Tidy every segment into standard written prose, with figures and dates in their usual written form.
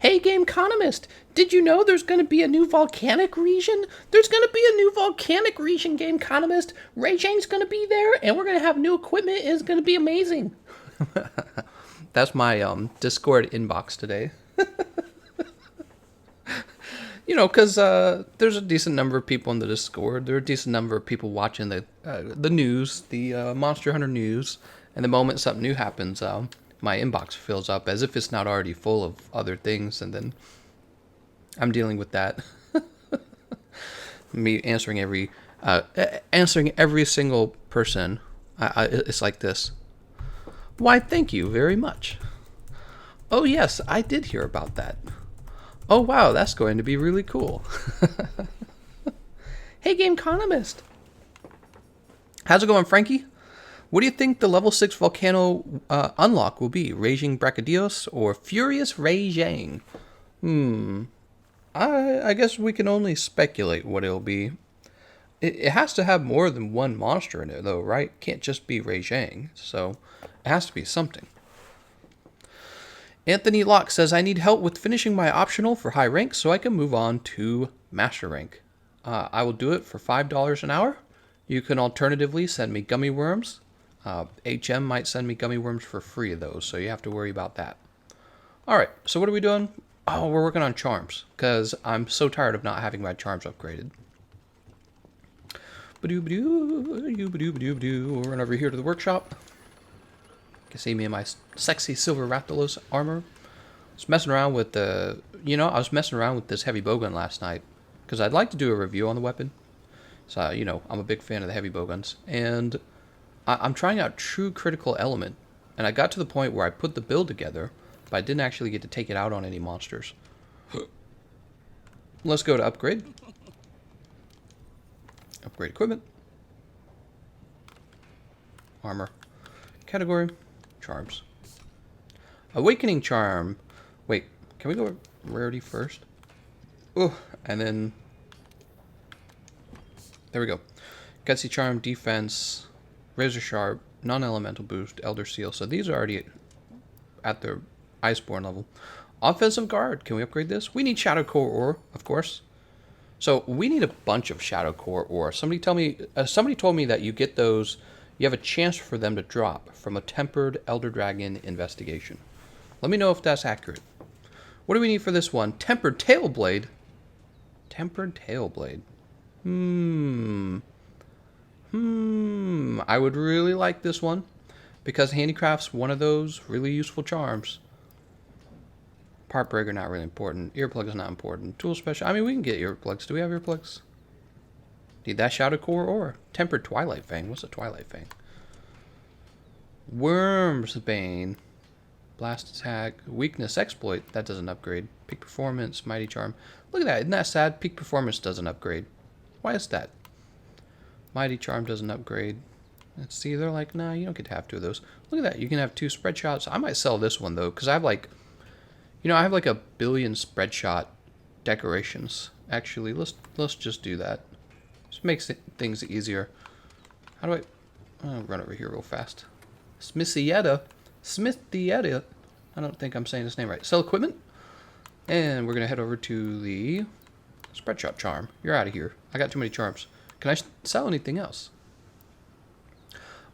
Hey, Gameconomist, did you know there's going to be a new volcanic region? There's going to be a new volcanic region, Gameconomist. Ray Jane's going to be there, and we're going to have new equipment. It's going to be amazing. That's my Discord inbox today. You know, because there's a decent number of people in the Discord. There are a decent number of people watching the news, the Monster Hunter news. And the moment something new happens, my inbox fills up as if it's not already full of other things. And then I'm dealing with that. Me answering every single person. It's like this. Why, thank you very much. Oh, yes, I did hear about that. Oh, wow, that's going to be really cool. Hey, Gameconomist. How's it going, Frankie? What do you think the level 6 volcano unlock will be? Raging Brachydios or Furious Raging? I guess we can only speculate what it'll be. It has to have more than one monster in it, though, right? Can't just be Raging, so it has to be something. Anthony Locke says, I need help with finishing my optional for high rank so I can move on to master rank. I will do it for $5 an hour. You can alternatively send me gummy worms. HM might send me gummy worms for free, though, so you have to worry about that. Alright, so what are we doing? Oh, we're working on charms, because I'm so tired of not having my charms upgraded. We're run over here to the workshop. You can see me in my sexy silver Rathalos armor. I was messing around with I was messing around with this heavy bowgun last night because I'd like to do a review on the weapon. So, I'm a big fan of the heavy bowguns. And I'm trying out True Critical Element. And I got to the point where I put the build together, but I didn't actually get to take it out on any monsters. Let's go to upgrade. Upgrade equipment. Armor. Category. Charms. Awakening Charm. Wait, can we go rarity first? Oh, and then... There we go. Gutsy Charm, Defense, Razor Sharp, Non-Elemental Boost, Elder Seal. So these are already at their Iceborne level. Offensive Guard. Can we upgrade this? We need Shadow Core Ore, of course. So we need a bunch of Shadow Core Ore. Somebody told me that you get those... You have a chance for them to drop from a Tempered Elder Dragon investigation. Let me know if that's accurate. What do we need for this one? Tempered Tailblade. Tempered Tailblade. I would really like this one because Handicraft's one of those really useful charms. Part Breaker, not really important. Earplug is not important. Tool Special. I mean, we can get earplugs. Do we have earplugs? Need that Shadow Core or Tempered Twilight Fang? What's a Twilight Fang? Worm's Bane. Blast Attack. Weakness Exploit. That doesn't upgrade. Peak Performance. Mighty Charm. Look at that. Isn't that sad? Peak Performance doesn't upgrade. Why is that? Mighty Charm doesn't upgrade. Let's see. They're like, nah, you don't get to have two of those. Look at that. You can have two spread shots. I might sell this one, though, because I have like... I have like 1 billion spread shot decorations. Actually, let's just do that. Just makes things easier. How do I'll run over here real fast. Smithietta. I don't think I'm saying his name right. Sell equipment. And we're going to head over to the spread shot charm. You're out of here. I got too many charms. Can I sell anything else?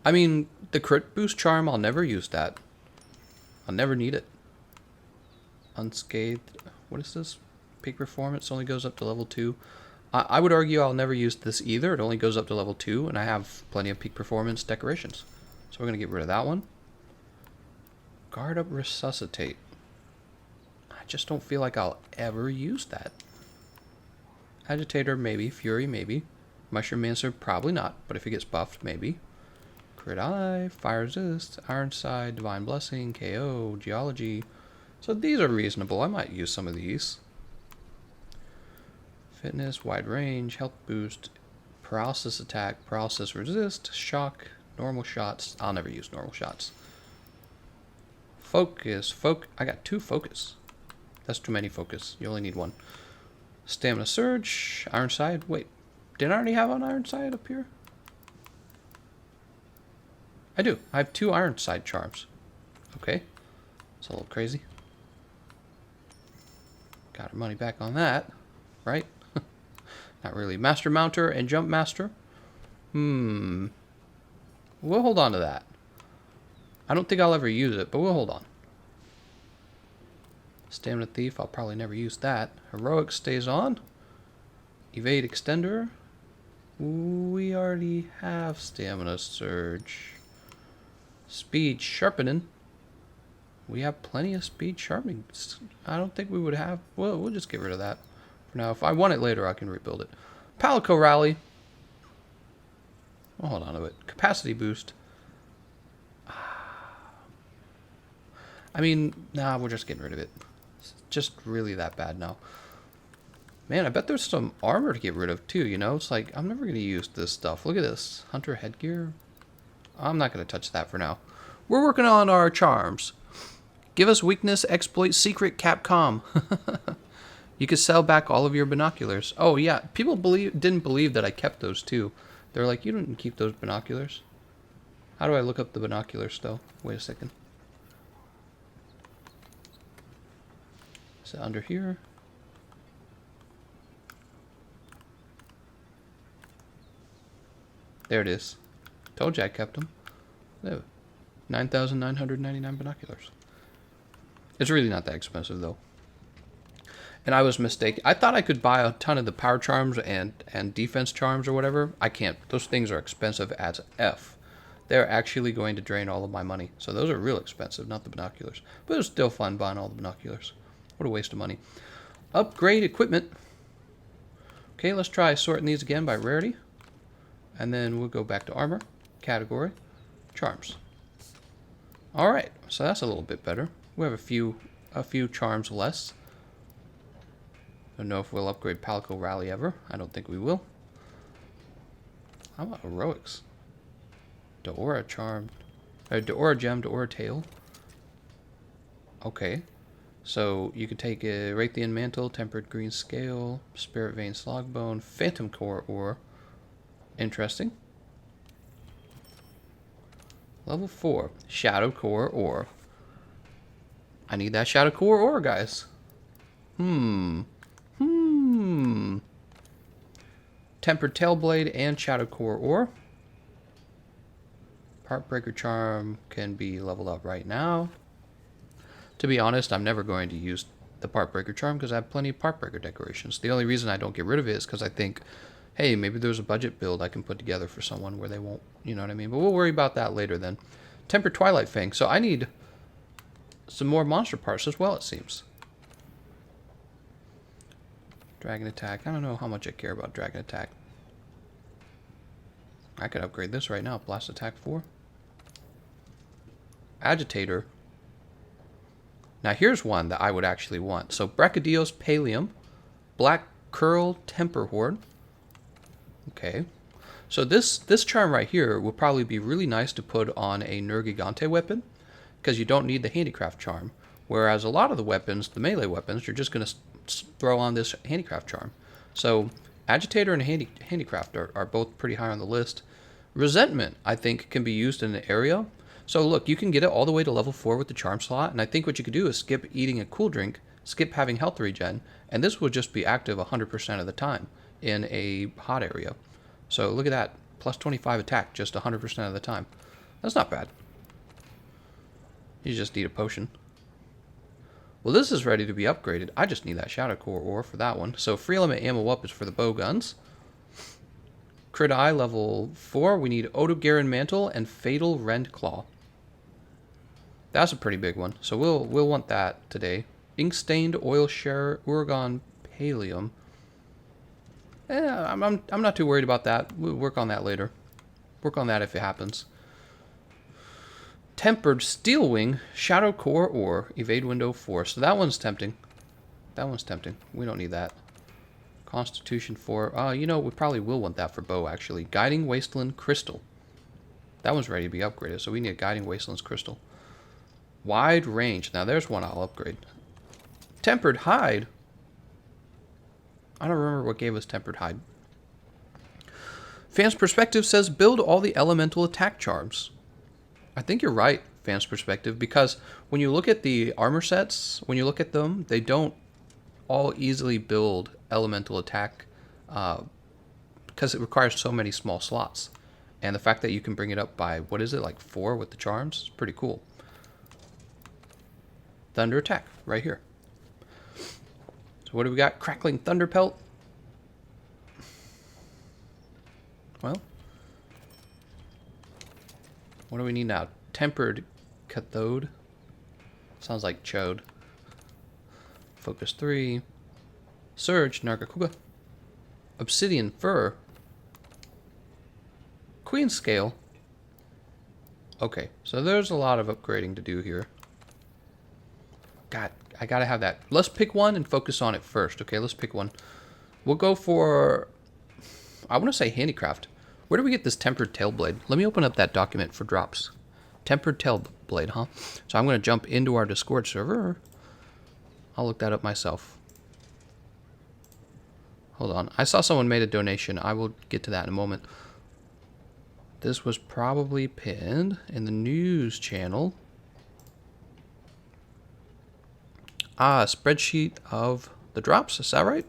I mean, the crit boost charm, I'll never use that. I'll never need it. Unscathed. What is this? Peak performance only goes up to level 2. I would argue I'll never use this either. It only goes up to level 2, and I have plenty of peak performance decorations. So we're going to get rid of that one. Guard Up Resuscitate. I just don't feel like I'll ever use that. Agitator, maybe. Fury, maybe. Mushroom Mancer, probably not. But if he gets buffed, maybe. Crit Eye, Fire Resist, Ironside, Divine Blessing, KO, Geology. So these are reasonable. I might use some of these. Fitness, Wide Range, Health Boost, Paralysis Attack, Paralysis Resist, Shock, Normal Shots. I'll never use normal shots. Focus. I got 2 Focus. That's too many Focus. You only need 1. Stamina Surge, Ironside. Wait, did I already have an Ironside up here? I do. I have 2 Ironside charms. Okay. It's a little crazy. Got our money back on that, right? Not really. Master Mounter and Jump Master. We'll hold on to that. I don't think I'll ever use it, but we'll hold on. Stamina Thief, I'll probably never use that. Heroic stays on. Evade Extender. We already have Stamina Surge. Speed Sharpening. We have plenty of Speed Sharpening. I don't think we would have... Well, we'll just get rid of that for now. If I want it later, I can rebuild it. Palico Rally. Well, hold on to it. Capacity Boost. I mean, nah, we're just getting rid of it. It's just really that bad now. Man, I bet there's some armor to get rid of too, you know? It's like, I'm never going to use this stuff. Look at this. Hunter headgear. I'm not going to touch that for now. We're working on our charms. Give us weakness, exploit, secret, Capcom. You could sell back all of your binoculars. Oh, yeah. People didn't believe that I kept those too. They're like, you didn't keep those binoculars. How do I look up the binoculars though? Wait a second. Is it under here? There it is. Told you I kept them. There. 9,999 binoculars. It's really not that expensive though. And I was mistaken. I thought I could buy a ton of the power charms and defense charms or whatever. I can't. Those things are expensive as F. They're actually going to drain all of my money. So those are real expensive, not the binoculars. But it was still fun buying all the binoculars. What a waste of money. Upgrade equipment. Okay, let's try sorting these again by rarity. And then we'll go back to armor, category, charms. All right, so that's a little bit better. We have a few charms less. Don't know if we'll upgrade Palico Rally ever. I don't think we will. How about heroics? Deora charm, Deora gem, Deora tail. Okay, so you could take a Raytheon mantle, tempered green scale, spirit vein slogbone, phantom core ore. Interesting. Level 4, shadow core ore. I need that shadow core ore, guys. Tempered tailblade and shadow core ore. Heartbreaker charm can be leveled up right now. To be honest, I'm never going to use the Heartbreaker charm because I have plenty of Heartbreaker decorations. The only reason I don't get rid of it is because I think, hey, maybe there's a budget build I can put together for someone where they won't, you know what I mean? But we'll worry about that later then. Tempered Twilight Fang. So I need some more monster parts as well, it seems. Dragon Attack. I don't know how much I care about Dragon Attack. I could upgrade this right now. Blast Attack 4. Agitator. Now here's one that I would actually want. So Brachydios Pallium. Black Curl Temper Horde. Okay. So this charm right here would probably be really nice to put on a Nergigante weapon, because you don't need the handicraft charm. Whereas a lot of the weapons, the melee weapons, you're just going to throw on this handicraft charm. So Agitator and handicraft are both pretty high on the list. Resentment, I think, can be used in an area. So look, you can get it all the way to level 4 with the charm slot, and I think what you could do is skip eating a cool drink, skip having health regen, and this will just be active 100% of the time in a hot area. So look at that, plus 25 attack just 100% of the time. That's not bad. You just need a potion. Well, this is ready to be upgraded. I just need that Shadow Core ore for that one. So free element ammo up is for the bow guns. Crit Eye level 4. We need Odogaron Mantle and Fatal Rend Claw. That's a pretty big one. So we'll want that today. Ink Stained Oil Share Uragon Pallium. I'm not too worried about that. We'll work on that later. Work on that if it happens. Tempered Steelwing, Shadow Core Ore, Evade Window 4. So that one's tempting. That one's tempting. We don't need that. Constitution 4. You know, we probably will want that for bow, actually. Guiding Wasteland Crystal. That one's ready to be upgraded, so we need a Guiding Wastelands Crystal. Wide Range. Now, there's one I'll upgrade. Tempered Hide. I don't remember what gave us Tempered Hide. Fan's Perspective says build all the elemental attack charms. I think you're right, Fan's Perspective, because when you look at the armor sets, when you look at them, they don't all easily build elemental attack because it requires so many small slots. And the fact that you can bring it up by, what is it, like 4 with the charms is pretty cool. Thunder attack, right here. So what do we got? Crackling Thunder Pelt. Well, what do we need now? Tempered Cathode. Sounds like Chode. Focus 3. Surge, Nargacuga. Obsidian Fur. Queen Scale. Okay, so there's a lot of upgrading to do here. God, I gotta have that. Let's pick one and focus on it first. Okay, let's pick one. We'll go for, I want to say handicraft. Where do we get this tempered tail blade? Let me open up that document for drops. Tempered tail blade, huh? So I'm going to jump into our Discord server. I'll look that up myself. Hold on. I saw someone made a donation. I will get to that in a moment. This was probably pinned in the news channel. Ah, a spreadsheet of the drops. Is that right?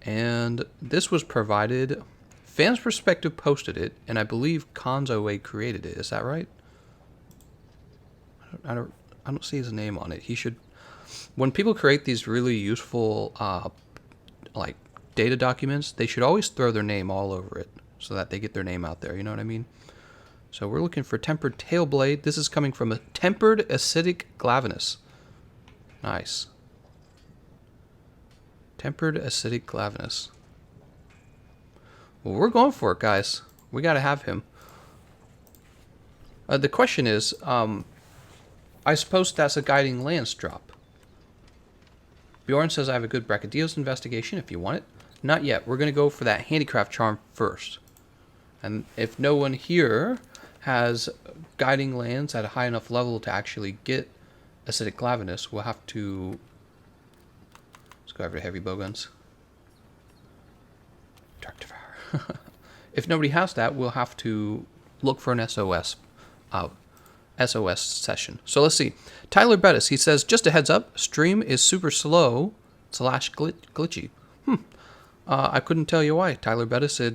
And this was provided. Fans Perspective posted it, and I believe Konzoe created it. Is that right? I don't see his name on it. He should. When people create these really useful like data documents, they should always throw their name all over it so that they get their name out there. You know what I mean? So we're looking for Tempered Tail Blade. This is coming from a Tempered Acidic Glavenus. Nice. Tempered Acidic Glavenus. Well, we're going for it, guys. We got to have him. The question is, I suppose that's a Guiding Lance drop. Bjorn says I have a good Brachydios investigation if you want it. Not yet. We're going to go for that handicraft charm first. And if no one here has Guiding Lance at a high enough level to actually get Acidic Glavenus, we'll have to... Let's go over to heavy bowguns. Dark Devour. If nobody has that, we'll have to look for an SOS SOS session. So let's see. Tyler Bettis, he says, just a heads up, stream is super slow / glitchy. I couldn't tell you why, Tyler Bettis. It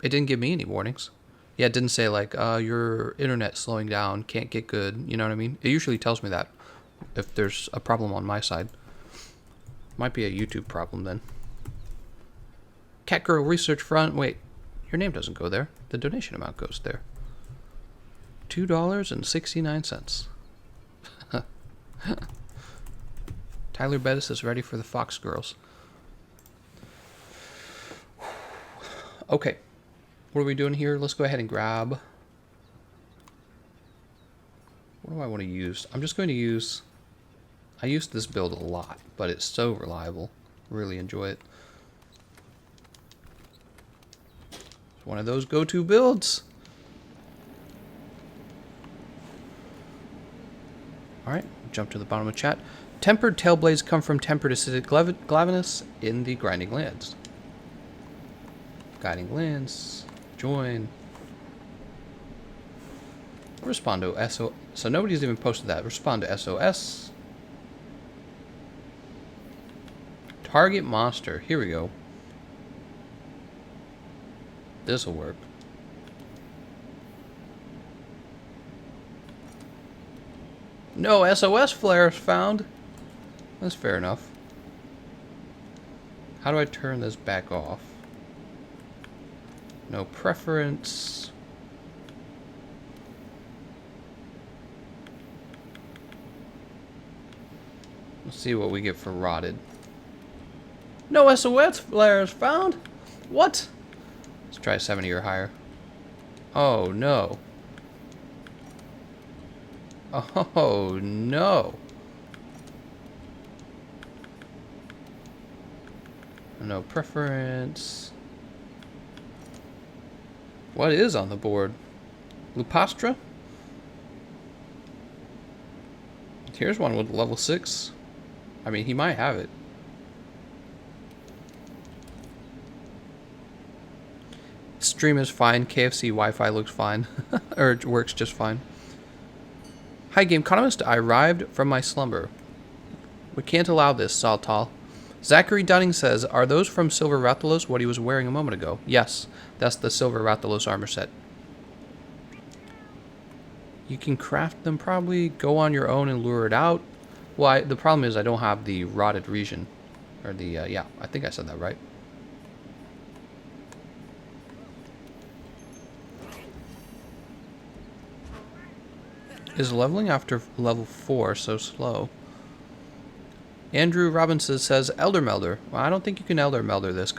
didn't give me any warnings. Yeah, it didn't say like, your internet slowing down, can't get good, you know what I mean? It usually tells me that if there's a problem on my side. Might be a YouTube problem then. Catgirl Research Front, wait, your name doesn't go there. The donation amount goes there. $2.69. Tyler Bettis is ready for the Fox Girls. Okay. What are we doing here? Let's go ahead and grab... What do I want to use? I'm just going to use... I use this build a lot, but it's so reliable. Really enjoy it. It's one of those go-to builds. Alright, jump to the bottom of chat. Tempered tail blades come from Tempered Acidic Glavenus in the Grinding Lands. Guiding Lands. Join. Respond to SOS. So nobody's even posted that. Respond to SOS. Target monster. Here we go. This'll work. No SOS flares found. That's fair enough. How do I turn this back off? No preference. Let's see what we get for rotted. No SOS flares found? What? Let's try 70 or higher. Oh no. Oh no. No preference. What is on the board? Lupastra? Here's one with level 6. I mean, he might have it. Stream is fine. KFC Wi-Fi looks fine. Or it works just fine. Hi, Gameconomist. I arrived from my slumber. We can't allow this, Saltal. Zachary Dunning says, are those from Silver Rathalos what he was wearing a moment ago? Yes, that's the Silver Rathalos armor set. You can craft them probably, go on your own and lure it out. Well, the problem is I don't have the rotted region. Or the, yeah, I think I said that right. Is leveling after level 4 so slow? Andrew Robinson says, Elder Melder. Well, I don't think you can Elder Melder this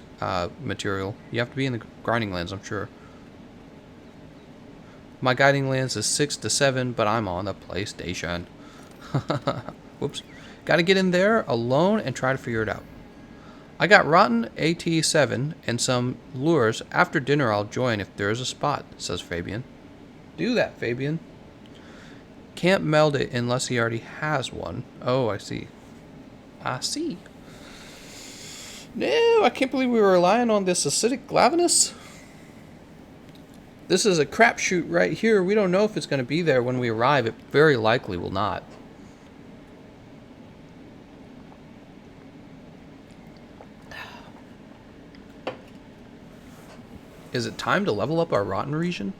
material. You have to be in the grinding lands, I'm sure. My guiding lands is 6 to 7, but I'm on the PlayStation. Whoops. Gotta get in there alone and try to figure it out. I got rotten AT7 and some lures. After dinner I'll join if there's a spot, says Fabian. Do that, Fabian. Can't meld it unless he already has one. Oh, I see. I see. No, I can't believe we were relying on this acidic glavenus. This is a crapshoot right here. We don't know if it's going to be there when we arrive. It very likely will not. Is it time to level up our rotten region?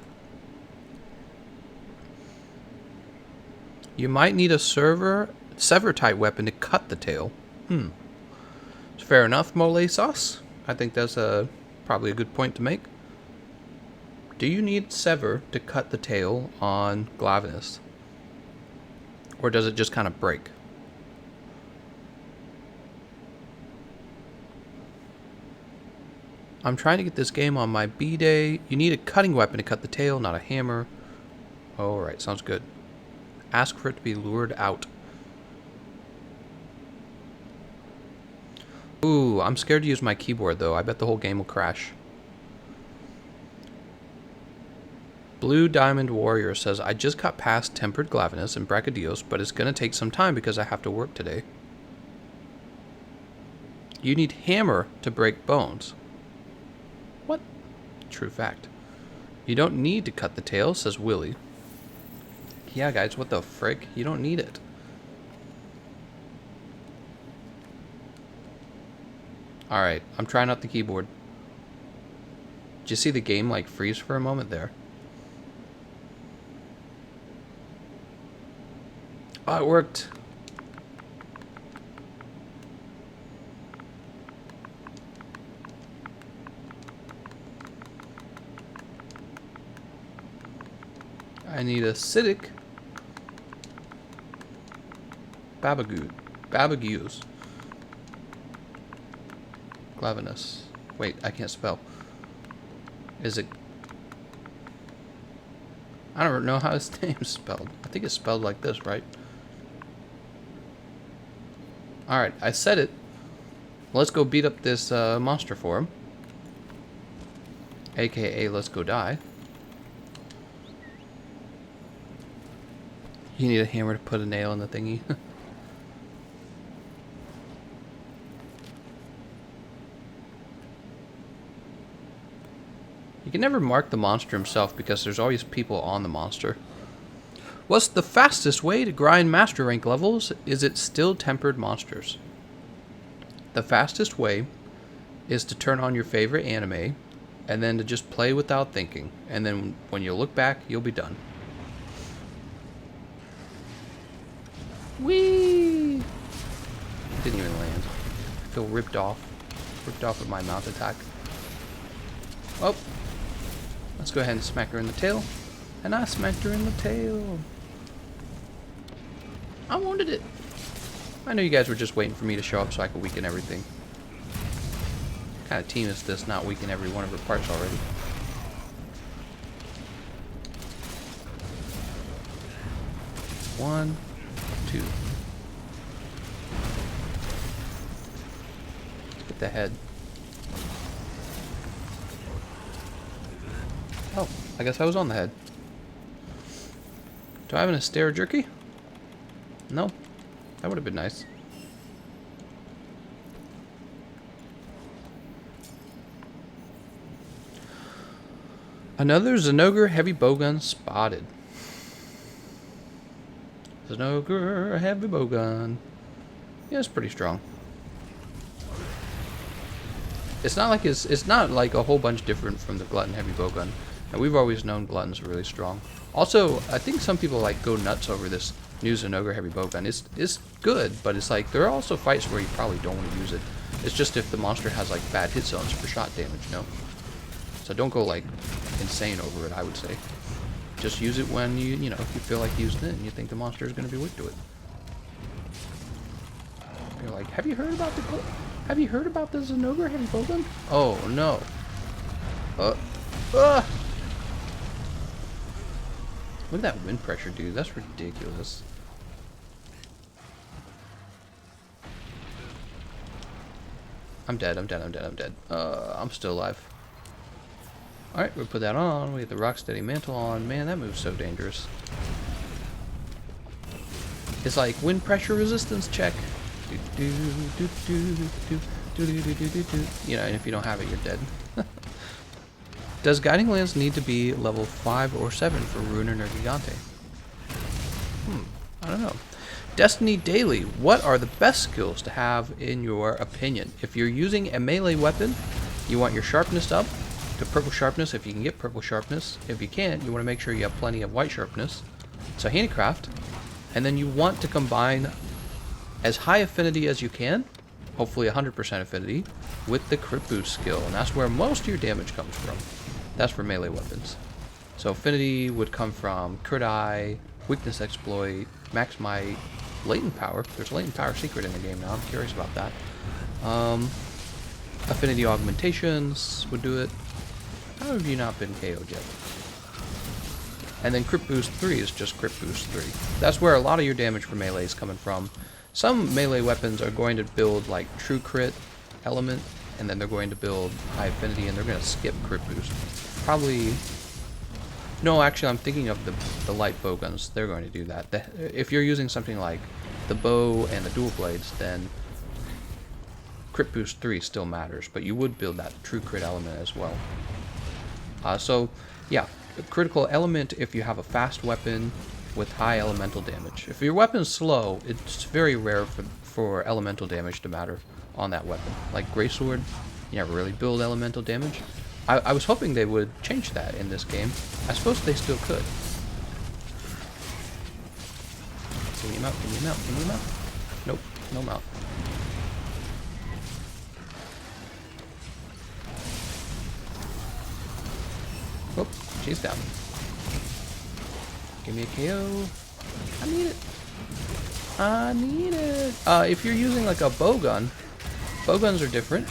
You might need a sever type weapon to cut the tail. Fair enough, Mole Sauce. I think that's probably a good point to make. Do you need sever to cut the tail on Glavenus? Or does it just kind of break? I'm trying to get this game on my B-Day. You need a cutting weapon to cut the tail, not a hammer. Alright, sounds good. Ask for it to be lured out. Ooh, I'm scared to use my keyboard though. I bet the whole game will crash. Blue Diamond Warrior says, I just got past Tempered Glavenus and Brachydios, but it's going to take some time because I have to work today. You need hammer to break bones. What? True fact. You don't need to cut the tail, says Willie. Yeah, guys, what the frick? You don't need it. Alright, I'm trying out the keyboard. Did you see the game, like, freeze for a moment there? Oh, it worked. I need acidic Babagoos. Glavenus. Wait, I can't spell. Is it... I don't know how his name's spelled. I think it's spelled like this, right? Alright, I said it. Let's go beat up this monster for him. AKA, let's go die. You need a hammer to put a nail in the thingy. You can never mark the monster himself because there's always people on the monster. What's the fastest way to grind master rank levels? Is it still tempered monsters? The fastest way is to turn on your favorite anime and then to just play without thinking. And then when you look back, you'll be done. Whee! Didn't even land. I feel ripped off. Ripped off with my mouth attack. Oh. Let's go ahead and smack her in the tail. And I smacked her in the tail. I wanted it. I know you guys were just waiting for me to show up so I could weaken everything. What kind of team is this, not weaken every one of her parts already? One, two. Let's get the head. Oh, I guess I was on the head. Do I have an Astera jerky? No. That would have been nice. Another Zinogre heavy bowgun spotted. Zinogre heavy bowgun. Yeah, it's pretty strong. It's not like a whole bunch different from the Glutton heavy bowgun. And we've always known Gluttons are really strong. Also, I think some people like go nuts over this new Zinogre heavy bowgun. It's good, but it's like there are also fights where you probably don't want to use it. It's just if the monster has like bad hit zones for shot damage, you know? So don't go like insane over it, I would say. Just use it when you know, if you feel like using it and you think the monster is going to be weak to it. You're like, have you heard about the Zinogre heavy bowgun? Oh no. Look at that wind pressure, dude. That's ridiculous. I'm dead. I'm still alive. Alright, we'll put that on. We get the Rocksteady Mantle on. Man, that move's so dangerous. It's like wind pressure resistance check. You know, and if you don't have it, you're dead. Does Guiding Lance need to be level 5 or 7 for Rune or Gigante? I don't know. Destiny Daily, what are the best skills to have in your opinion? If you're using a melee weapon, you want your sharpness up to purple sharpness if you can get purple sharpness. If you can't, you want to make sure you have plenty of white sharpness. So handicraft. And then you want to combine as high affinity as you can, hopefully 100% affinity, with the crit boost skill. And that's where most of your damage comes from. That's for melee weapons. So affinity would come from crit eye, weakness exploit, max might, latent power. There's a latent power secret in the game now. I'm curious about that. Affinity augmentations would do it. How have you not been KO'd yet? And then crit boost 3 is just crit boost 3. That's where a lot of your damage for melee is coming from. Some melee weapons are going to build like true crit element, and then they're going to build high affinity, and they're going to skip crit boost. Probably... No, actually, I'm thinking of the light bowguns. They're going to do that. If you're using something like the bow and the dual blades, then crit boost 3 still matters, but you would build that true crit element as well. So, yeah, critical element if you have a fast weapon with high elemental damage. If your weapon's slow, it's very rare for elemental damage to matter on that weapon. Like Greysword, you never really build elemental damage. I was hoping they would change that in this game. I suppose they still could. Give me a mount, give me a mount, give me a mount. Nope, no mount. Oh, she's down. Give me a KO. I need it. I need it. If you're using like a bowgun, bowguns are different.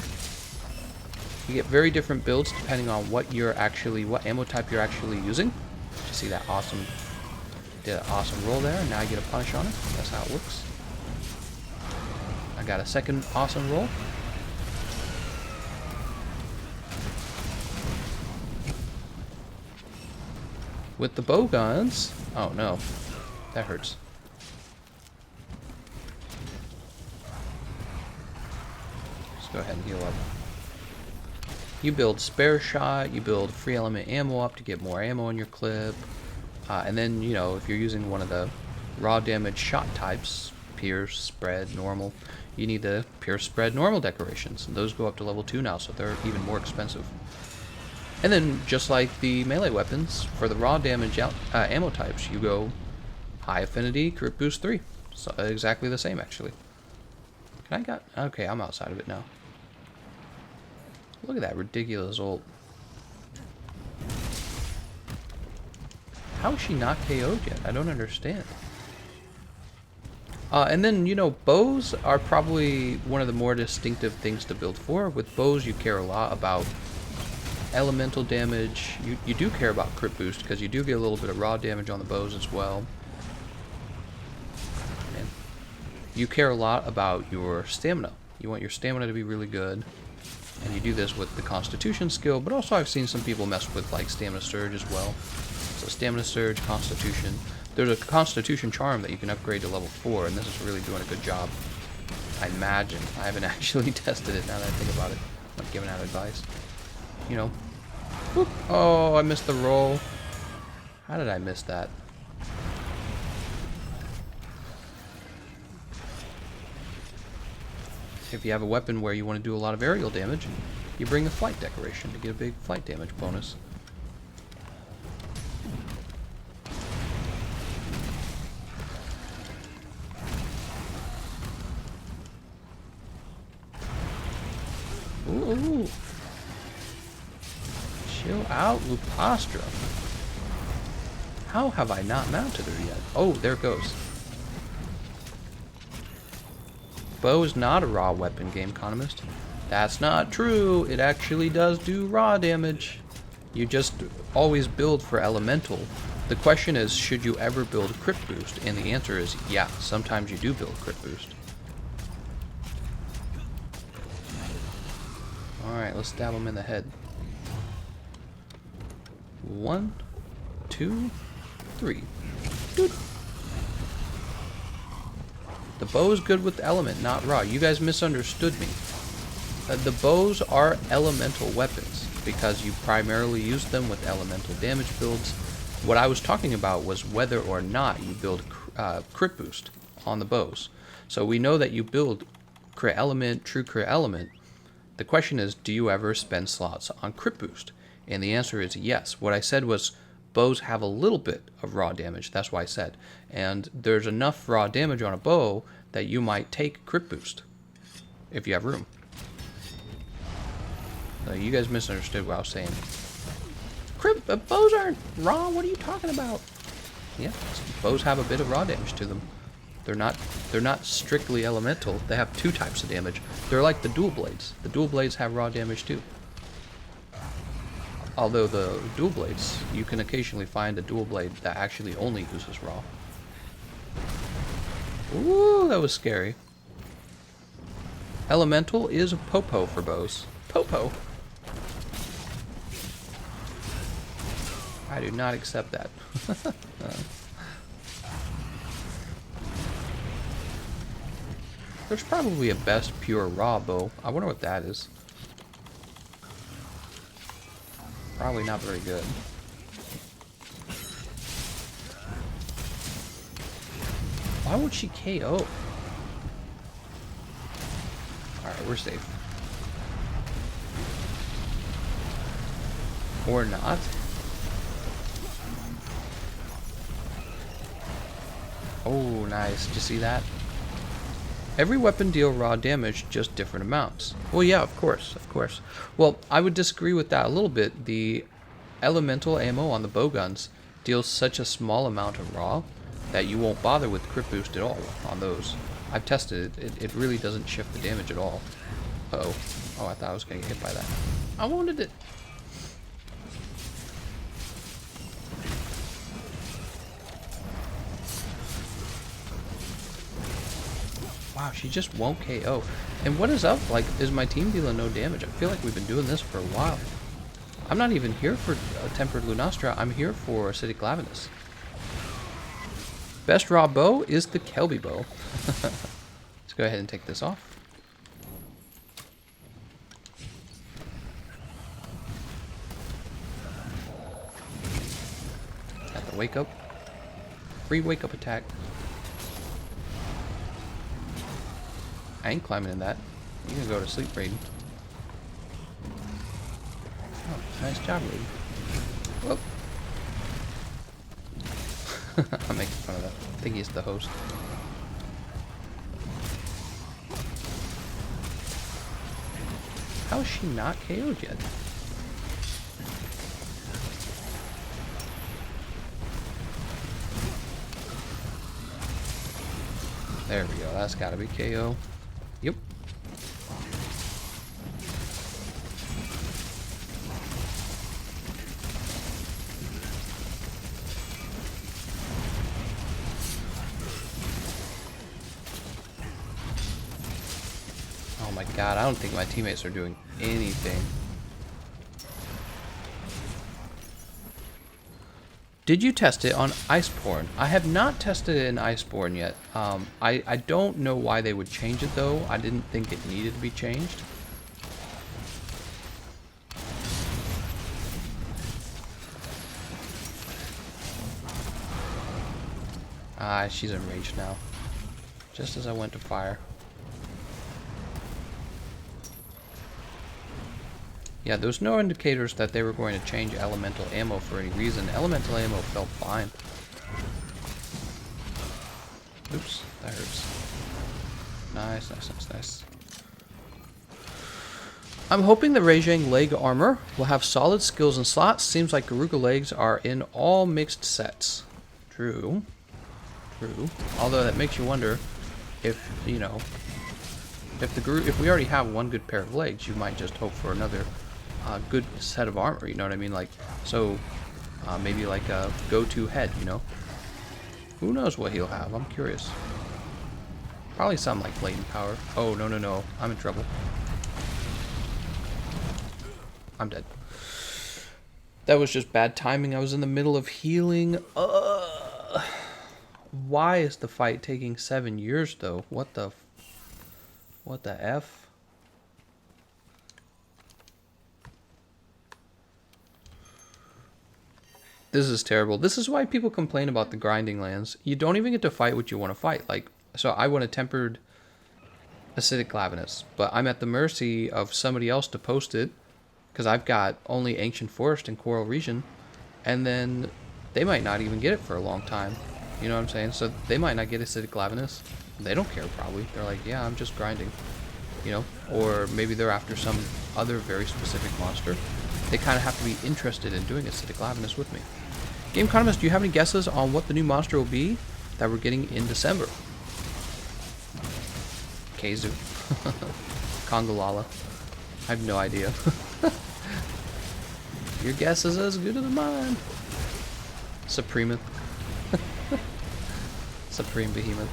You get very different builds depending on what ammo type you're actually using. You see that awesome, did an awesome roll there, and now I get a punish on it. That's how it works. I got a second awesome roll. With the bowguns, oh no, that hurts. Just go ahead and heal up. You build spare shot, you build free element ammo up to get more ammo in your clip, and then, you know, if you're using one of the raw damage shot types, pierce, spread, normal, you need the pierce, spread, normal decorations, and those go up to level 2 now, so they're even more expensive. And then, just like the melee weapons, for the raw damage ammo types, you go high affinity, crit boost 3. So exactly the same, actually. Okay, I'm outside of it now. Look at that ridiculous ult. How is she not KO'd yet? I don't understand. And then, you know, bows are probably one of the more distinctive things to build for. With bows, you care a lot about elemental damage. You do care about crit boost, because you do get a little bit of raw damage on the bows as well. And you care a lot about your stamina. You want your stamina to be really good. And you do this with the Constitution skill, but also I've seen some people mess with like Stamina Surge as well. So Stamina Surge, Constitution. There's a Constitution charm that you can upgrade to level 4, and this is really doing a good job. I imagine. I haven't actually tested it now that I think about it. I'm not giving out advice. You know, Whoop. Oh, I missed the roll. How did I miss that? If you have a weapon where you want to do a lot of aerial damage, you bring a flight decoration to get a big flight damage bonus. Ooh. Chill out, Lupastra. How have I not mounted her yet? Oh, there it goes. Bow is not a raw weapon, Gameconomist. That's not true. It actually does do raw damage. You just always build for elemental. The question is, should you ever build crit boost? And the answer is, yeah, sometimes you do build crit boost. Alright, let's stab him in the head. 1, 2, 3. Doot. The bow is good with element, not raw. You guys misunderstood me. The bows are elemental weapons because you primarily use them with elemental damage builds. What I was talking about was whether or not you build crit boost on the bows. So we know that you build crit element, true crit element. The question is, do you ever spend slots on crit boost? And the answer is yes. What I said was bows have a little bit of raw damage. That's why I said. And there's enough raw damage on a bow that you might take crit boost if you have room. You guys misunderstood what I was saying. Bows aren't raw. What are you talking about? Yeah, bows have a bit of raw damage to them. They're not strictly elemental. They have two types of damage. They're like the dual blades. The dual blades have raw damage too. Although the dual blades, you can occasionally find a dual blade that actually only uses raw. Ooh, that was scary. Elemental is a popo for bows. Popo. I do not accept that. There's probably a best pure raw bow. I wonder what that is. Probably not very good. Why would she KO? Alright, we're safe. Or not. Oh, nice. Did you see that? Every weapon deal raw damage, just different amounts. Well, yeah, of course, of course. Well, I would disagree with that a little bit. The elemental ammo on the bowguns deals such a small amount of raw that you won't bother with crit boost at all on those. I've tested it. It really doesn't shift the damage at all. Uh-oh. Oh, I thought I was going to get hit by that. I wanted it. Wow, she just won't KO. And what is up? Like, is my team dealing no damage? I feel like we've been doing this for a while. I'm not even here for Tempered Lunastra. I'm here for Acidic Glavenus. Best raw bow is the Kelby bow. Let's go ahead and take this off. Got the wake up. Free wake up attack. I ain't climbing in that. You can go to sleep, Raiden. Oh, nice job, Raiden. Whoop. I'm making fun of that. I think he's the host. How is she not KO'd yet? There we go. That's gotta be KO. Yep. Oh my god, I don't think my teammates are doing anything. Did you test it on Iceborne? I have not tested it in Iceborne yet. I don't know why they would change it though. I didn't think it needed to be changed. Ah, she's enraged now. Just as I went to fire. Yeah, there was no indicators that they were going to change elemental ammo for any reason. Elemental ammo felt fine. Oops, that hurts. Nice, nice, nice, nice. I'm hoping the Rajang leg armor will have solid skills and slots. Seems like Garuga legs are in all mixed sets. True. True. Although that makes you wonder if, you know, if we already have one good pair of legs, you might just hope for another good set of armor, you know what I mean? Like, so maybe like a go-to head, you know? Who knows what he'll have? I'm curious. Probably something like latent power. Oh, no, no, no. I'm in trouble. I'm dead. That was just bad timing. I was in the middle of healing. Why is the fight taking 7 years, though? What the F? This is terrible. This is why people complain about the grinding lands. You don't even get to fight what you want to fight. Like, so I want a tempered acidic Glavenus, but I'm at the mercy of somebody else to post it because I've got only Ancient Forest and Coral Region, and then they might not even get it for a long time. You know what I'm saying? So they might not get acidic Glavenus. They don't care probably. They're like, yeah, I'm just grinding. You know? Or maybe they're after some other very specific monster. They kind of have to be interested in doing acidic Glavenus with me. Gameconomist, do you have any guesses on what the new monster will be that we're getting in December? Kazu. Kongolala. I have no idea. Your guess is as good as mine. Supremeth. Supreme Behemoth.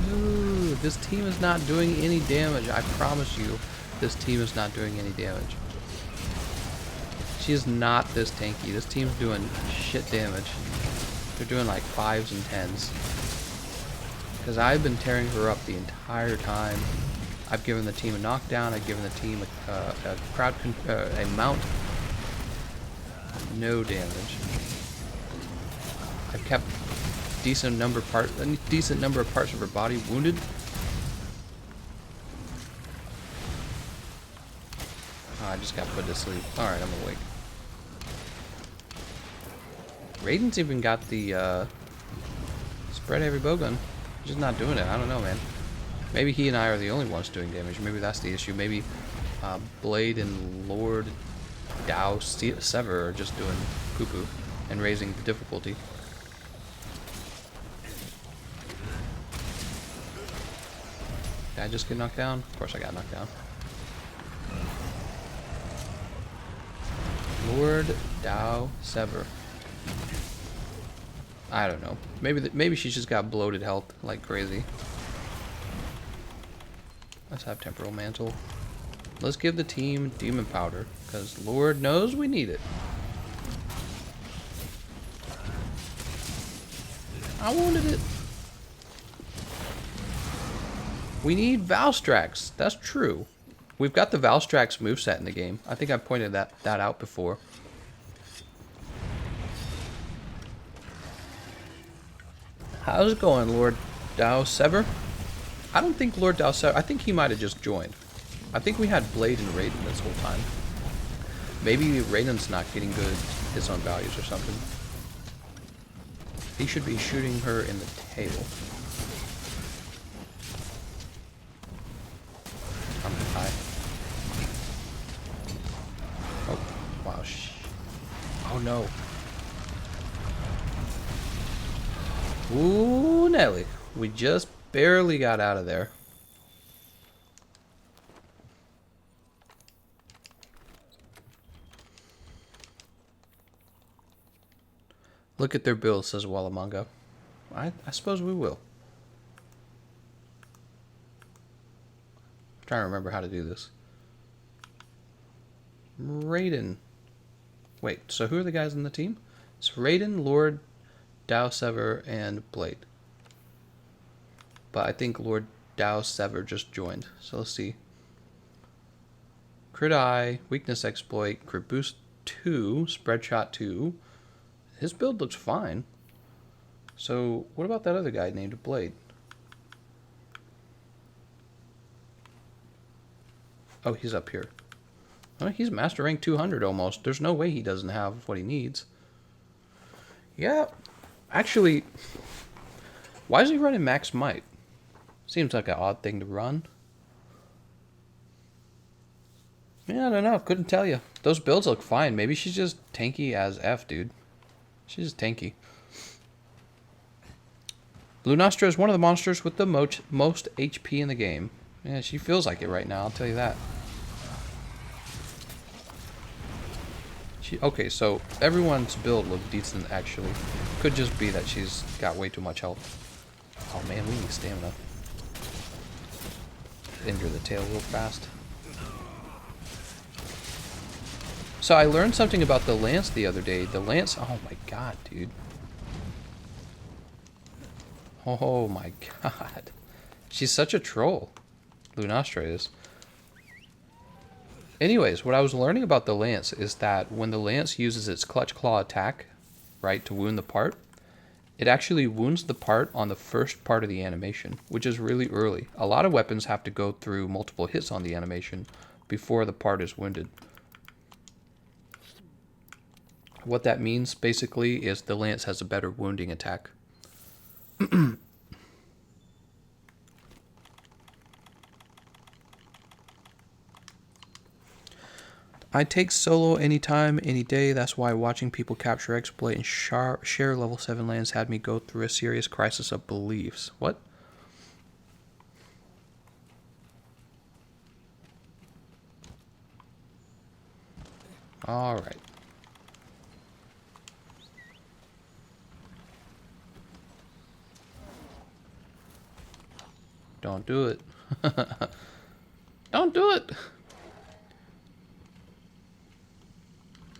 Dude, this team is not doing any damage. I promise you, this team is not doing any damage. She is not this tanky. This team's doing shit damage. They're doing like 5s and 10s. Because I've been tearing her up the entire time. I've given the team a knockdown. I've given the team a mount. No damage. I've kept a decent number of parts of her body wounded. Oh, I just got put to sleep. Alright, I'm awake. Raiden's even got the spread heavy bowgun. He's just not doing it. I don't know, man. Maybe he and I are the only ones doing damage. Maybe that's the issue. Maybe Blade and Lord Dao Sever are just doing poo-poo and raising the difficulty. Did I just get knocked down? Of course I got knocked down. Lord Dao Sever. I don't know. Maybe she's just got bloated health like crazy. Let's have Temporal Mantle. Let's give the team Demon Powder, because Lord knows we need it. I wanted it. We need Valstrax. That's true. We've got the Valstrax moveset in the game. I think I pointed that out before. How's it going, Lord Dao Sever? I don't think Lord Dao Sever... I think he might have just joined. I think we had Blade and Raiden this whole time. Maybe Raiden's not getting good his own values or something. He should be shooting her in the tail. I'm high. Oh, wow. Oh, no. Ooh, Nelly. We just barely got out of there. Look at their build, says Wallamonga. I suppose we will. I'm trying to remember how to do this. Raiden. Wait, so who are the guys in the team? It's Raiden, Lord Dao Sever, and Blade. But I think Lord Dao Sever just joined. So let's see. Crit Eye, Weakness Exploit, Crit Boost 2, Spread Shot 2. His build looks fine. So, what about that other guy named Blade? Oh, he's up here. Oh, he's Master Rank 200 almost. There's no way he doesn't have what he needs. Yeah. Actually, why is he running Max Might? Seems like an odd thing to run. Yeah, I don't know. Couldn't tell you. Those builds look fine. Maybe she's just tanky as F, dude. She's just tanky. Blue Nostra is one of the monsters with the most HP in the game. Yeah, she feels like it right now, I'll tell you that. Okay, so everyone's build looked decent, actually. Could just be that she's got way too much health. Oh man, we need stamina. Injure the tail real fast. So I learned something about the Lance the other day. The Lance, oh my god, dude. Oh my god. She's such a troll. Lunastra is. Anyways, what I was learning about the Lance is that when the Lance uses its Clutch Claw attack, right, to wound the part, it actually wounds the part on the first part of the animation, which is really early. A lot of weapons have to go through multiple hits on the animation before the part is wounded. What that means, basically, is the Lance has a better wounding attack. I take solo anytime, any day. That's why watching people capture, exploit, and share level 7 lands had me go through a serious crisis of beliefs. What? Alright. Don't do it. Don't do it!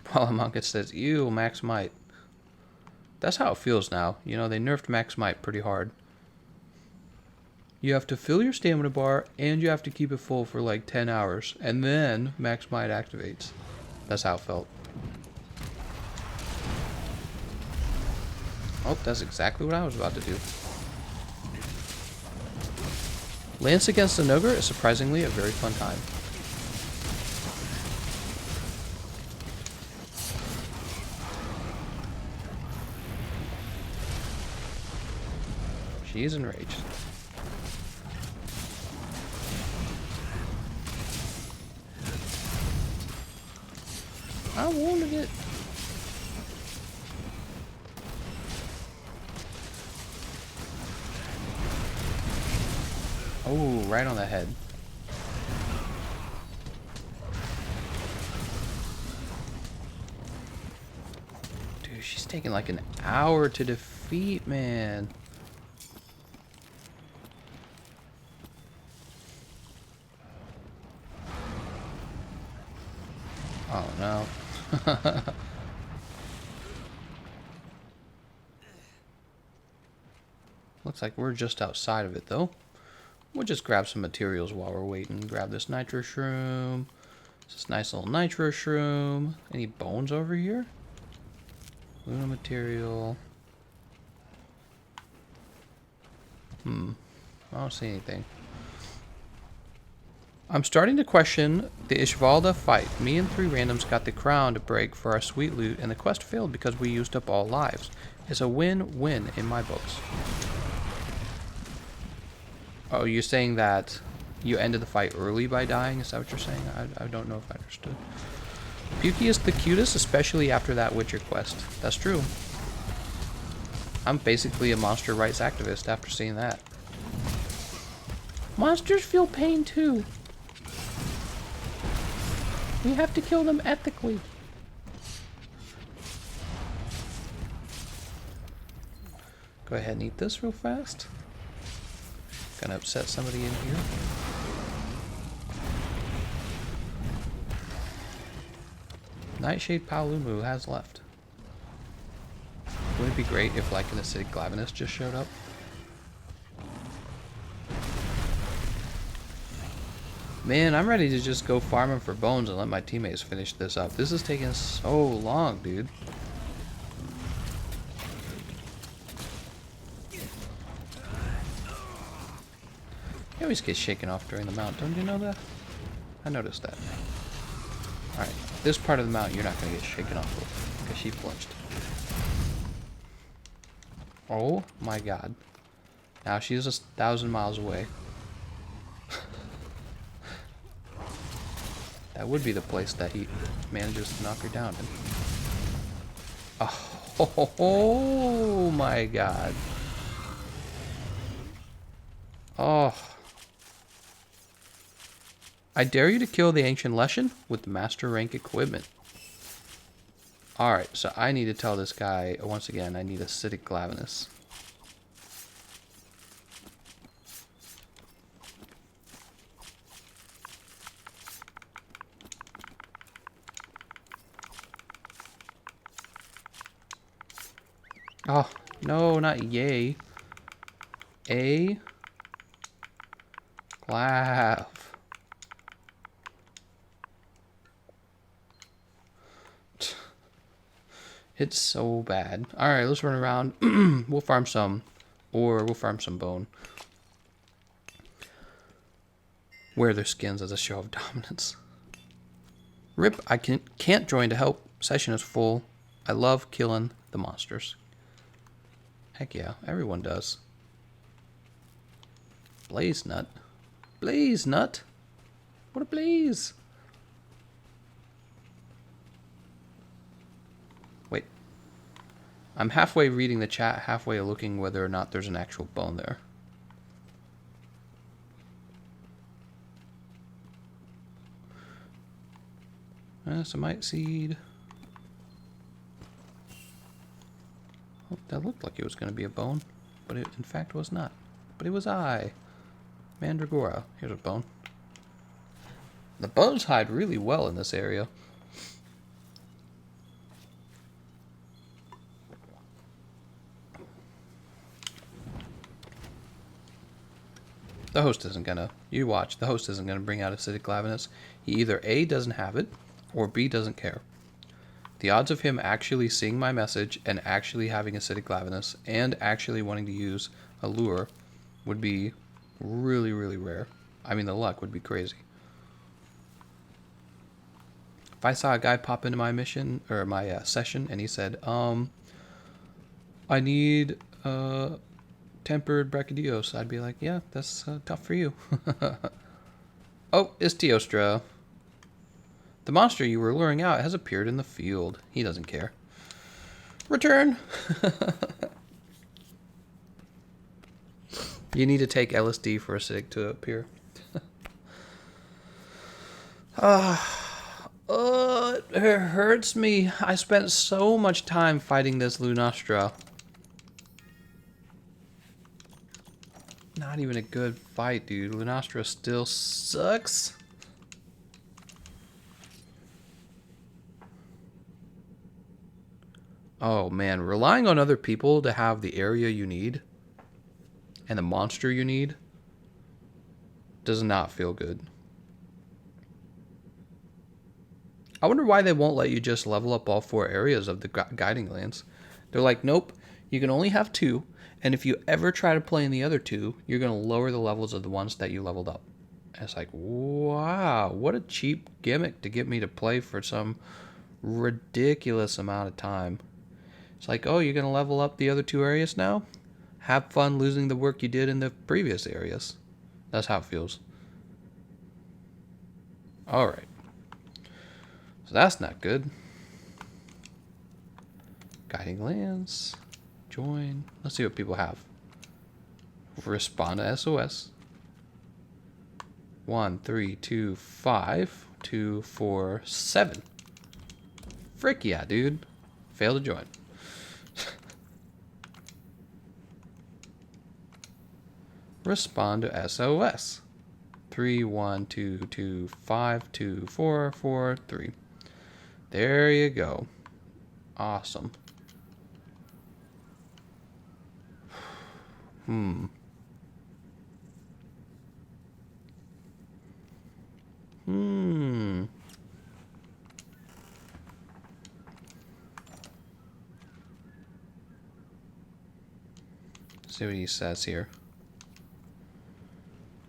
Palamonka says, ew, Max Might. That's how it feels now. You know, they nerfed Max Might pretty hard. You have to fill your stamina bar, and you have to keep it full for like 10 hours, and then Max Might activates. That's how it felt. Oh, that's exactly what I was about to do. Lance against the Ogre is surprisingly a very fun time. She's enraged. I wanted it. Oh, right on the head. Dude, she's taking like an hour to defeat, man. Oh no. Looks like we're just outside of it though. We'll just grab some materials while we're waiting. Grab this nitro shroom. This nice little nitro shroom. Any bones over here? Luna material. I don't see anything. I'm starting to question the Ishvalda fight. Me and 3 randoms got the crown to break for our sweet loot, and the quest failed because we used up all lives. It's a win-win in my books. Oh, you're saying that you ended the fight early by dying? Is that what you're saying? I don't know if I understood. Pukey is the cutest, especially after that Witcher quest. That's true. I'm basically a monster rights activist after seeing that. Monsters feel pain too. We have to kill them ethically. Go ahead and eat this real fast. Gonna upset somebody in here. Nightshade Paolumu has left. Wouldn't it be great if like an acidic Glavenus just showed up? Man, I'm ready to just go farming for bones and let my teammates finish this up. This is taking so long, dude. He always gets shaken off during the mount. Don't you know that? I noticed that. Alright, this part of the mount you're not going to get shaken off with, because she flinched. Oh my god. Now she's 1,000 miles away. That would be the place that he manages to knock her down in. Oh my god. Oh. I dare you to kill the ancient Leshen with master rank equipment. Alright, so I need to tell this guy, once again, I need acidic glavenus. Oh, no, not yay. A. Glav. It's so bad. Alright, let's run around. We'll farm some. Or we'll farm some bone. Wear their skins as a show of dominance. Rip, I can't join to help. Session is full. I love killing the monsters. Heck yeah, everyone does. Blaze nut. Blaze nut? What a blaze. Wait. I'm halfway reading the chat, halfway looking whether or not there's an actual bone there. Semite seed. Oh, that looked like it was going to be a bone, but it in fact was not. But it was I. Mandragora. Here's a bone. The bones hide really well in this area. The host isn't gonna, you watch, the host isn't gonna bring out acidic glavenus. He either A, doesn't have it, or B, doesn't care. The odds of him actually seeing my message and actually having acidic glavenus and actually wanting to use a lure would be really, really rare. I mean, the luck would be crazy. If I saw a guy pop into my mission, or my session, and he said, I need tempered brachydios, I'd be like, yeah, that's tough for you. Oh, it's Teostra. The monster you were luring out has appeared in the field. He doesn't care. Return! You need to take LSD for acidic to appear. It hurts me. I spent so much time fighting this Lunastra. Not even a good fight, dude. Lunastra still sucks. Oh man, relying on other people to have the area you need and the monster you need does not feel good. I wonder why they won't let you just level up all 4 areas of the guiding lands. They're like, nope, you can only have 2, and if you ever try to play in the other 2, you're going to lower the levels of the ones that you leveled up. And it's like, wow, what a cheap gimmick to get me to play for some ridiculous amount of time. It's like, oh, you're going to level up the other 2 areas now? Have fun losing the work you did in the previous areas. That's how it feels. Alright. So that's not good. Guiding lands. Join. Let's see what people have. Respond to SOS. 1, 3, 2, 5, 2, 4, 7. Frick yeah, dude. Fail to join. Respond to SOS. 3, 1, 2, 2, 5, 2, 4, 4, 3. There you go. Awesome. See what he says here.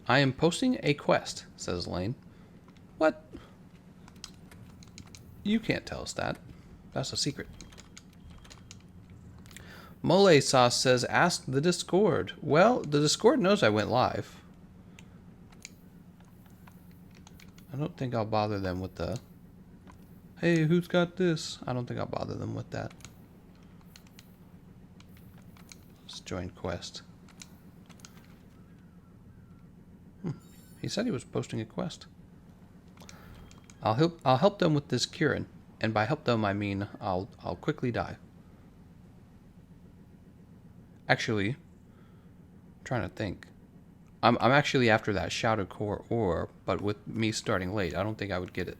I am posting a quest, says Lane. What? You can't tell us that. That's a secret. Mole Sauce says, ask the Discord. Well, the Discord knows I went live. I don't think I'll bother them with the, hey, who's got this? I don't think I'll bother them with that. Let's join quest. He said he was posting a quest. I'll help them with this Kieran, and by help them I mean I'll quickly die. Actually, I'm trying to think. I'm actually after that Shouted Core ore, but with me starting late, I don't think I would get it.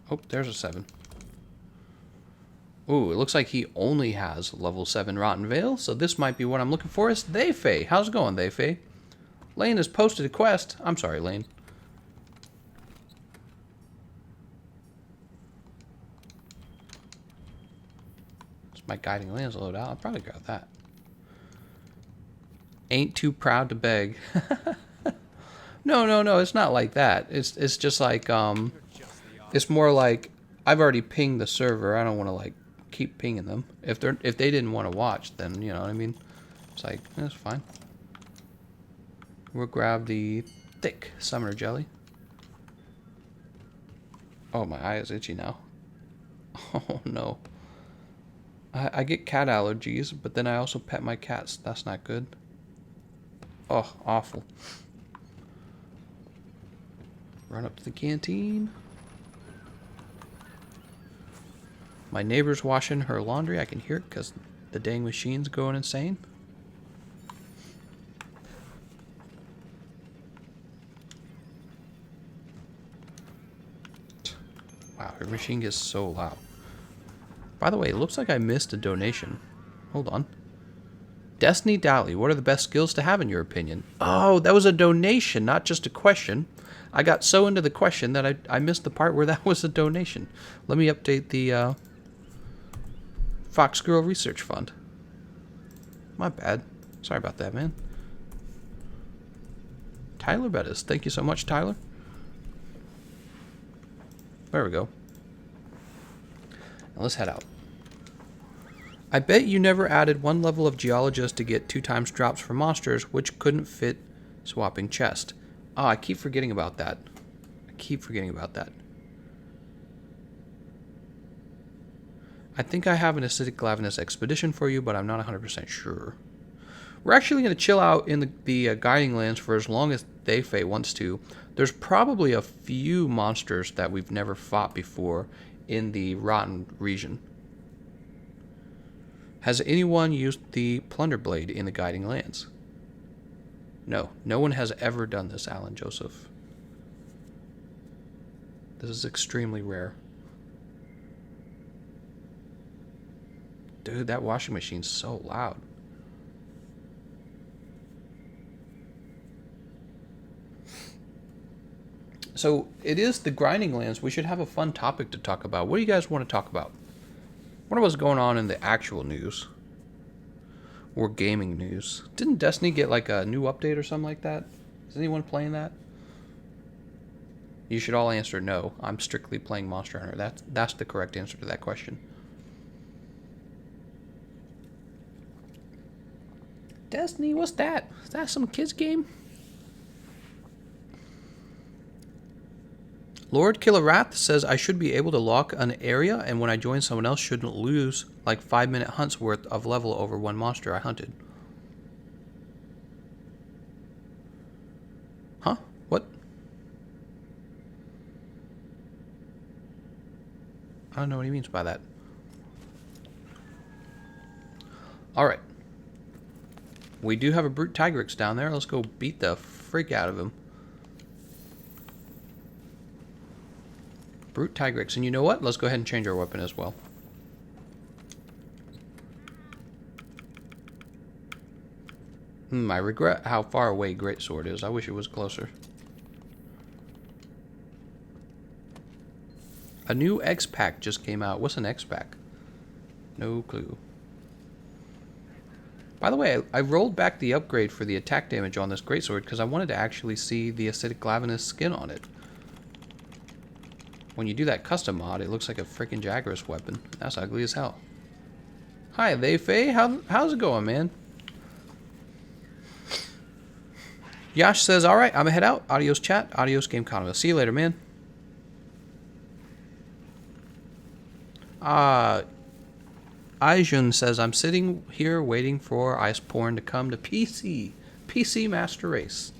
Oh, there's a 7. Ooh, it looks like he only has level 7 Rotten Veil, so this might be what I'm looking for. It's Theyfei. How's it going, Theyfei? Lane has posted a quest. I'm sorry, Lane. It's my guiding lens load out. I'll probably grab that. Ain't too proud to beg. No, it's not like that. It's just like, it's more like, I've already pinged the server. I don't want to, like, keep pinging them. If they didn't want to watch, then, you know what I mean? It's like, that's fine. We'll grab the thick summoner jelly. Oh, my eye is itchy now. Oh, no. I get cat allergies, but then I also pet my cats. That's not good. Oh, awful. Run up to the canteen. My neighbor's washing her laundry. I can hear it because the dang machine's going insane. Wow, her machine gets so loud. By the way, it looks like I missed a donation. Hold on. Destiny Dally, what are the best skills to have in your opinion? Oh, that was a donation, not just a question. I got so into the question that I missed the part where that was a donation. Let me update the Fox Girl Research Fund. My bad. Sorry about that, man. Tyler Bettis. Thank you so much, Tyler. There we go. Now let's head out. I bet you never added one level of Geologist to get 2x drops for monsters, which couldn't fit swapping chest. Oh, I keep forgetting about that. I think I have an acidic glavinus expedition for you, but I'm not 100% sure. We're actually going to chill out in the guiding lands for as long as Theyfei wants to. There's probably a few monsters that we've never fought before in the Rotten region. Has anyone used the Plunder Blade in the guiding lands? No one has ever done this, Alan Joseph. This is extremely rare. Dude, that washing machine's so loud. So, it is the grinding lands. We should have a fun topic to talk about. What do you guys want to talk about? What was going on in the actual news? Or gaming news? Didn't Destiny get like a new update or something like that? Is anyone playing that? You should all answer no. I'm strictly playing Monster Hunter. That's the correct answer to that question. Destiny, what's that? Is that some kids game? Lord Killerrath says I should be able to lock an area, and when I join someone else shouldn't lose like 5-minute hunts worth of level over one monster I hunted. Huh? What? I don't know what he means by that. Alright. We do have a brute Tigrex down there. Let's go beat the freak out of him. Brute Tigrex. And you know what? Let's go ahead and change our weapon as well. I regret how far away Greatsword is. I wish it was closer. A new X pack just came out. What's an X pack? No clue. By the way, I rolled back the upgrade for the attack damage on this greatsword because I wanted to actually see the acidic glavinus skin on it. When you do that custom mod, it looks like a freaking Jagras weapon. That's ugly as hell. Hi, they Faye. How's it going, man? Yash says, all right, I'm gonna head out. Adios, chat. Adios, Gameconomist. See you later, man. Aijun says, I'm sitting here waiting for Iceborne to come to PC. PC Master Race.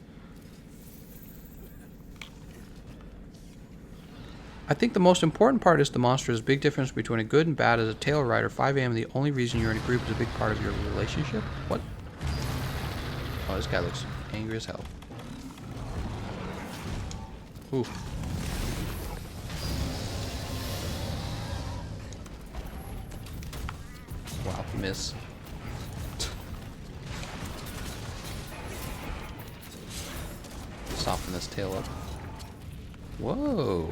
I think the most important part is the monster. There's a big difference between a good and bad as a tail rider. 5 a.m. The only reason you're in a group is a big part of your relationship. What? Oh, this guy looks angry as hell. Ooh. Wow, miss. Soften this tail up. Whoa.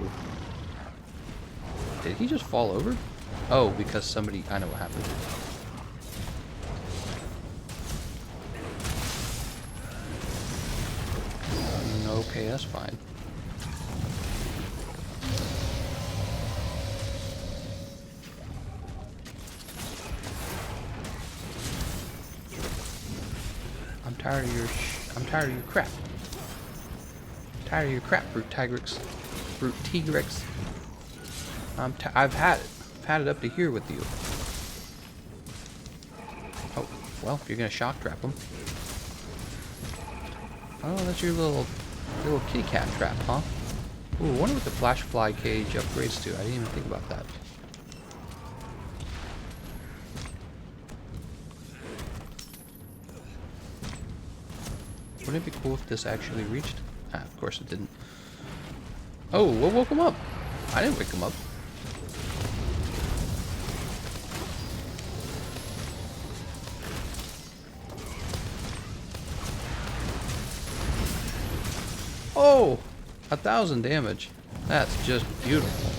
Did he just fall over? Oh, because somebody... I know what happened. Okay, that's fine. I'm tired of your crap. I'm tired of your crap, Brute Tigrex. Brute Tigrex. I've had it. I've had it up to here with you. Oh, well, you're gonna shock trap him. Oh, that's your little kitty cat trap, huh? Ooh, I wonder what the flash fly cage upgrades to. I didn't even think about that. Wouldn't it be cool if this actually reached? Ah, of course it didn't. Oh, what woke him up? I didn't wake him up. Oh, 1,000 damage. That's just beautiful.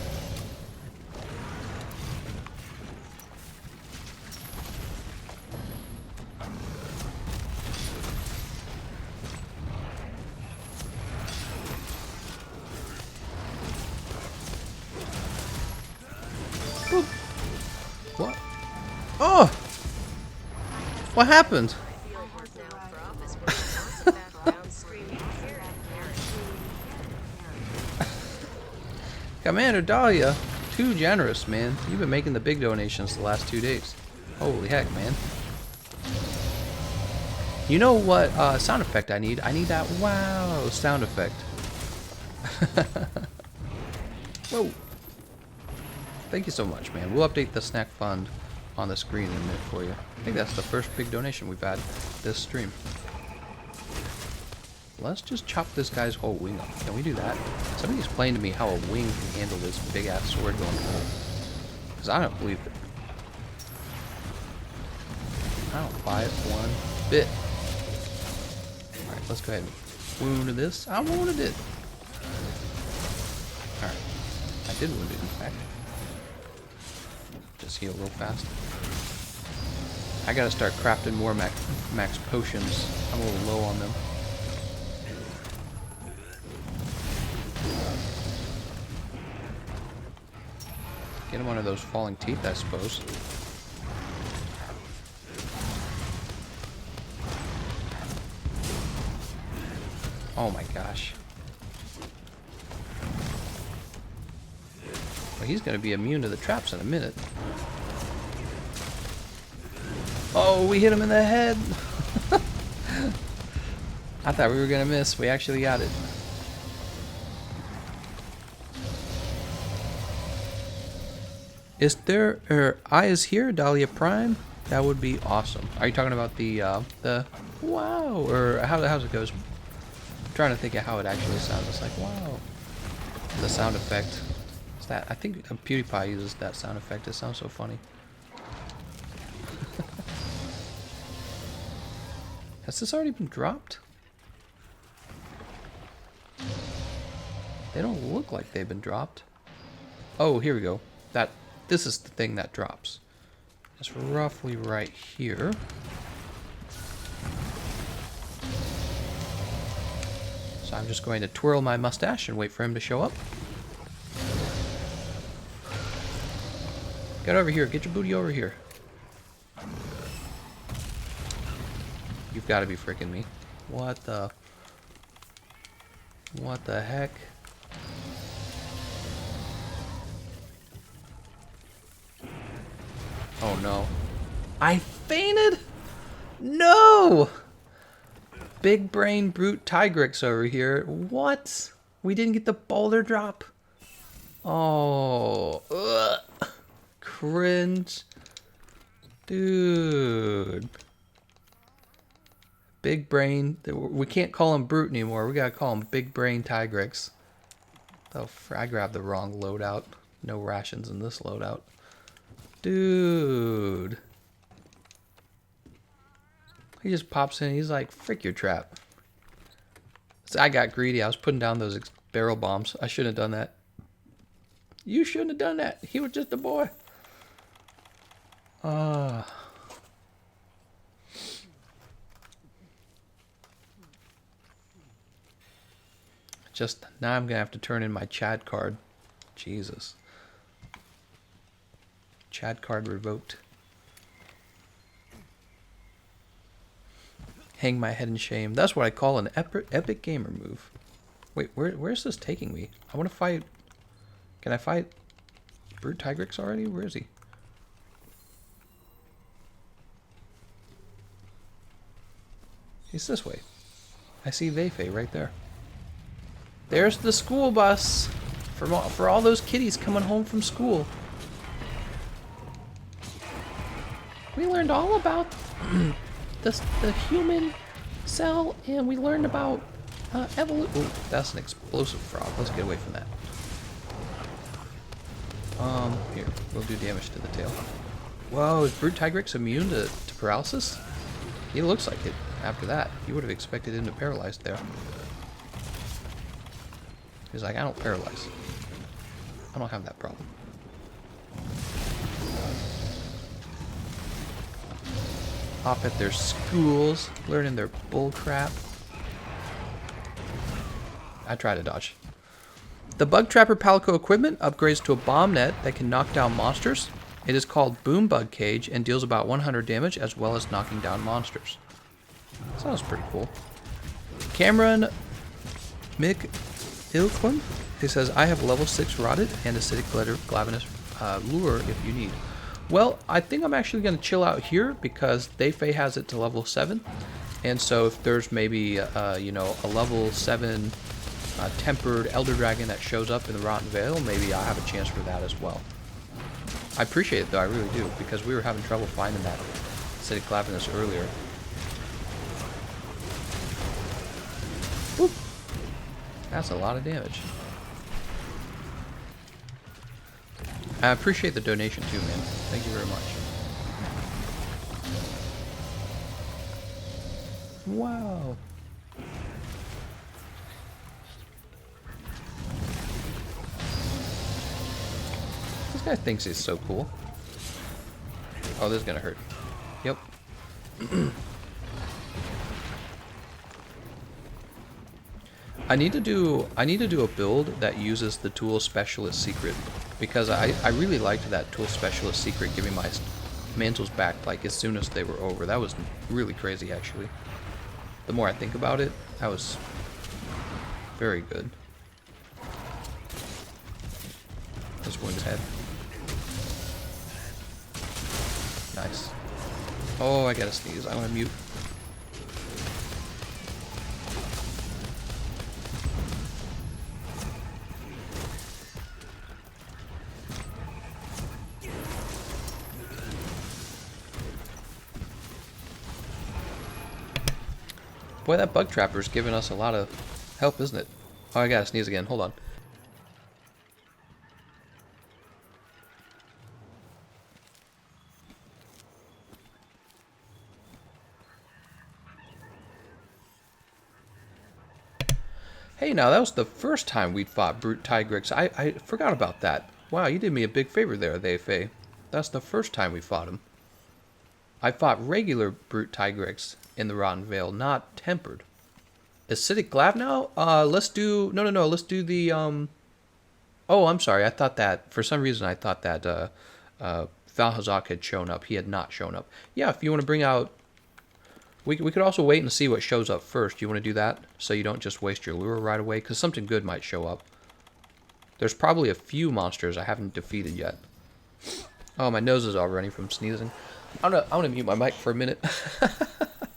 Boop. What? Oh! What happened? Commander Dahlia, too generous, man. You've been making the big donations the last 2 days. Holy heck, man. You know what sound effect I need? I need that wow sound effect. Whoa. Thank you so much, man. We'll update the snack fund on the screen in a minute for you. I think that's the first big donation we've had this stream. Let's just chop this guy's whole wing off. Can we do that? Somebody explain to me how a wing can handle this big-ass sword going full. Because I don't believe it. I don't buy it one bit. Alright, let's go ahead and wound this. I wounded it. Alright. I did wound it, in fact. Just heal real fast. I gotta start crafting more max potions. I'm a little low on them. Get him one of those falling teeth, I suppose. Oh my gosh. Well, he's going to be immune to the traps in a minute. Oh, we hit him in the head. I thought we were going to miss. We actually got it. Is there eyes here, Dahlia Prime? That would be awesome. Are you talking about the wow, or how's it goes? I'm trying to think of how it actually sounds. It's like wow. The sound effect. Is that? I think PewDiePie uses that sound effect. It sounds so funny. Has this already been dropped? They don't look like they've been dropped. Oh, here we go. This is the thing that drops. It's roughly right here. So I'm just going to twirl my mustache and wait for him to show up. Get over here. Get your booty over here. You've got to be freaking me. What the heck? Oh no. I fainted? No! Big brain brute Tigrex over here. What? We didn't get the boulder drop? Oh. Ugh. Cringe. Dude. Big brain. We can't call him brute anymore. We gotta call him big brain Tigrex. Oh, I grabbed the wrong loadout. No rations in this loadout. Dude. He just pops in. He's like, frick your trap. So I got greedy. I was putting down those barrel bombs. I shouldn't have done that. You shouldn't have done that. He was just a boy. Just now I'm going to have to turn in my Chad card. Jesus. Chad card revoked. Hang my head in shame. That's what I call an epic gamer move. Wait, where's this taking me? I want to fight. Can I fight Brute Tigrex already? Where is he? He's this way. I see Veife right there. There's the school bus for all those kiddies coming home from school. We learned all about the human cell, and we learned about evolution. Ooh, that's an explosive frog. Let's get away from that. Here, we'll do damage to the tail. Whoa, is Brute Tigrex immune to paralysis? He looks like it. After that, you would have expected him to paralyze there. He's like, I don't paralyze. I don't have that problem. Off at their schools, learning their bull crap. I try to dodge. The Bug Trapper Palico equipment upgrades to a bomb net that can knock down monsters. It is called Boom Bug Cage and deals about 100 damage as well as knocking down monsters. Sounds pretty cool. Cameron McIlquim, he says, I have level 6 Rotted and Acidic Glavenus Lure if you need. Well, I think I'm actually going to chill out here because Veife has it to level 7. And so if there's maybe, you know, a level 7 tempered Elder Dragon that shows up in the Rotten Vale, maybe I'll have a chance for that as well. I appreciate it though, I really do, because we were having trouble finding that Acidic Glavenus earlier. Whoop. That's a lot of damage. I appreciate the donation too, man. Thank you very much. Wow. This guy thinks he's so cool. Oh, this is gonna hurt. Yep. I need to do a build that uses the Tool Specialist secret, because I really liked that Tool Specialist secret giving my mantles back like as soon as they were over. That was really crazy actually. The more I think about it, that was very good. Just going to head. Nice. Oh, I gotta sneeze. I want to mute. Boy, that Bug Trapper's giving us a lot of help, isn't it? Oh, I gotta sneeze again. Hold on. Hey, now that was the first time we'd fought Brute Tigrex. I forgot about that. Wow, you did me a big favor there, they Fey. That's the first time we fought him. I fought regular brute Tigrex in the Rotten Vale, not tempered. Acidic Glav now? Let's do... No. Let's do the, Oh, I'm sorry. I thought that... For some reason, I thought that, Hazaak had shown up. He had not shown up. Yeah, if you want to bring out... We could also wait and see what shows up first. You want to do that? So you don't just waste your lure right away? Because something good might show up. There's probably a few monsters I haven't defeated yet. Oh, my nose is all running from sneezing. I'm gonna mute my mic for a minute.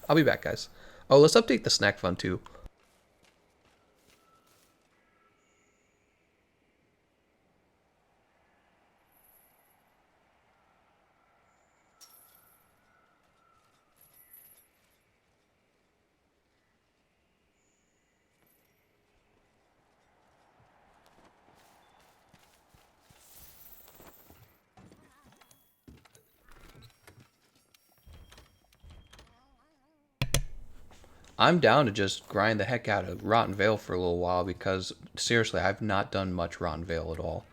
I'll be back, guys. Oh, let's update the snack fund, too. I'm down to just grind the heck out of Rotten Vale for a little while because, seriously, I've not done much Rotten Vale at all.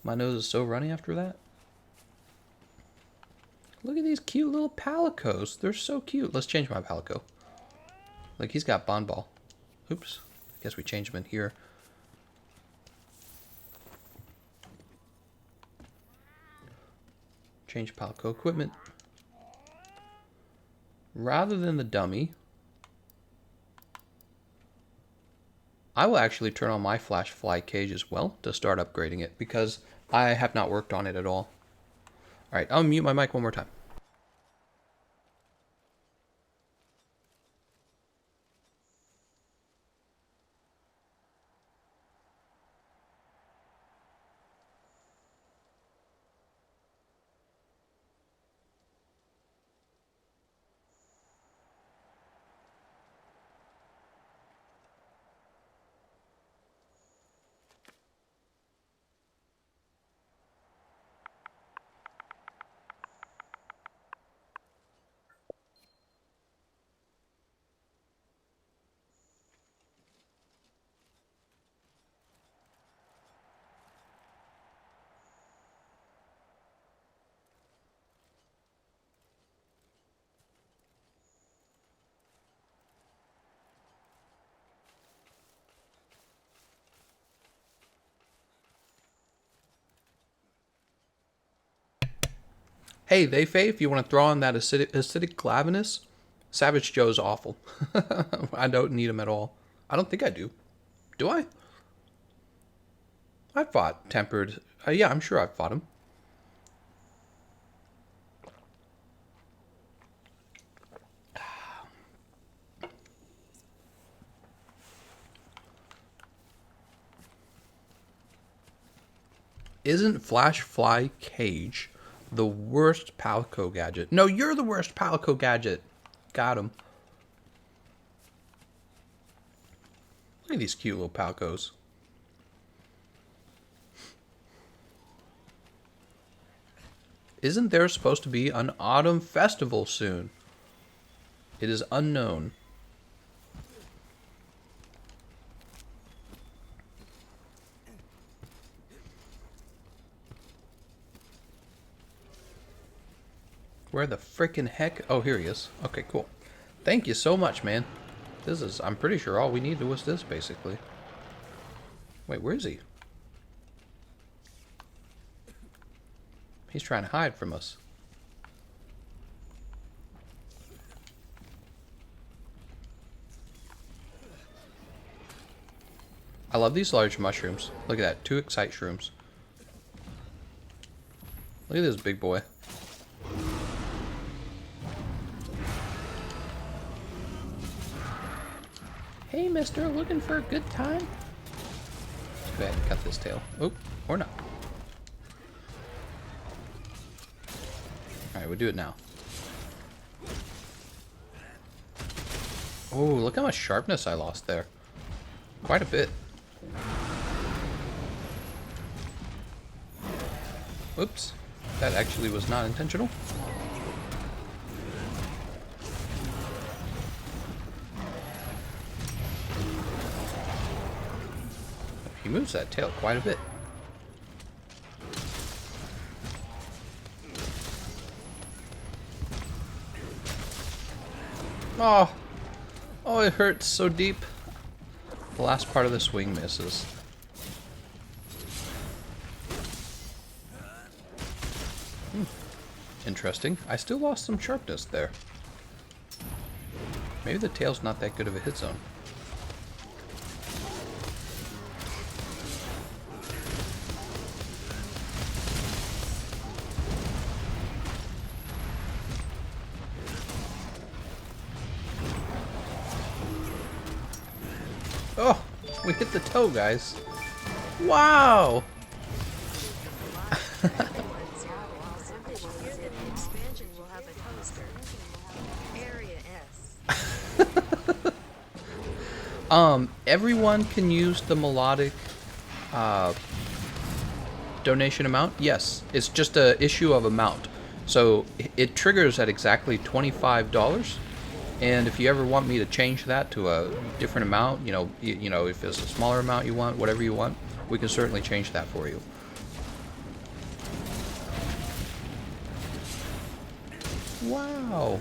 My nose is so runny after that. Look at these cute little palicos. They're so cute. Let's change my palico. Like, he's got Bond Ball. Oops. I guess we change him in here. Change palico equipment. Rather than the dummy, I will actually turn on my flash fly cage as well to start upgrading it because I have not worked on it at all. Alright, I'll mute my mic one more time. Hey, they Faye, if you want to throw on that acidic glavinus, Savage Joe's awful. I don't need him at all. I don't think I do. Do I? I fought tempered. Yeah, I'm sure I've fought him. Isn't Flash Fly Cage the worst palico gadget? No, you're the worst palico gadget. Got him. Look at these cute little palicos. Isn't there supposed to be an autumn festival soon? It is unknown. Where the frickin' heck? Oh, here he is. Okay, cool. Thank you so much, man. This is, I'm pretty sure all we needed was this, basically. Wait, where is he? He's trying to hide from us. I love these large mushrooms. Look at that. 2 excite shrooms. Look at this big boy. Hey, mister, looking for a good time? Let's go ahead and cut this tail. Oh, or not. Alright, we'll do it now. Oh, look how much sharpness I lost there. Quite a bit. Whoops. That actually was not intentional. moves that tail quite a bit. Oh, oh, it hurts so deep. The last part of the swing misses. Interesting. I still lost some sharpness there. Maybe the tail's not that good of a hit zone. Oh, we hit the toe, guys. Wow! Everyone can use the melodic donation amount. Yes, it's just a issue of amount. So it triggers at exactly $25. And if you ever want me to change that to a different amount, you know, if it's a smaller amount you want, whatever you want, we can certainly change that for you. Wow.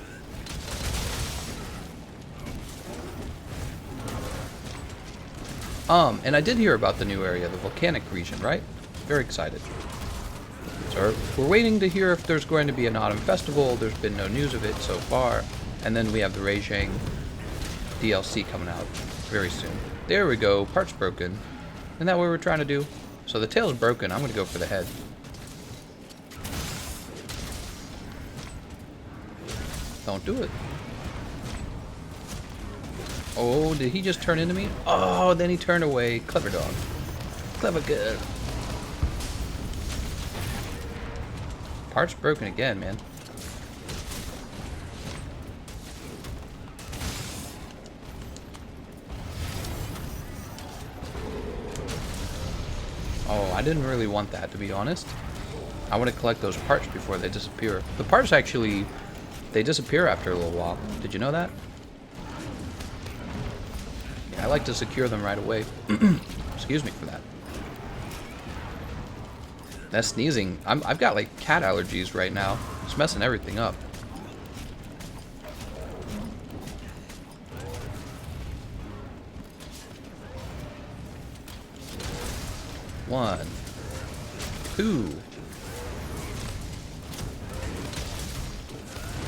And I did hear about the new area, the volcanic region, right? Very excited. So we're waiting to hear if there's going to be an autumn festival. There's been no news of it so far. And then we have the Rajang DLC coming out very soon. There we go, parts broken. Isn't that what we're trying to do? So the tail's broken, I'm gonna go for the head. Don't do it. Oh, did he just turn into me? Oh, then he turned away. Clever dog. Clever girl. Parts broken again, man. Oh, I didn't really want that, to be honest. I want to collect those parts before they disappear. The parts actually, they disappear after a little while. Did you know that? I like to secure them right away. Excuse me for that. That sneezing, I've got like cat allergies right now. It's messing everything up. One, two,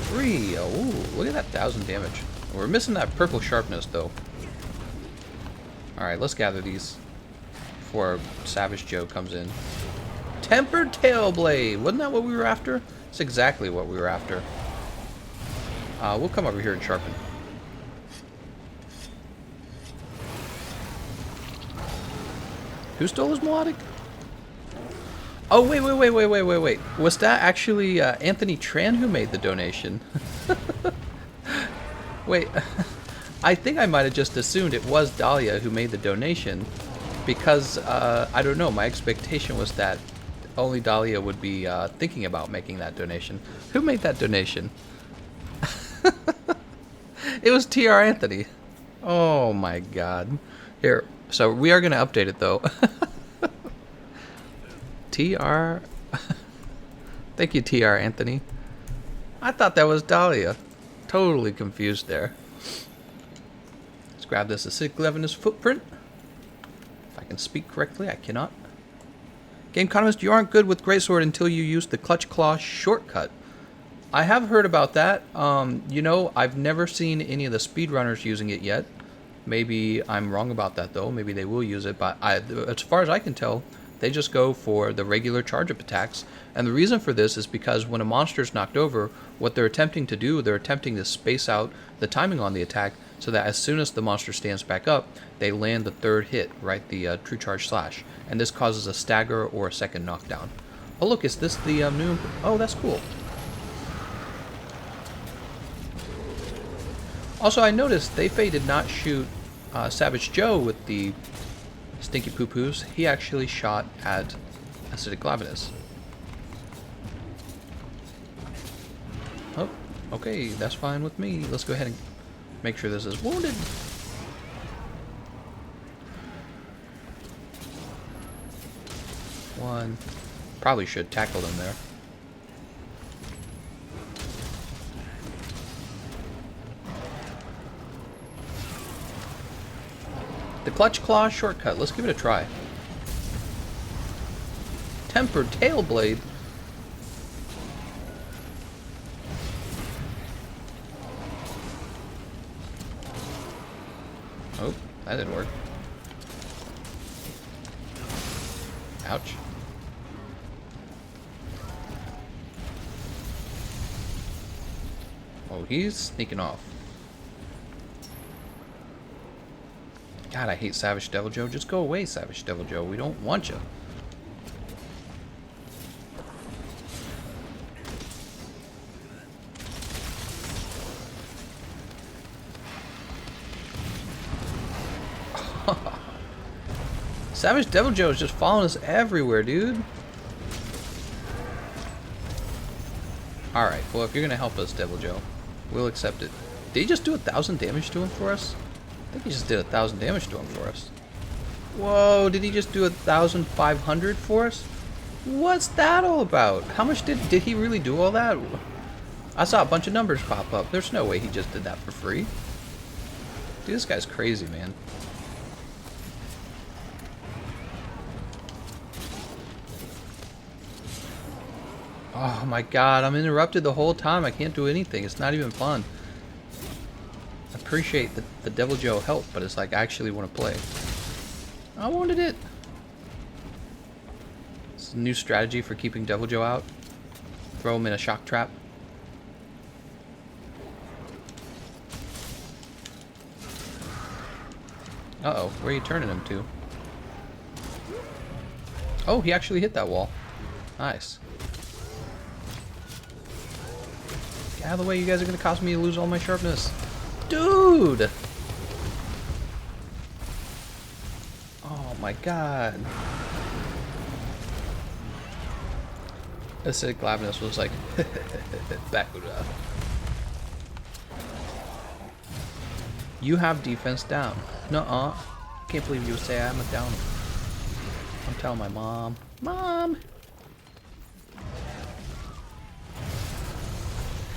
three. Oh, look at that 1,000 damage. We're missing that purple sharpness though. Alright, let's gather these before Savage Joe comes in. Tempered Tail Blade! Wasn't that what we were after? It's exactly what we were after. We'll come over here and sharpen. Who stole his melodic? Oh, wait. Was that actually Anthony Tran who made the donation? Wait. I think I might have just assumed it was Dahlia who made the donation because, I don't know, my expectation was that only Dahlia would be thinking about making that donation. Who made that donation? It was TR Anthony. Oh my god. Here, so we are going to update it though. TR... Thank you, TR Anthony. I thought that was Dahlia. Totally confused there. Let's grab this acidic leavenous footprint. If I can speak correctly, I cannot. Gameconomist, you aren't good with Greatsword until you use the Clutch Claw shortcut. I have heard about that. You know, I've never seen any of the speedrunners using it yet. Maybe I'm wrong about that though. Maybe they will use it, but as far as I can tell, they just go for the regular charge-up attacks. And the reason for this is because when a monster is knocked over, what they're attempting to do, they're attempting to space out the timing on the attack so that as soon as the monster stands back up, they land the third hit, right? The True Charge Slash. And this causes a stagger or a second knockdown. Oh look, is this the new... Oh, that's cool. Also, I noticed Thayfei did not shoot Savage Joe with the Stinky Poo Poos. He actually shot at Acidic Lavinus. Oh, okay, that's fine with me. Let's go ahead and make sure this is wounded. one. Probably should tackle them there. The Clutch Claw shortcut. Let's give it a try. Tempered Tail Blade. Oh, that didn't work. Ouch. Oh, he's sneaking off. God, I hate Savage Deviljho. Just go away, Savage Deviljho. We don't want you. Savage Deviljho is just following us everywhere, dude. Alright, well, if you're going to help us, Deviljho, we'll accept it. Did he just do 1,000 damage to him for us? I think he just did 1,000 damage to him for us. Whoa, did he just do 1,500 for us? What's that all about? How much did he really do all that? I saw a bunch of numbers pop up. There's no way he just did that for free. Dude, this guy's crazy, man. Oh my god, I'm interrupted the whole time. I can't do anything. It's not even fun. I appreciate the Deviljho help, but it's like I actually want to play. I wanted it. It's a new strategy for keeping Deviljho out. Throw him in a shock trap. Uh-oh, where are you turning him to? Oh, he actually hit that wall. Nice. Get out of the way, you guys are going to cause me to lose all my sharpness. Dude! Oh my god. Acidic Glavenus was like, Bakuda. You have defense down. Nuh-uh. Can't believe you say I'm a down. I'm telling my mom. Mom!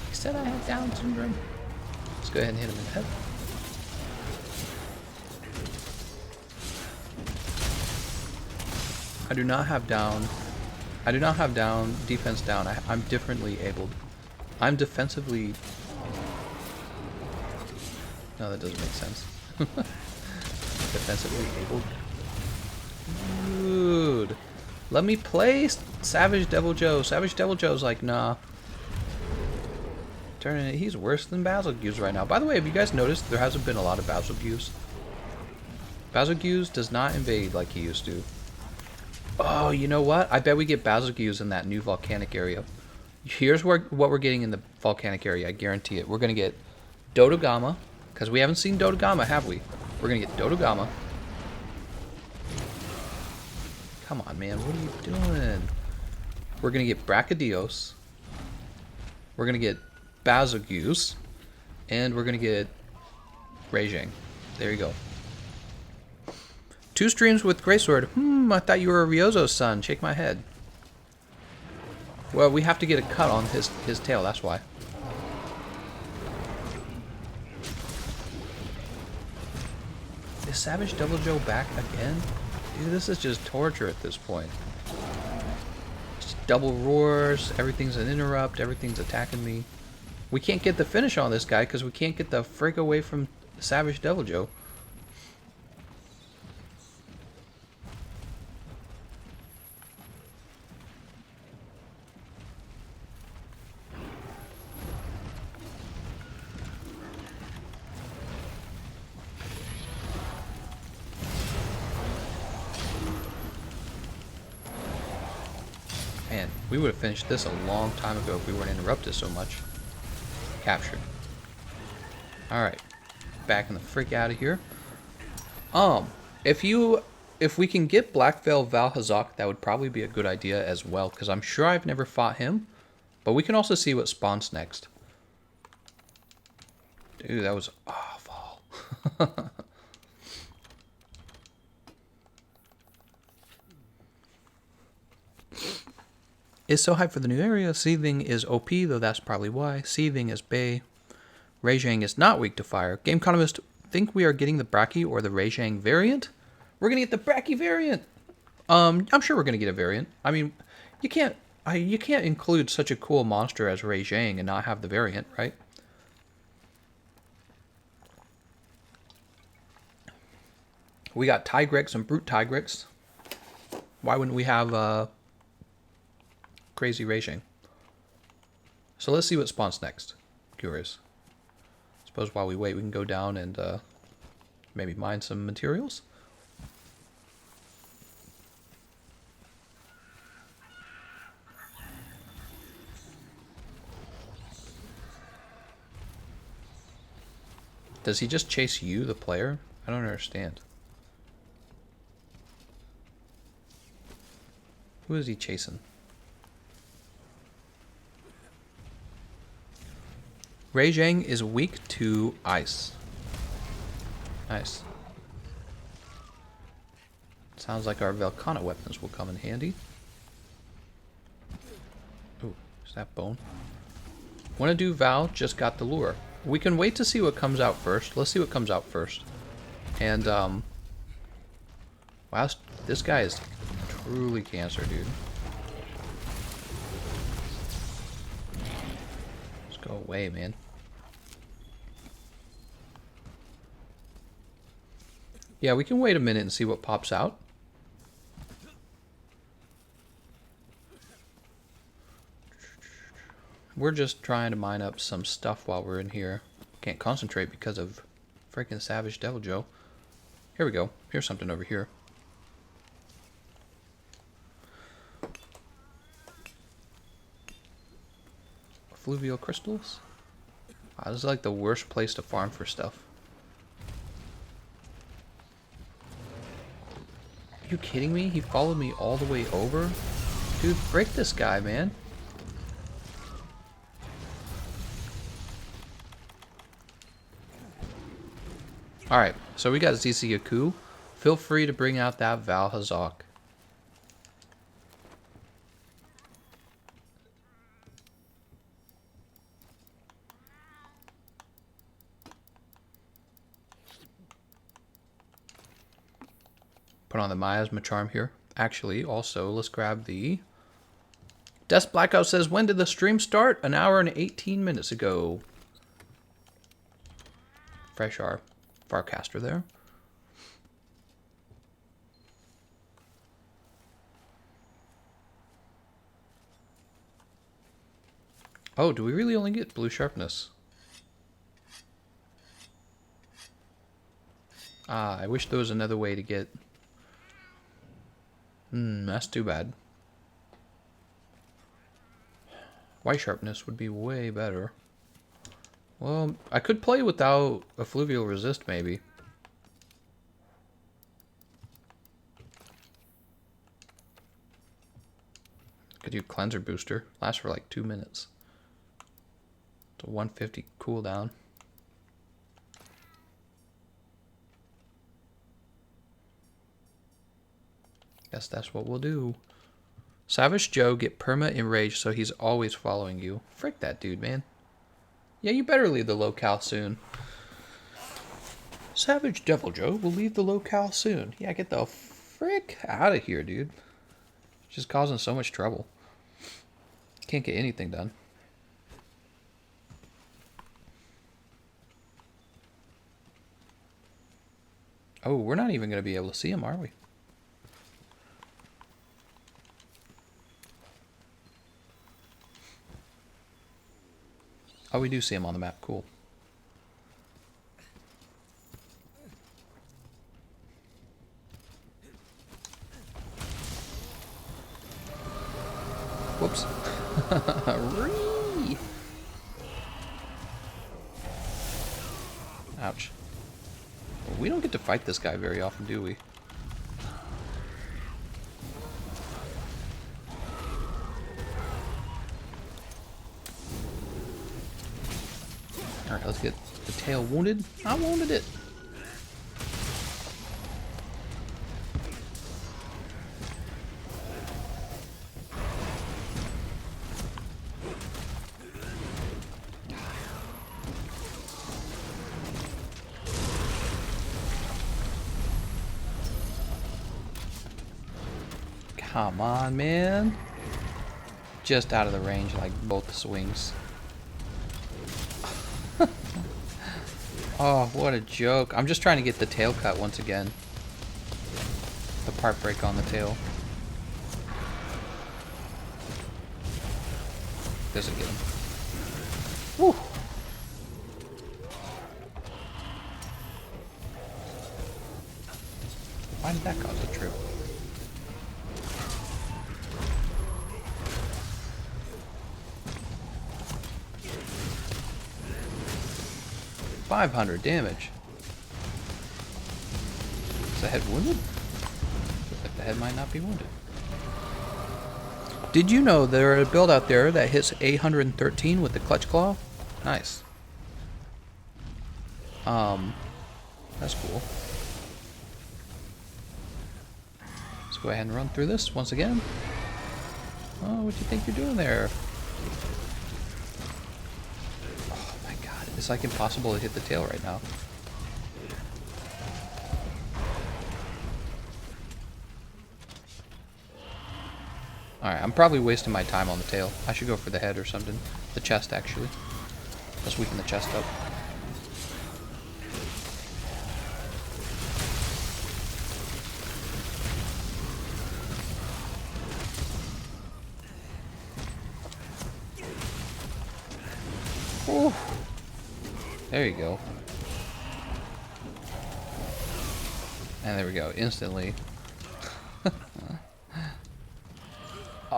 He said I had Down syndrome. Let's go ahead and hit him in the head. I do not have down. I do not have down, defense down. I'm differently abled. I'm defensively... No, that doesn't make sense. Defensively abled. Dude. Let me play Savage Deviljho. Savage Deviljo's like, nah. Turning it, he's worse than Basilgeuse right now. By the way, have you guys noticed there hasn't been a lot of Basilgeuse? Basilgeuse does not invade like he used to. Oh, you know what? I bet we get Basilgeuse in that new volcanic area. Here's what we're getting in the volcanic area. I guarantee it. We're going to get Dodogama. Because we haven't seen Dodogama, have we? We're going to get Dodogama. Come on, man. What are you doing? We're going to get Brachydios. We're going to get Basilgeuse. And we're going to get Raging. There you go. 2 streams with Greysword. I thought you were a Ryozo's son. Shake my head. Well, we have to get a cut on his tail. That's why. Is Savage Deviljho back again? Dude, this is just torture at this point. Just double roars, everything's an interrupt, everything's attacking me. We can't get the finish on this guy because we can't get the frick away from Savage Deviljho. Man, we would have finished this a long time ago if we weren't interrupted so much. Captured. Alright. Backing the frick out of here. If we can get Black Veil Val Hazaak, that would probably be a good idea as well, because I'm sure I've never fought him. But we can also see what spawns next. Dude, that was awful. is so hyped for the new area. Seething is OP, though that's probably why. Seething is Bay. Reijang is not weak to fire. Gameconomist think we are getting the Brachy or the Reijang variant. We're gonna get the Brachy variant. I'm sure we're gonna get a variant. I mean, you can't include such a cool monster as Reijang and not have the variant, right? We got Tigrex and Brute Tigrex. Why wouldn't we have Crazy Reijang? So let's see what spawns next. Curious. Suppose while we wait, we can go down and maybe mine some materials. Does he just chase you, the player? I don't understand. Who is he chasing? Reijang is weak to ice. Nice. Sounds like our Velkhana weapons will come in handy. Ooh, is that bone? Wanna do Val, just got the lure. We can wait to see what comes out first. Let's see what comes out first. And, wow, this guy is truly cancer, dude. Let's go away, man. Yeah, we can wait a minute and see what pops out. We're just trying to mine up some stuff while we're in here. Can't concentrate because of freaking Savage Deviljho. Here we go. Here's something over here. Fluvial crystals? Wow, this is like the worst place to farm for stuff. Are you kidding me? He followed me all the way over? Dude, break this guy, man. Alright, so we got ZC Yaku. Feel free to bring out that Val Hazaak. Put on the miasma charm here. Actually, also, let's grab the... Death Blackout says, when did the stream start? An hour and 18 minutes ago. Fresh our Farcaster there. Oh, do we really only get blue sharpness? Ah, I wish there was another way to get... that's too bad. White sharpness would be way better. Well, I could play without a fluvial resist, maybe. Could do cleanser booster. Lasts for like 2 minutes. It's a 150 cooldown. Guess that's what we'll do. Savage Joe, get perma enraged so he's always following you. Frick that dude, man. Yeah, you better leave the locale soon. Savage Deviljho will leave the locale soon. Yeah, get the frick out of here, dude. Just causing so much trouble. Can't get anything done. Oh, we're not even going to be able to see him, are we? Oh, we do see him on the map. Cool. Whoops. Ouch. Well, we don't get to fight this guy very often, do we? Alright, let's get the tail wounded. I wounded it. Come on, man. Just out of the range, like both swings. Oh, what a joke. I'm just trying to get the tail cut once again. The part break on the tail. This'll get him. Woo! Why did that cause a trip? $500 damage. Is the head wounded? Looks like the head might not be wounded. Did you know there's a build out there that hits 813 with the clutch claw? Nice. That's cool. Let's go ahead and run through this once again. Oh, what do you think you're doing there? Oh my god, it's like impossible to hit the tail right now. Alright, I'm probably wasting my time on the tail. I should go for the head or something. The chest, actually. Let's weaken the chest up. Ooh. There you go. And there we go, instantly.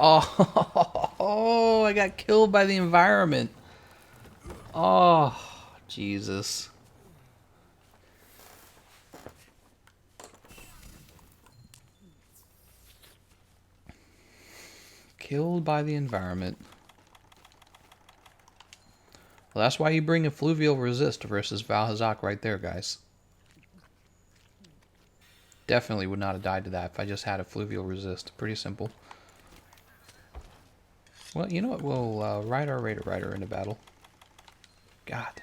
Oh, I got killed by the environment. Oh, Jesus. Killed by the environment. Well, that's why you bring a Fluvial Resist versus Hazaak right there, guys. Definitely would not have died to that if I just had a Fluvial Resist. Pretty simple. Well, you know what? We'll ride our Raider Rider into battle. God.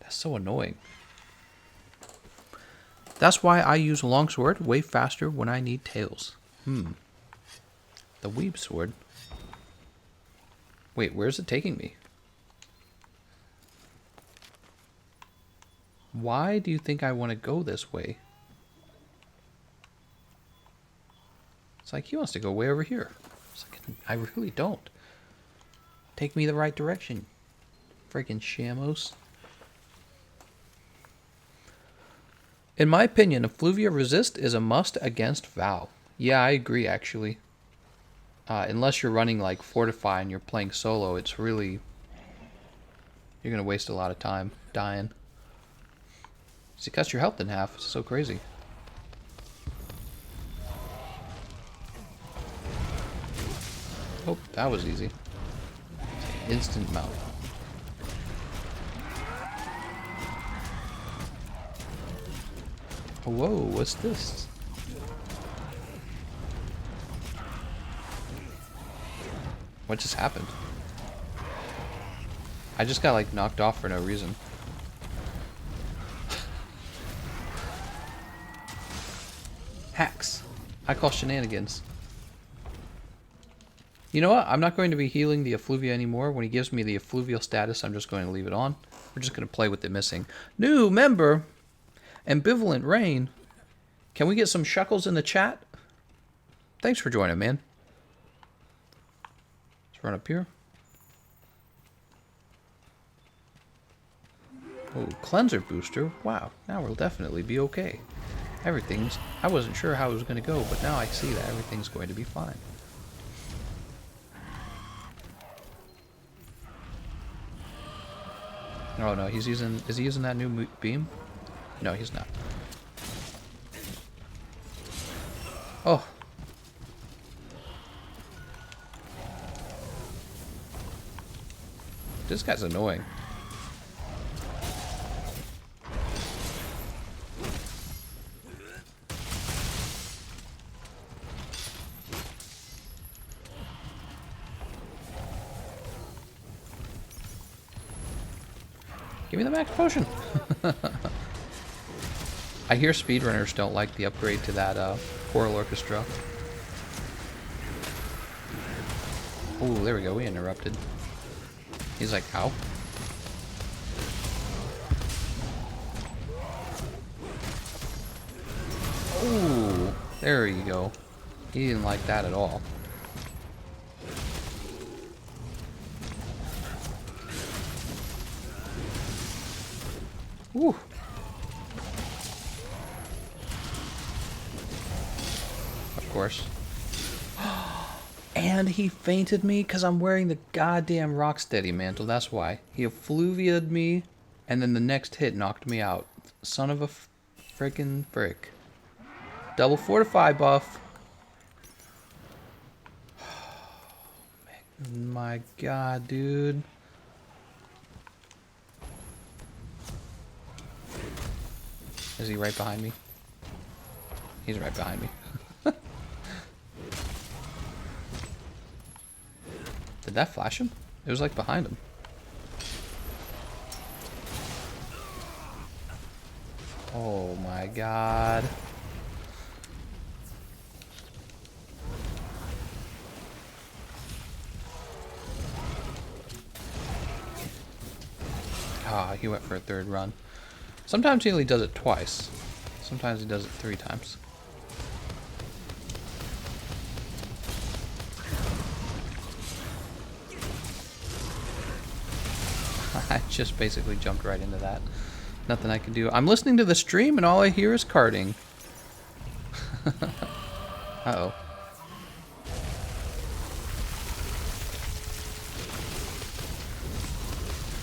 That's so annoying. That's why I use Longsword way faster when I need tails. The Weeb Sword. Wait, where's it taking me? Why do you think I want to go this way? It's like he wants to go way over here. It's like, I really don't. Take me the right direction. Freaking Shamos. In my opinion, a Fluvia Resist is a must against Val. Yeah, I agree, actually. Unless you're running like Fortify and you're playing solo, it's really... You're going to waste a lot of time dying. So it cuts your health in half. It's so crazy. Oh, that was easy. Instant mount. Whoa, what's this? What just happened? I just got like knocked off for no reason. Hacks. I call shenanigans. You know what? I'm not going to be healing the Effluvia anymore. When he gives me the Effluvial status, I'm just going to leave it on. We're just going to play with it missing. New member! Ambivalent Rain. Can we get some shuckles in the chat? Thanks for joining, man. Let's run up here. Oh, cleanser booster. Wow, now we'll definitely be okay. Everything's... I wasn't sure how it was going to go, but now I see that everything's going to be fine. Oh no, he's using... Is he using that new beam? No, he's not. Oh. This guy's annoying. Give me the max potion. I hear speedrunners don't like the upgrade to that choral orchestra. Oh, there we go. We interrupted. He's like, ow. Oh, there you go. He didn't like that at all. Woo. Of course. And he fainted me because I'm wearing the goddamn Rocksteady mantle. That's why. He effluviated me, and then the next hit knocked me out. Son of a freaking frick. Double fortify buff. My god, dude. Is he right behind me? He's right behind me. Did that flash him? It was like behind him. Oh my god. Ah, he went for a third run. Sometimes he only does it twice. Sometimes he does it 3 times. I just basically jumped right into that. Nothing I can do. I'm listening to the stream and all I hear is carting. Uh-oh.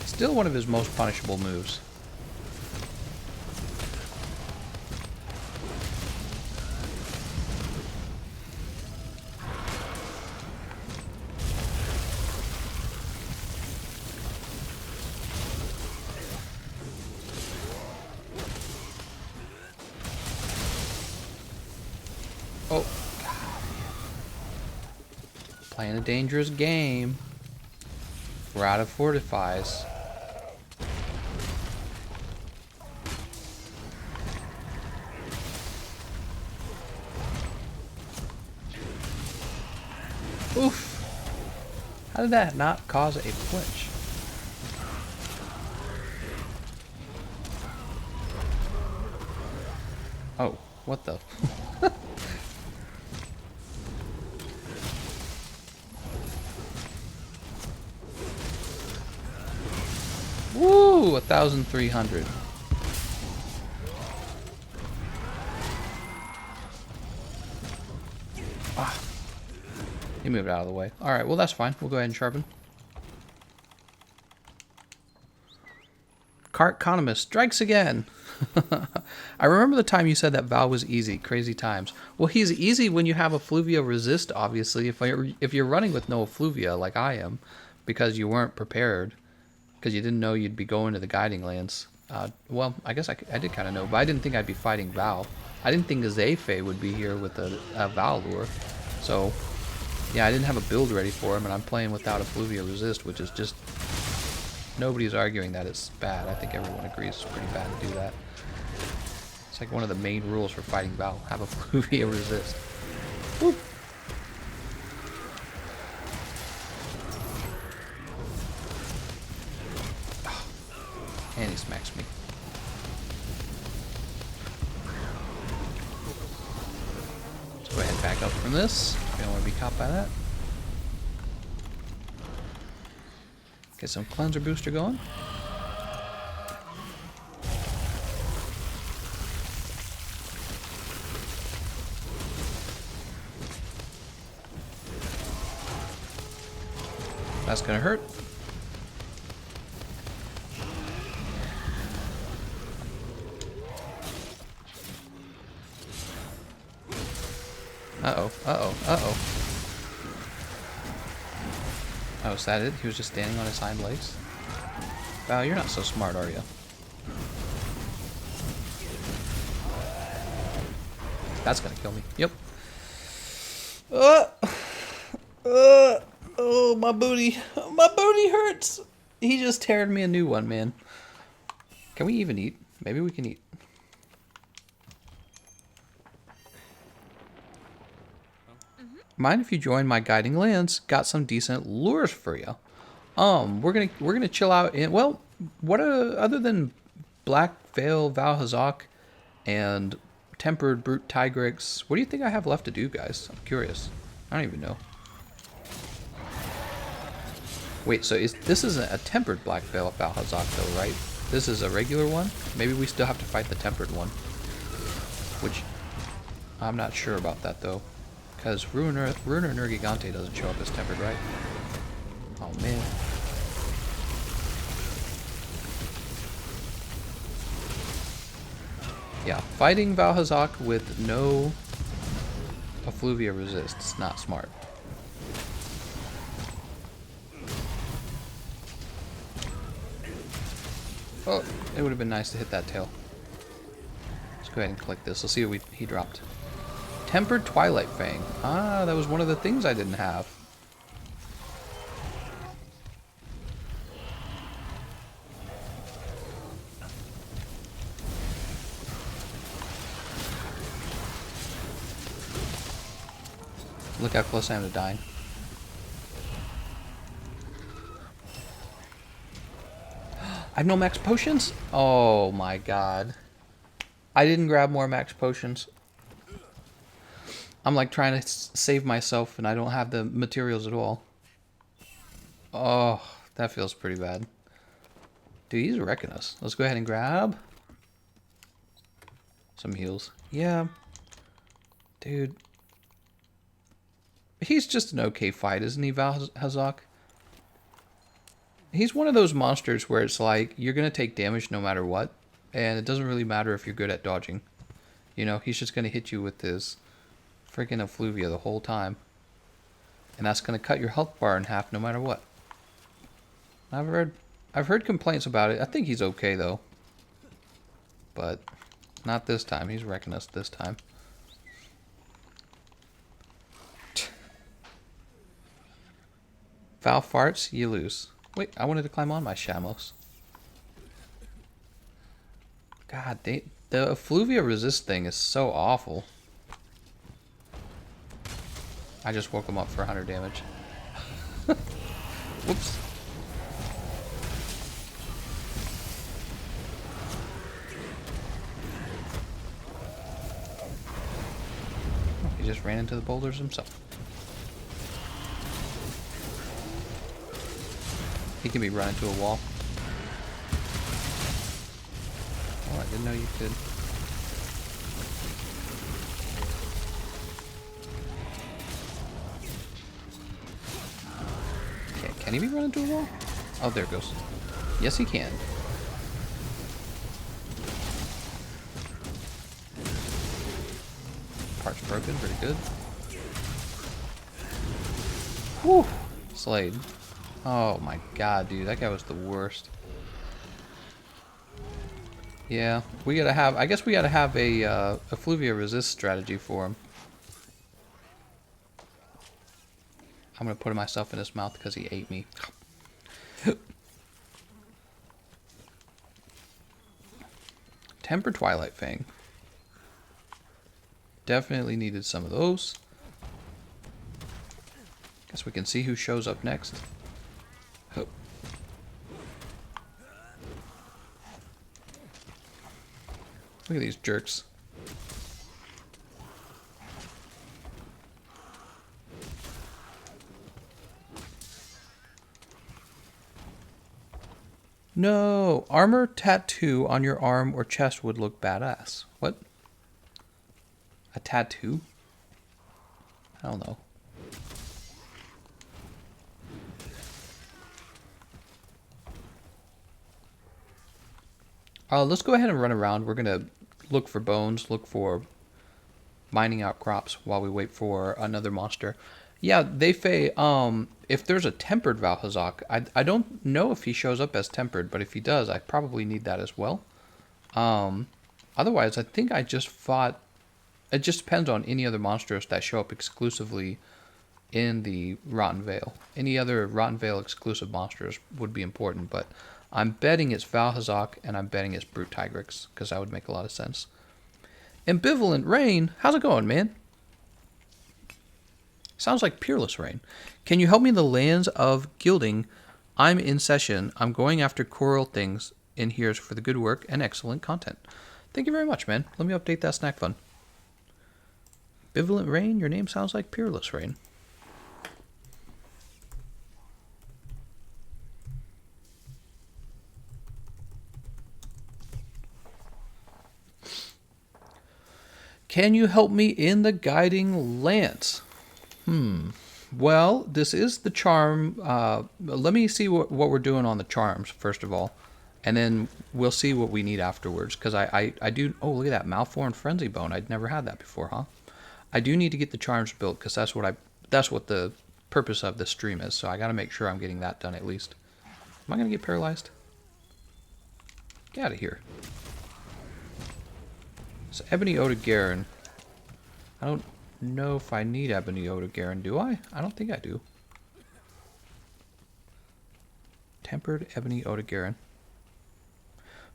Still one of his most punishable moves. Oh, God. Playing a dangerous game. We're out of fortifies. Oof. How did that not cause a flinch? Oh, what the? Woo! 1,300. Ah. He moved out of the way. Alright, well that's fine. We'll go ahead and sharpen. Economist strikes again. I remember the time you said that Val was easy. Crazy times. Well, he's easy when you have Effluvia resist, obviously. If you're running with no Effluvia, like I am, because you weren't prepared, because you didn't know you'd be going to the Guiding Lance. Well, I guess I did kind of know, but I didn't think I'd be fighting Val. I didn't think Zayfei would be here with a Val lure. So, yeah, I didn't have a build ready for him, and I'm playing without Effluvia resist, which is just... Nobody's arguing that it's bad. I think everyone agrees it's pretty bad to do that. It's like one of the main rules for fighting Val. Have Effluvia resist. Woo! And he smacks me. Let's go ahead and back up from this. We don't want to be caught by that. Get some cleanser booster going. That's gonna hurt. Uh-oh, uh-oh, uh-oh. Oh, is that it? He was just standing on his hind legs? Wow, you're not so smart, are you? That's gonna kill me. Yep. Oh, my booty. My booty hurts. He just teared me a new one, man. Can we even eat? Maybe we can eat. mind if you join my guiding lands? Got some decent lures for you. We're gonna chill out in, well, other than Black Veil, Val Hazaak, and Tempered Brute Tigrex, what do you think I have left to do, guys? I'm curious. I don't even know. Wait, so this isn't a Tempered Black Veil Val Hazaak though, right? This is a regular one? Maybe we still have to fight the Tempered one. Which, I'm not sure about that though. Because Ruiner Nergigante doesn't show up as Tempered, right? Oh man. Yeah, fighting Val Hazaak with no Effluvia resist is not smart. Oh, it would have been nice to hit that tail. Let's go ahead and click this. Let's see what he dropped. Tempered Twilight Fang. Ah, that was one of the things I didn't have. Look how close I am to dying. I have no max potions? Oh my god. I didn't grab more max potions. I'm like trying to save myself and I don't have the materials at all. Oh, that feels pretty bad. Dude, he's wrecking us. Let's go ahead and grab some heals. Yeah. Dude. He's just an okay fight, isn't he, Val Hazaak? He's one of those monsters where it's like, you're going to take damage no matter what. And it doesn't really matter if you're good at dodging. You know, he's just going to hit you with his freaking effluvia the whole time. And that's going to cut your health bar in half no matter what. I've heard complaints about it. I think he's okay, though. But not this time. He's wrecking us this time. Foul farts, you lose. Wait, I wanted to climb on my Shamos. God, the effluvia resist thing is so awful. I just woke him up for 100 damage. Whoops. He just ran into the boulders himself. He can be run into a wall. Oh, I didn't know you could. Can he be run into a wall? Oh, there it goes. Yes, he can. Part's broken, pretty good. Whew! Slayed. Oh my god, dude, that guy was the worst. Yeah, we gotta have, I guess we gotta have a effluvia resist strategy for him. I'm gonna put myself in his mouth because he ate me. Tempered Twilight Fang. Definitely needed some of those. Guess we can see who shows up next. Look at these jerks. No, armor tattoo on your arm or chest would look badass. What? A tattoo? I don't know. Let's go ahead and run around. We're gonna look for bones, look for mining out crops while we wait for another monster. Yeah, they say if there's a tempered Val Hazaak, I don't know if he shows up as tempered, but if he does, I probably need that as well. Otherwise, I think I just fought. It just depends on any other monsters that show up exclusively in the Rotten Vale. Any other Rotten Vale exclusive monsters would be important, but I'm betting it's Val Hazaak and I'm betting it's Brute Tigrex because that would make a lot of sense. Ambivalent Rain, how's it going, man? Sounds like Peerless Rain. Can you help me in the lands of gilding? I'm in session. I'm going after coral things in here for the good work and excellent content. Thank you very much, man. Let me update that snack fund. Bivalent Rain, your name sounds like Peerless Rain. Can you help me in the guiding lance? Well, this is the charm. Let me see what we're doing on the charms, first of all. And then we'll see what we need afterwards. Because I do... Oh, look at that. Malformed Frenzy Bone. I'd never had that before, huh? I do need to get the charms built because that's what the purpose of this stream is. So I got to make sure I'm getting that done at least. Am I going to get paralyzed? Get out of here. So Ebony Odogaron. I don't know if I need Ebony Odogaron, do I? I don't think I do. Tempered Ebony Odogaron.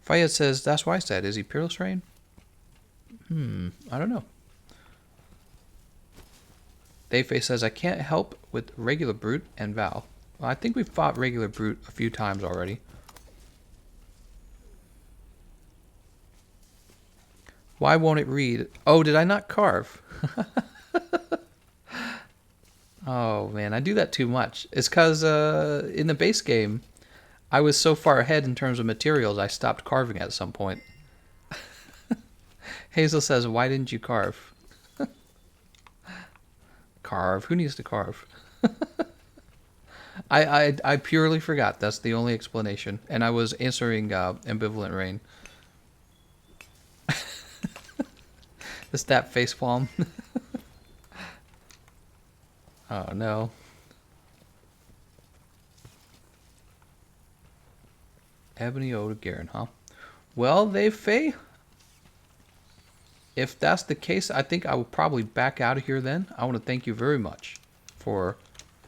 Fayed says, that's why I said, is he Peerless Rain? I don't know. Dayface says, I can't help with regular Brute and Val. Well, I think we've fought regular Brute a few times already. Why won't it read? Oh, did I not carve? Oh, man, I do that too much. It's because in the base game, I was so far ahead in terms of materials, I stopped carving at some point. Hazel says, why didn't you carve? Carve? Who needs to carve? I purely forgot. That's the only explanation. And I was answering Ambivalent Rain. The stat facepalm. Oh no. Ebony Odogaron, huh? Well, Faye. If that's the case, I think I will probably back out of here then. I want to thank you very much for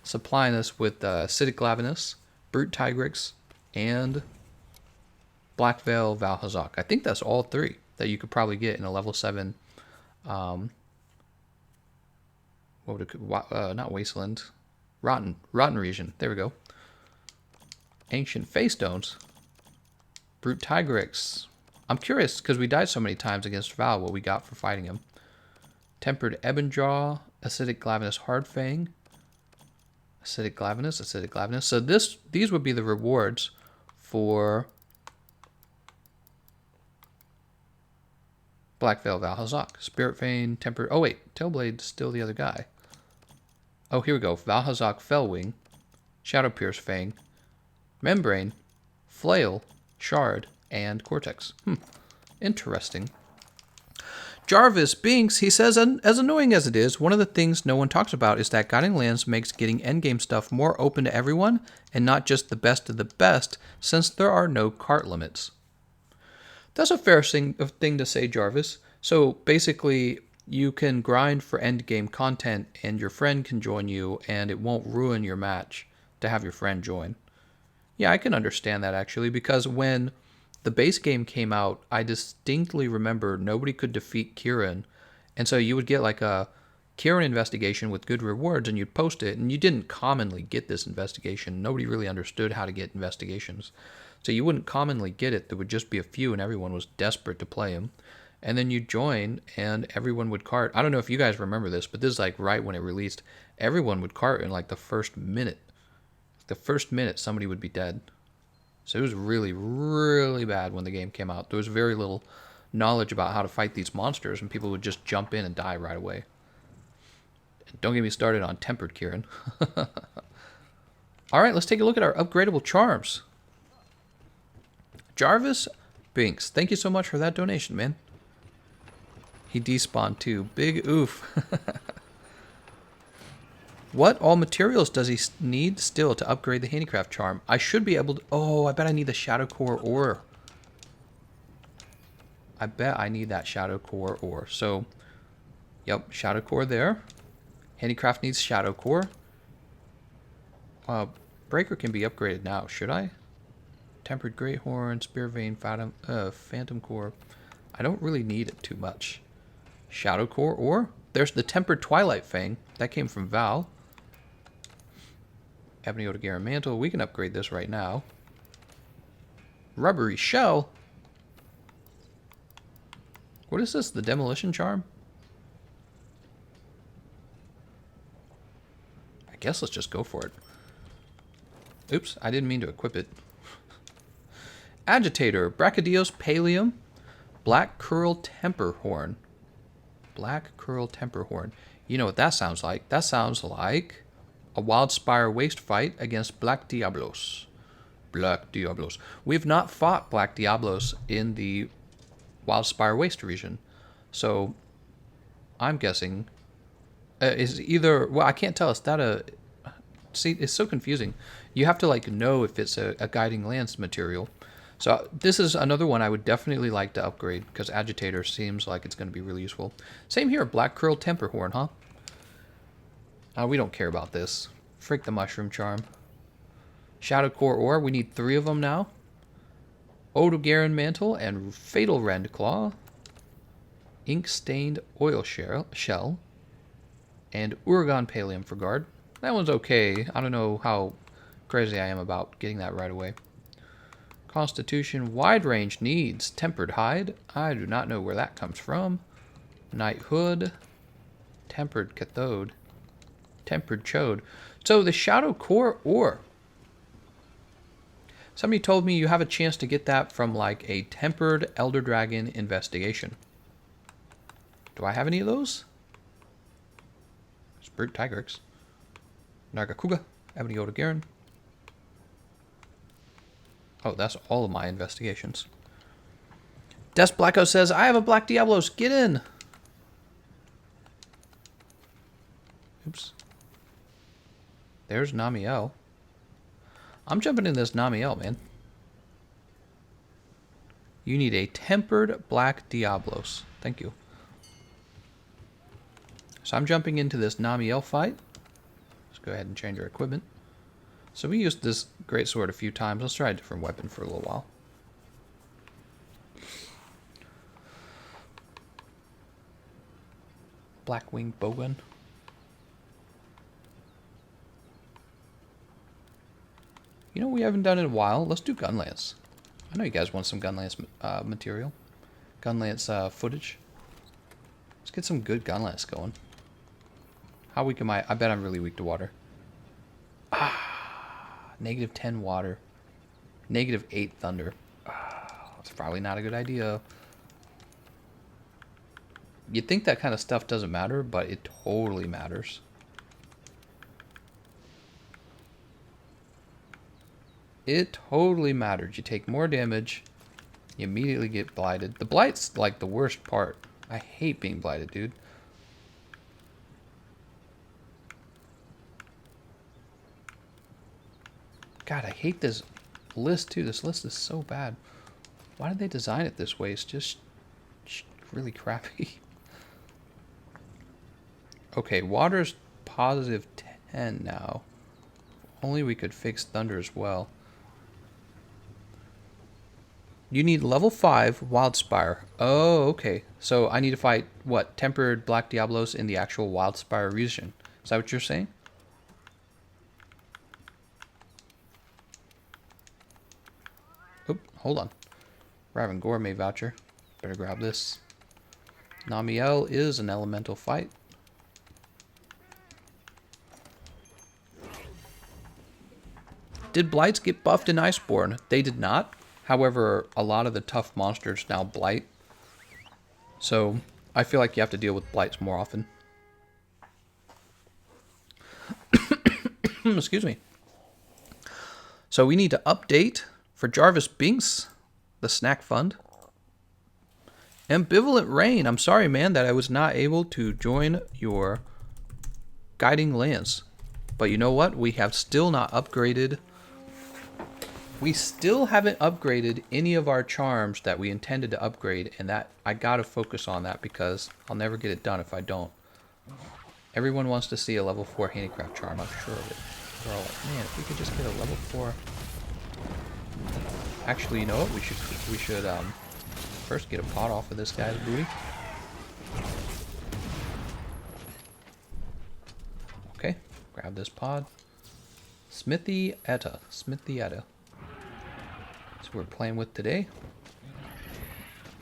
supplying us with Acidic Glavenus, Brute Tigrex, and Black Veil Val Hazaak. I think that's all three that you could probably get in a level 7. What would it, not Wasteland, Rotten region. There we go. Ancient Face Stones, Brute Tigrex. I'm curious because we died so many times against Val. What we got for fighting him? Tempered Ebonjaw, Acidic Glavenus Hardfang, Acidic Glavenus. So these would be the rewards for Black Veil Val Hazaak. Spirit Vein, Tempered... Oh, wait. Tailblade's still the other guy. Oh, here we go. Val Hazaak, Fellwing, Shadow Pierce Fang, Membrane, Flail, Shard, and Cortex. Interesting. Jarvis Binks, he says, as annoying as it is, one of the things no one talks about is that Guiding Lands makes getting endgame stuff more open to everyone, and not just the best of the best, since there are no cart limits. That's a fair thing to say, Jarvis. So basically, you can grind for endgame content, and your friend can join you, and it won't ruin your match to have your friend join. Yeah, I can understand that, actually, because when the base game came out, I distinctly remember nobody could defeat Kieran, and so you would get like a Kieran investigation with good rewards, and you'd post it, and you didn't commonly get this investigation. Nobody really understood how to get investigations. So you wouldn't commonly get it. There would just be a few, and everyone was desperate to play him. And then you'd join, and everyone would cart. I don't know if you guys remember this, but this is like right when it released. Everyone would cart in like the first minute. The first minute, somebody would be dead. So it was really, really bad when the game came out. There was very little knowledge about how to fight these monsters, and people would just jump in and die right away. And don't get me started on Tempered Kieran. All right, let's take a look at our upgradable charms. Jarvis Binks, thank you so much for that donation, man. He despawned too. Big oof. What all materials does he need still to upgrade the handicraft charm? I should be able to... Oh, I bet I need the Shadow Core ore. I bet I need that Shadow Core ore. So, yep, Shadow Core there. Handicraft needs Shadow Core. Breaker can be upgraded now, should I? Tempered Greathorn, Spear Vein, Phantom Core. I don't really need it too much. Shadow Core ore? there's the Tempered Twilight Fang. That came from Val. Ebony Otogaran Mantle. We can upgrade this right now. Rubbery Shell. What is this? The Demolition Charm? I guess let's just go for it. Oops, I didn't mean to equip it. Agitator. Brachydios Pallium. Black Curl Temper Horn. Black Curl Temper Horn. You know what that sounds like? That sounds like a Wildspire Waste fight against Black Diablos. Black Diablos. We have not fought Black Diablos in the Wildspire Waste region. So, I'm guessing... is either... Well, I can't tell. Is that a... See, it's so confusing. You have to, like, know if it's a Guiding Lance material. So this is another one I would definitely like to upgrade, because Agitator seems like it's going to be really useful. Same here, Black Curl Temper Horn, huh? We don't care about this. Freak the Mushroom Charm. Shadow Core Ore, we need 3 of them now. Otogaran Mantle and Fatal Rend Claw. Ink Stained Oil Shell. And Uragan Pallium for guard. That one's okay. I don't know how crazy I am about getting that right away. Constitution Wide Range needs Tempered Hide. I do not know where that comes from. Knighthood. Tempered Cathode. Tempered Chode. So the Shadow Core Ore. Somebody told me you have a chance to get that from like a Tempered Elder Dragon Investigation. Do I have any of those? Brute Tigrex. Nargacuga. Ebony Otogaran. Oh, that's all of my investigations. Des Blacko says, I have a Black Diablos. Get in. Oops. There's Namiel. I'm jumping in this Namiel, man. You need a Tempered Black Diablos. Thank you. So I'm jumping into this Namiel fight. Let's go ahead and change our equipment. So we used this greatsword a few times. Let's try a different weapon for a little while. Blackwing Bowgun. You know, we haven't done it in a while. Let's do Gunlance. I know you guys want some Gunlance material. Gunlance footage. Let's get some good Gunlance going. How weak am I? I bet I'm really weak to water. Negative 10 water. Negative 8 thunder. That's probably not a good idea. You'd think that kind of stuff doesn't matter, but it totally matters. It totally matters. You take more damage. You immediately get blighted. The blight's like the worst part. I hate being blighted, dude. God, I hate this list too. This list is so bad. Why did they design it this way? It's just really crappy. Okay, water's positive 10 now. Only we could fix thunder as well. You need level 5 Wildspire. Oh, okay. So I need to fight, what, Tempered Black Diablos in the actual Wildspire region. Is that what you're saying? Oop, hold on. Raven Gourmet voucher. Better grab this. Namiel is an elemental fight. Did Blights get buffed in Iceborne? They did not. However, a lot of the tough monsters now blight. So, I feel like you have to deal with blights more often. Excuse me. So, we need to update for Jarvis Binks, the snack fund. Ambivalent Rain. I'm sorry, man, that I was not able to join your Guiding Lance. But you know what? We have still not upgraded. We still haven't upgraded any of our charms that we intended to upgrade, and that I gotta focus on that because I'll never get it done if I don't. Everyone wants to see a level 4 handicraft charm, I'm sure of it. They're all like, man, if we could just get a level 4. Actually, you know what? We should first get a pot off of this guy's booty. Grab this pod. Smithy Etta. Smithy Etta. That's what we're playing with today.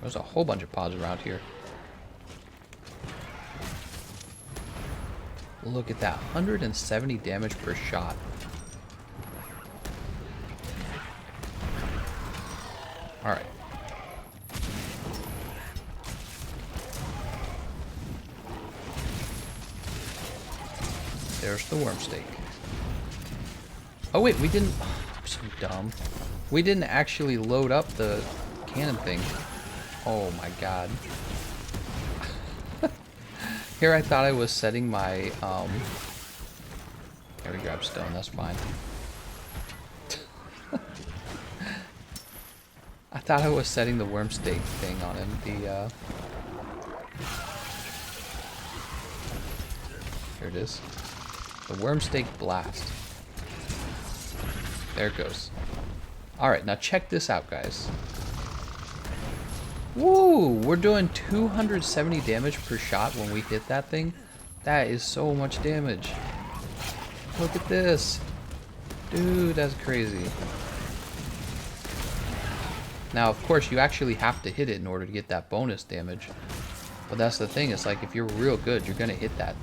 There's a whole bunch of pods around here. Look at that. 170 damage per shot. Alright. There's the worm steak. Oh wait, we didn't... Oh, I'm so dumb. We didn't actually load up the cannon thing. Oh my god. Here I thought I was setting my... There we grab stone, that's fine. I thought I was setting the worm steak thing on him. Here it is. The worm steak blast. There it goes. Alright, now check this out, guys. Woo! We're doing 270 damage per shot when we hit that thing. That is so much damage. Look at this. Dude, that's crazy. Now, of course, you actually have to hit it in order to get that bonus damage. But that's the thing. It's like, if you're real good, you're going to hit that.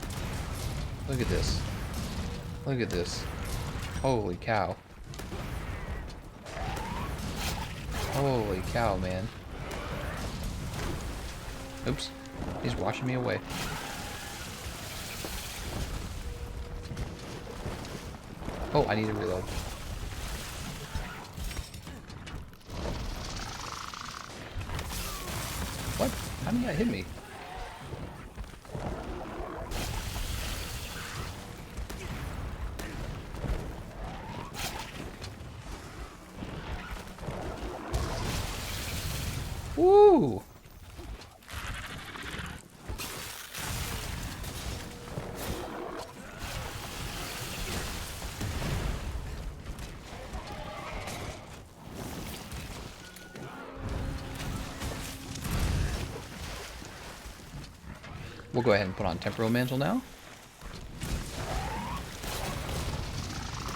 Look at this. Look at this. Holy cow. Holy cow, man. Oops. He's washing me away. Oh, I need to reload. What? How did that hit me? Woo! We'll go ahead and put on Temporal Mantle now.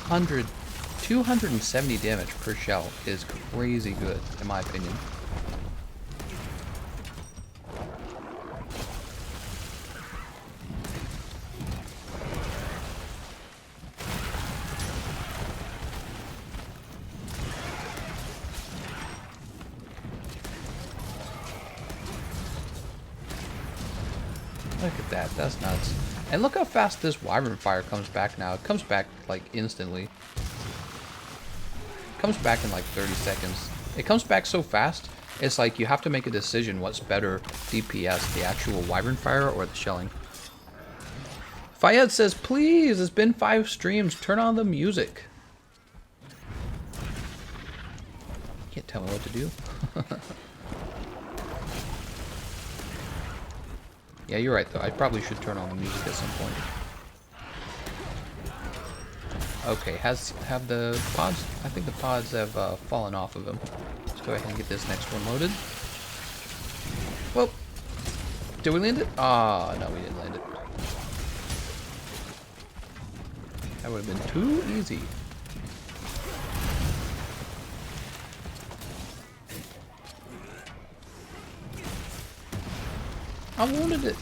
270 damage per shell is crazy good, in my opinion. Look at that, that's nuts. And look how fast this Wyvern Fire comes back now. It comes back like instantly. It comes back in like 30 seconds. It comes back so fast, it's like you have to make a decision what's better DPS, the actual Wyvern Fire or the shelling. Fayed says, please, it's been 5 streams, turn on the music. You can't tell me what to do. Yeah, you're right, though. I probably should turn on the music at some point. Okay, have the pods... I think the pods have fallen off of him. Let's go ahead and get this next one loaded. Well, did we land it? Ah, no, we didn't land it. That would have been too easy. I wanted it.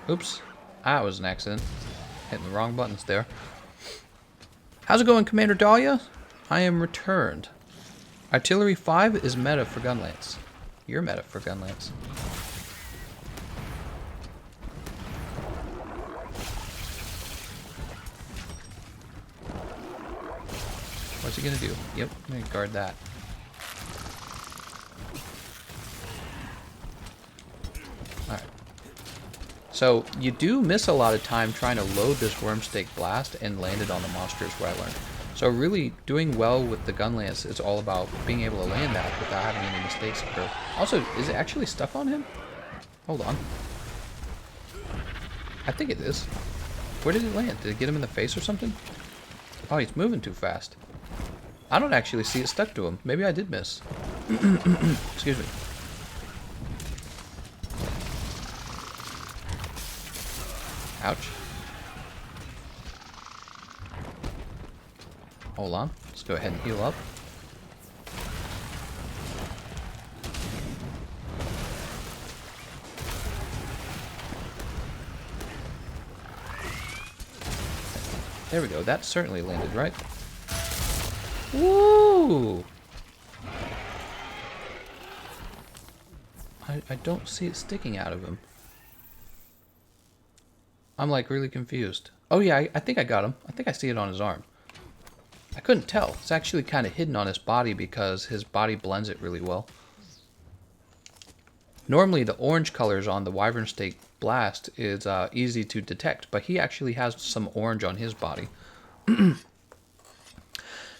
Oops. That was an accident. Hitting the wrong buttons there. How's it going, Commander Dahlia? I am returned. Artillery 5 is meta for Gunlance. You're meta for Gunlance. What's he gonna do? Yep, I'm gonna guard that. Alright. So, you do miss a lot of time trying to load this Wormstake Blast and land it on the monsters, where I learned. So really, doing well with the Gunlance, it's all about being able to land that without having any mistakes occur. Also, is it actually stuck on him? Hold on. I think it is. Where did it land? Did it get him in the face or something? Oh, he's moving too fast. I don't actually see it stuck to him. Maybe I did miss. Excuse me. Ouch. Hold on. Let's go ahead and heal up. There we go. That certainly landed, right? Woo! I don't see it sticking out of him. I'm like really confused. Oh yeah, I think I got him. I think I see it on his arm. I couldn't tell. It's actually kind of hidden on his body because his body blends it really well. Normally the orange colors on the Wyvern Stake Blast is easy to detect, but he actually has some orange on his body.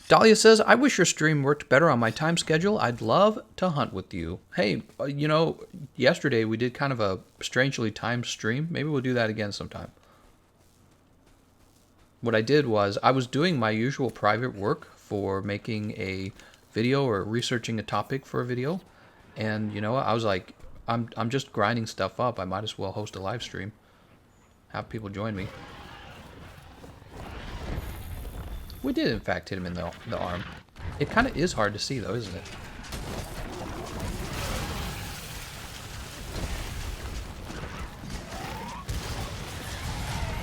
Dahlia says, I wish your stream worked better on my time schedule. I'd love to hunt with you. Hey, you know, yesterday we did kind of a strangely timed stream. Maybe we'll do that again sometime. What I did was I was doing my usual private work for making a video or researching a topic for a video. And, you know, I was like, I'm just grinding stuff up. I might as well host a live stream. Have people join me. We did, in fact, hit him in the arm. It kind of is hard to see, though, isn't it?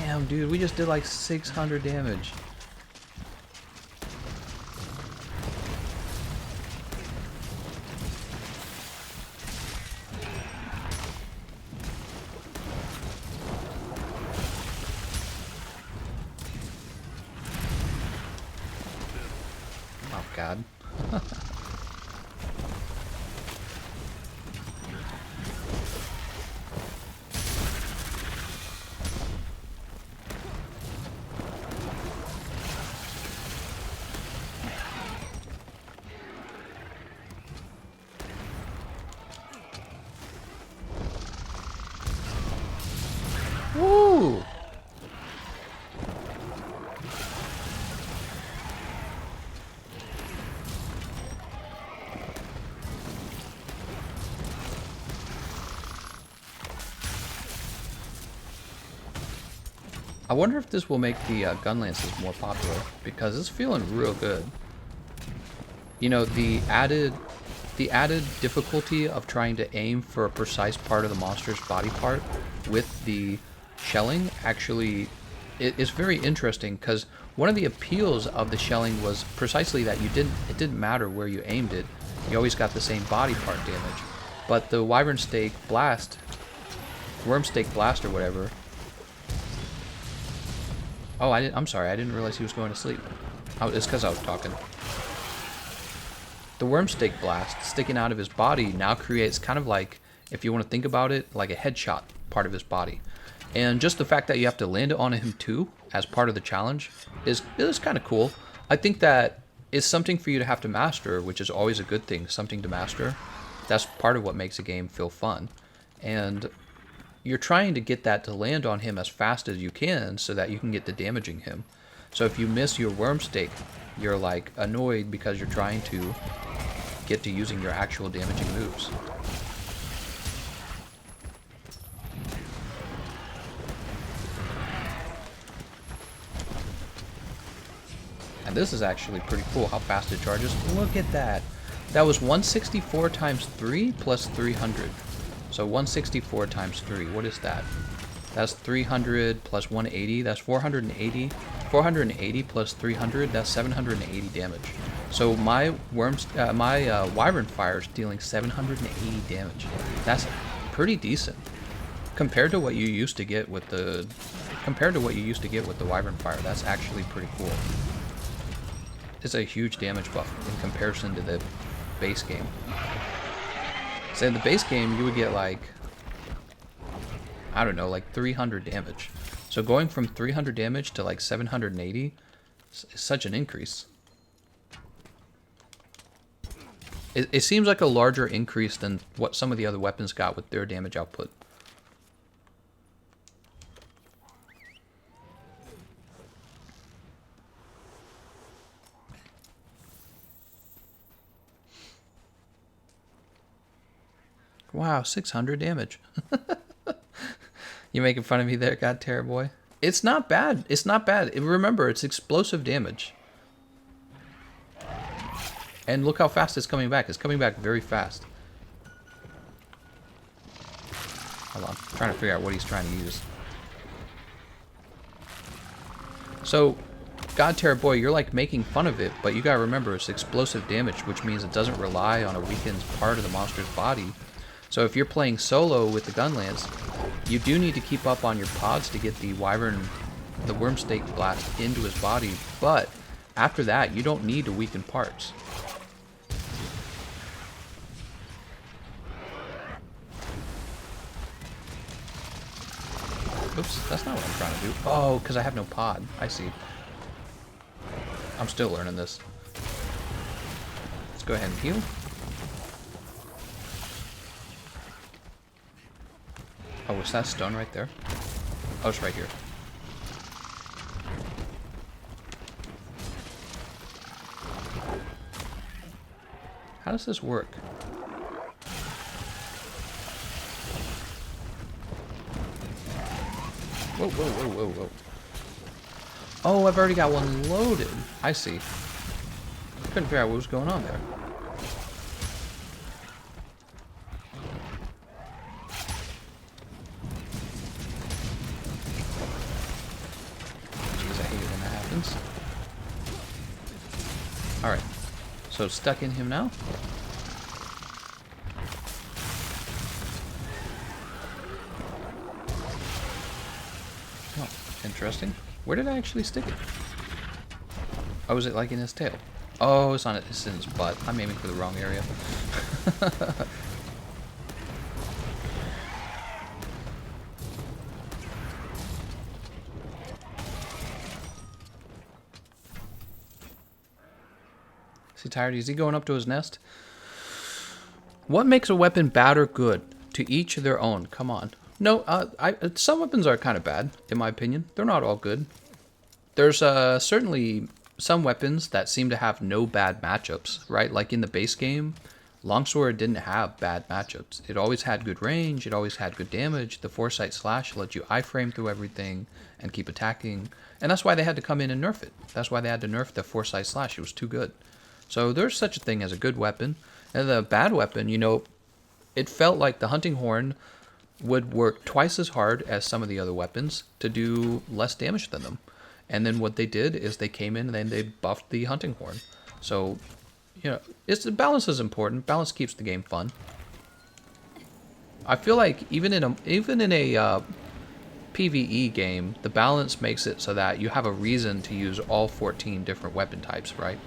Damn, dude, we just did like 600 damage. Oh, God. Woo! I wonder if this will make the Gunlances more popular, because it's feeling real good. You know, the added difficulty of trying to aim for a precise part of the monster's body part with the shelling actually is very interesting, because one of the appeals of the shelling was precisely that it didn't matter where you aimed it, you always got the same body part damage. But the Wyvern Stake Blast, Worm Stake Blast or whatever. Oh, I'm sorry, I didn't realize he was going to sleep. It's because I was talking. The Worm Stake Blast sticking out of his body now creates kind of like, if you want to think about it, like a headshot part of his body. And just the fact that you have to land it on him too, as part of the challenge, is kind of cool. I think that is something for you to have to master, which is always a good thing, something to master. That's part of what makes a game feel fun. And you're trying to get that to land on him as fast as you can so that you can get to damaging him. So if you miss your Worm Stake, you're like annoyed because you're trying to get to using your actual damaging moves. And this is actually pretty cool how fast it charges. Look at that. That was 164 times 3 plus 300. So 164 times 3, what is that? That's 300 plus 180, that's 480. 480 plus 300, that's 780 damage. So my Wyvern Fire is dealing 780 damage. That's pretty decent compared to what you used to get with the Wyvern Fire. That's actually pretty cool. It's a huge damage buff in comparison to the base game. So in the base game, you would get like, I don't know, like 300 damage. So going from 300 damage to like 780 is such an increase. It seems like a larger increase than what some of the other weapons got with their damage output. Wow, 600 damage. You making fun of me there, God Terror Boy? It's not bad. It's not bad. Remember, it's explosive damage. And look how fast it's coming back. It's coming back very fast. Hold on. I'm trying to figure out what he's trying to use. So, God Terror Boy, you're like making fun of it, but you gotta remember it's explosive damage, which means it doesn't rely on a weakened part of the monster's body. So if you're playing solo with the Gunlance, you do need to keep up on your pods to get the Wyvern, the Wormstake Blast into his body, but after that, you don't need to weaken parts. Oops, that's not what I'm trying to do. Oh, because I have no pod. I see. I'm still learning this. Let's go ahead and heal. Oh, was that stone right there? Oh, it's right here. How does this work? Whoa, whoa, whoa, whoa, whoa. Oh, I've already got one loaded. I see. Couldn't figure out what was going on there. Jeez, I hate it when that happens. Alright. So it's stuck in him now. Oh, interesting. Where did I actually stick it? Oh, is it like in his tail? Oh, it's in his butt. I'm aiming for the wrong area. Is he tired? Is he going up to his nest? What makes a weapon bad or good? To each their own. Come on. No, some weapons are kind of bad, in my opinion. They're not all good. There's certainly some weapons that seem to have no bad matchups, right? Like in the base game, Longsword didn't have bad matchups. It always had good range, it always had good damage. The Foresight Slash let you iframe through everything and keep attacking. And that's why they had to come in and nerf it. That's why they had to nerf the Foresight Slash. It was too good. So there's such a thing as a good weapon. And the bad weapon, you know, it felt like the Hunting Horn would work twice as hard as some of the other weapons to do less damage than them. And then what they did is they came in and then they buffed the Hunting Horn. So, you know, balance is important. Balance keeps the game fun. I feel like even in a PvE game, the balance makes it so that you have a reason to use all 14 different weapon types, right?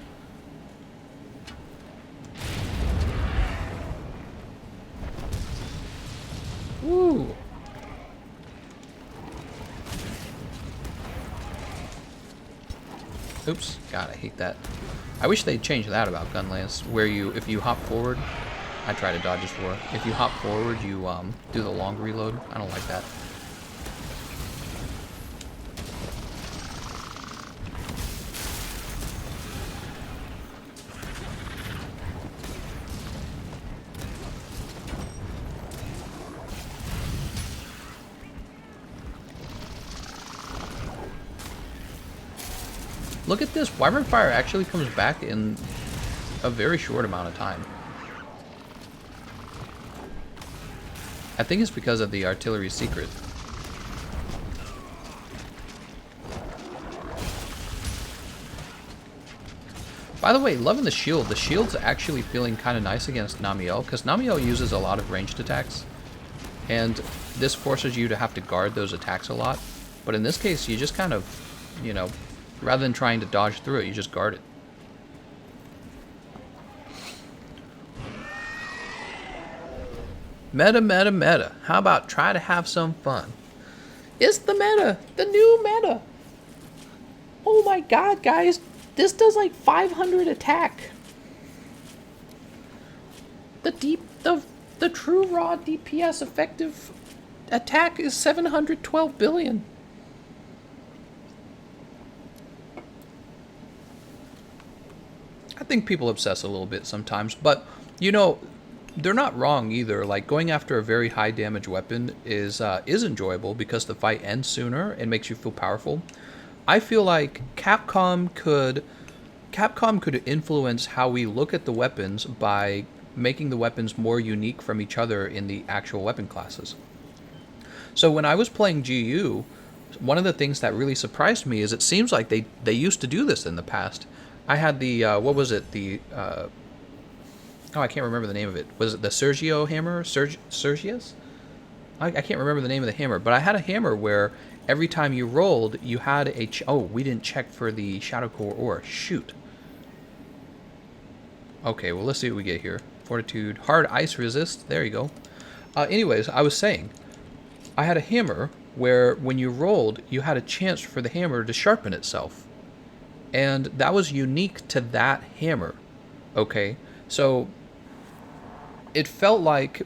Woo! Oops. God, I hate that. I wish they'd change that about Gunlance, where if you hop forward, I try to dodge his roar. If you hop forward, you do the long reload. I don't like that. Look at this. Wyvern Fire actually comes back in a very short amount of time. I think it's because of the artillery secret. By the way, loving the shield. The shield's actually feeling kind of nice against Namiel, because Namiel uses a lot of ranged attacks. And this forces you to have to guard those attacks a lot. But in this case, you just kind of, you know, rather than trying to dodge through it, you just guard it. Meta, meta, meta. How about try to have some fun? It's the meta. The new meta. Oh my god, guys. This does like 500 attack. The true raw DPS effective attack is 712 billion. I think people obsess a little bit sometimes, but you know, They're not wrong either. Like going after a very high damage weapon is enjoyable because the fight ends sooner and makes you feel powerful. I feel like Capcom could influence how we look at the weapons by making the weapons more unique from each other in the actual weapon classes. So when I was playing GU, one of the things that really surprised me is it seems like they used to do this in the past. I had the what was it, the oh, I can't remember the name of it. Was it the Sergio hammer? Sergius? I can't remember the name of the hammer, but I had a hammer where every time you rolled, you had a... oh, we didn't check for the Shadow Core ore. Shoot. Okay, well, let's see what we get here. Fortitude. Hard ice resist. There you go. Anyways, I was saying, I had a hammer where when you rolled, you had a chance for the hammer to sharpen itself. And that was unique to that hammer. Okay? So it felt like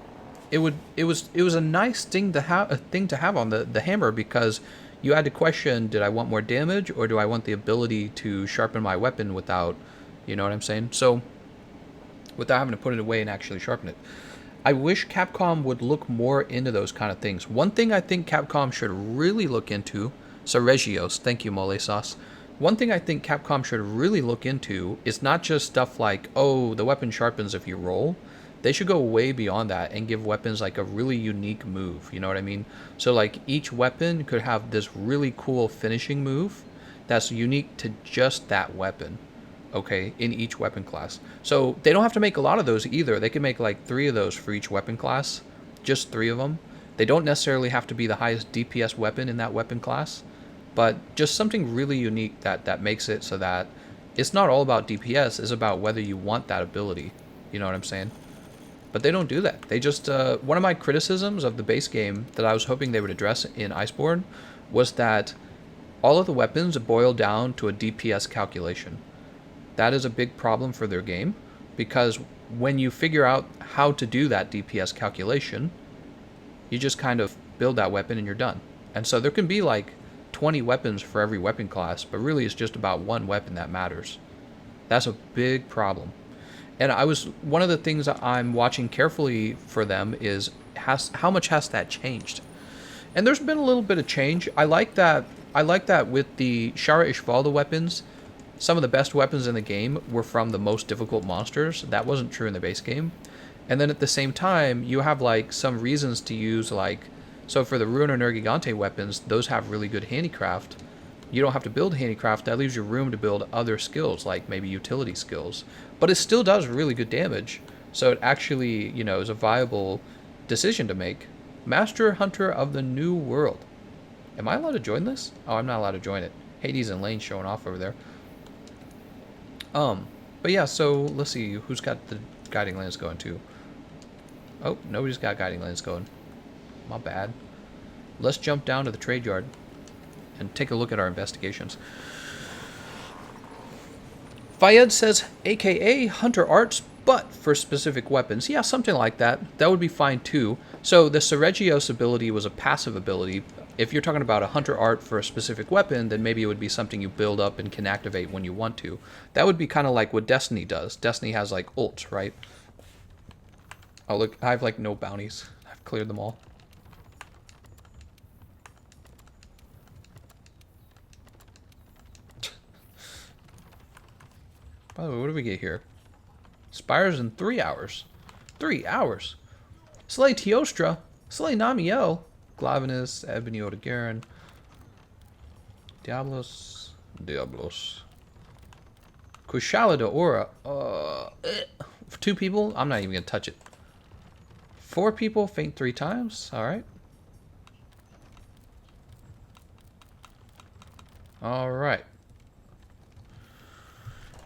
it was a nice thing to have on the hammer, because you had to question, did I want more damage or do I want the ability to sharpen my weapon without, you know what I'm saying? So without having to put it away and actually sharpen it. I wish Capcom would look more into those kind of things. One thing I think Capcom should really look into, Regios, thank you, Mole Sauce. One thing I think Capcom should really look into is not just stuff like, oh, the weapon sharpens if you roll. They should go way beyond that and give weapons like a really unique move, you know what I mean? So like each weapon could have this really cool finishing move that's unique to just that weapon, okay, in each weapon class. So they don't have to make a lot of those either. They can make like 3 of those for each weapon class, just 3 of them. They don't necessarily have to be the highest DPS weapon in that weapon class, but just something really unique that makes it so that it's not all about DPS, it's about whether you want that ability, you know what I'm saying? But they don't do that. They just, one of my criticisms of the base game that I was hoping they would address in Iceborne was that all of the weapons boil down to a DPS calculation. That is a big problem for their game, because when you figure out how to do that DPS calculation, you just kind of build that weapon and you're done. And so there can be like 20 weapons for every weapon class, but really it's just about one weapon that matters. That's a big problem. And one of the things that I'm watching carefully for them is how much has that changed. And there's been a little bit of change. I like that with the Shara Ishvalda weapons, some of the best weapons in the game were from the most difficult monsters. That wasn't true in the base game. And then at the same time, you have like some reasons to use, like, so for the Ruiner Nergigante weapons, those have really good handicraft. You don't have to build handicraft. That leaves you room to build other skills, like maybe utility skills. But it still does really good damage. So it actually, you know, is a viable decision to make. Master Hunter of the New World. Am I allowed to join this? Oh, I'm not allowed to join it. Hades and Lane showing off over there. But yeah, so let's see who's got the guiding lens going too. Oh, nobody's got guiding lens going. My bad. Let's jump down to the trade yard and take a look at our investigations. Fayed says, AKA Hunter Arts, but for specific weapons. Yeah, something like that. That would be fine too. So the Seregios ability was a passive ability. If you're talking about a Hunter Art for a specific weapon, then maybe it would be something you build up and can activate when you want to. That would be kind of like what Destiny does. Destiny has like ult, right? Oh look, I have like no bounties. I've cleared them all. By the way, what do we get here? Spires in 3 hours. 3 hours. Slay Teostra. Slay Namiel. Glavinus. Ebony Odegaran. Diablos. Kushala de Aura. For 2 people? I'm not even going to touch it. 4 people. Faint 3 times. Alright. Alright.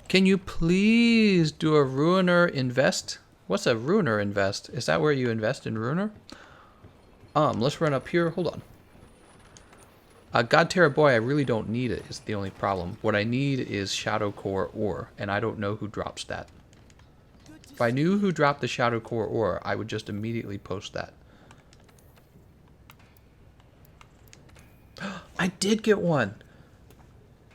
Can you please do a Ruiner invest? What's a Ruiner invest? Is that where you invest in Ruiner? Let's run up here. Hold on. God Terra Boy, I really don't need it, is the only problem. What I need is Shadow Core ore, and I don't know who drops that. If I knew who dropped the Shadow Core ore, I would just immediately post that. I did get one!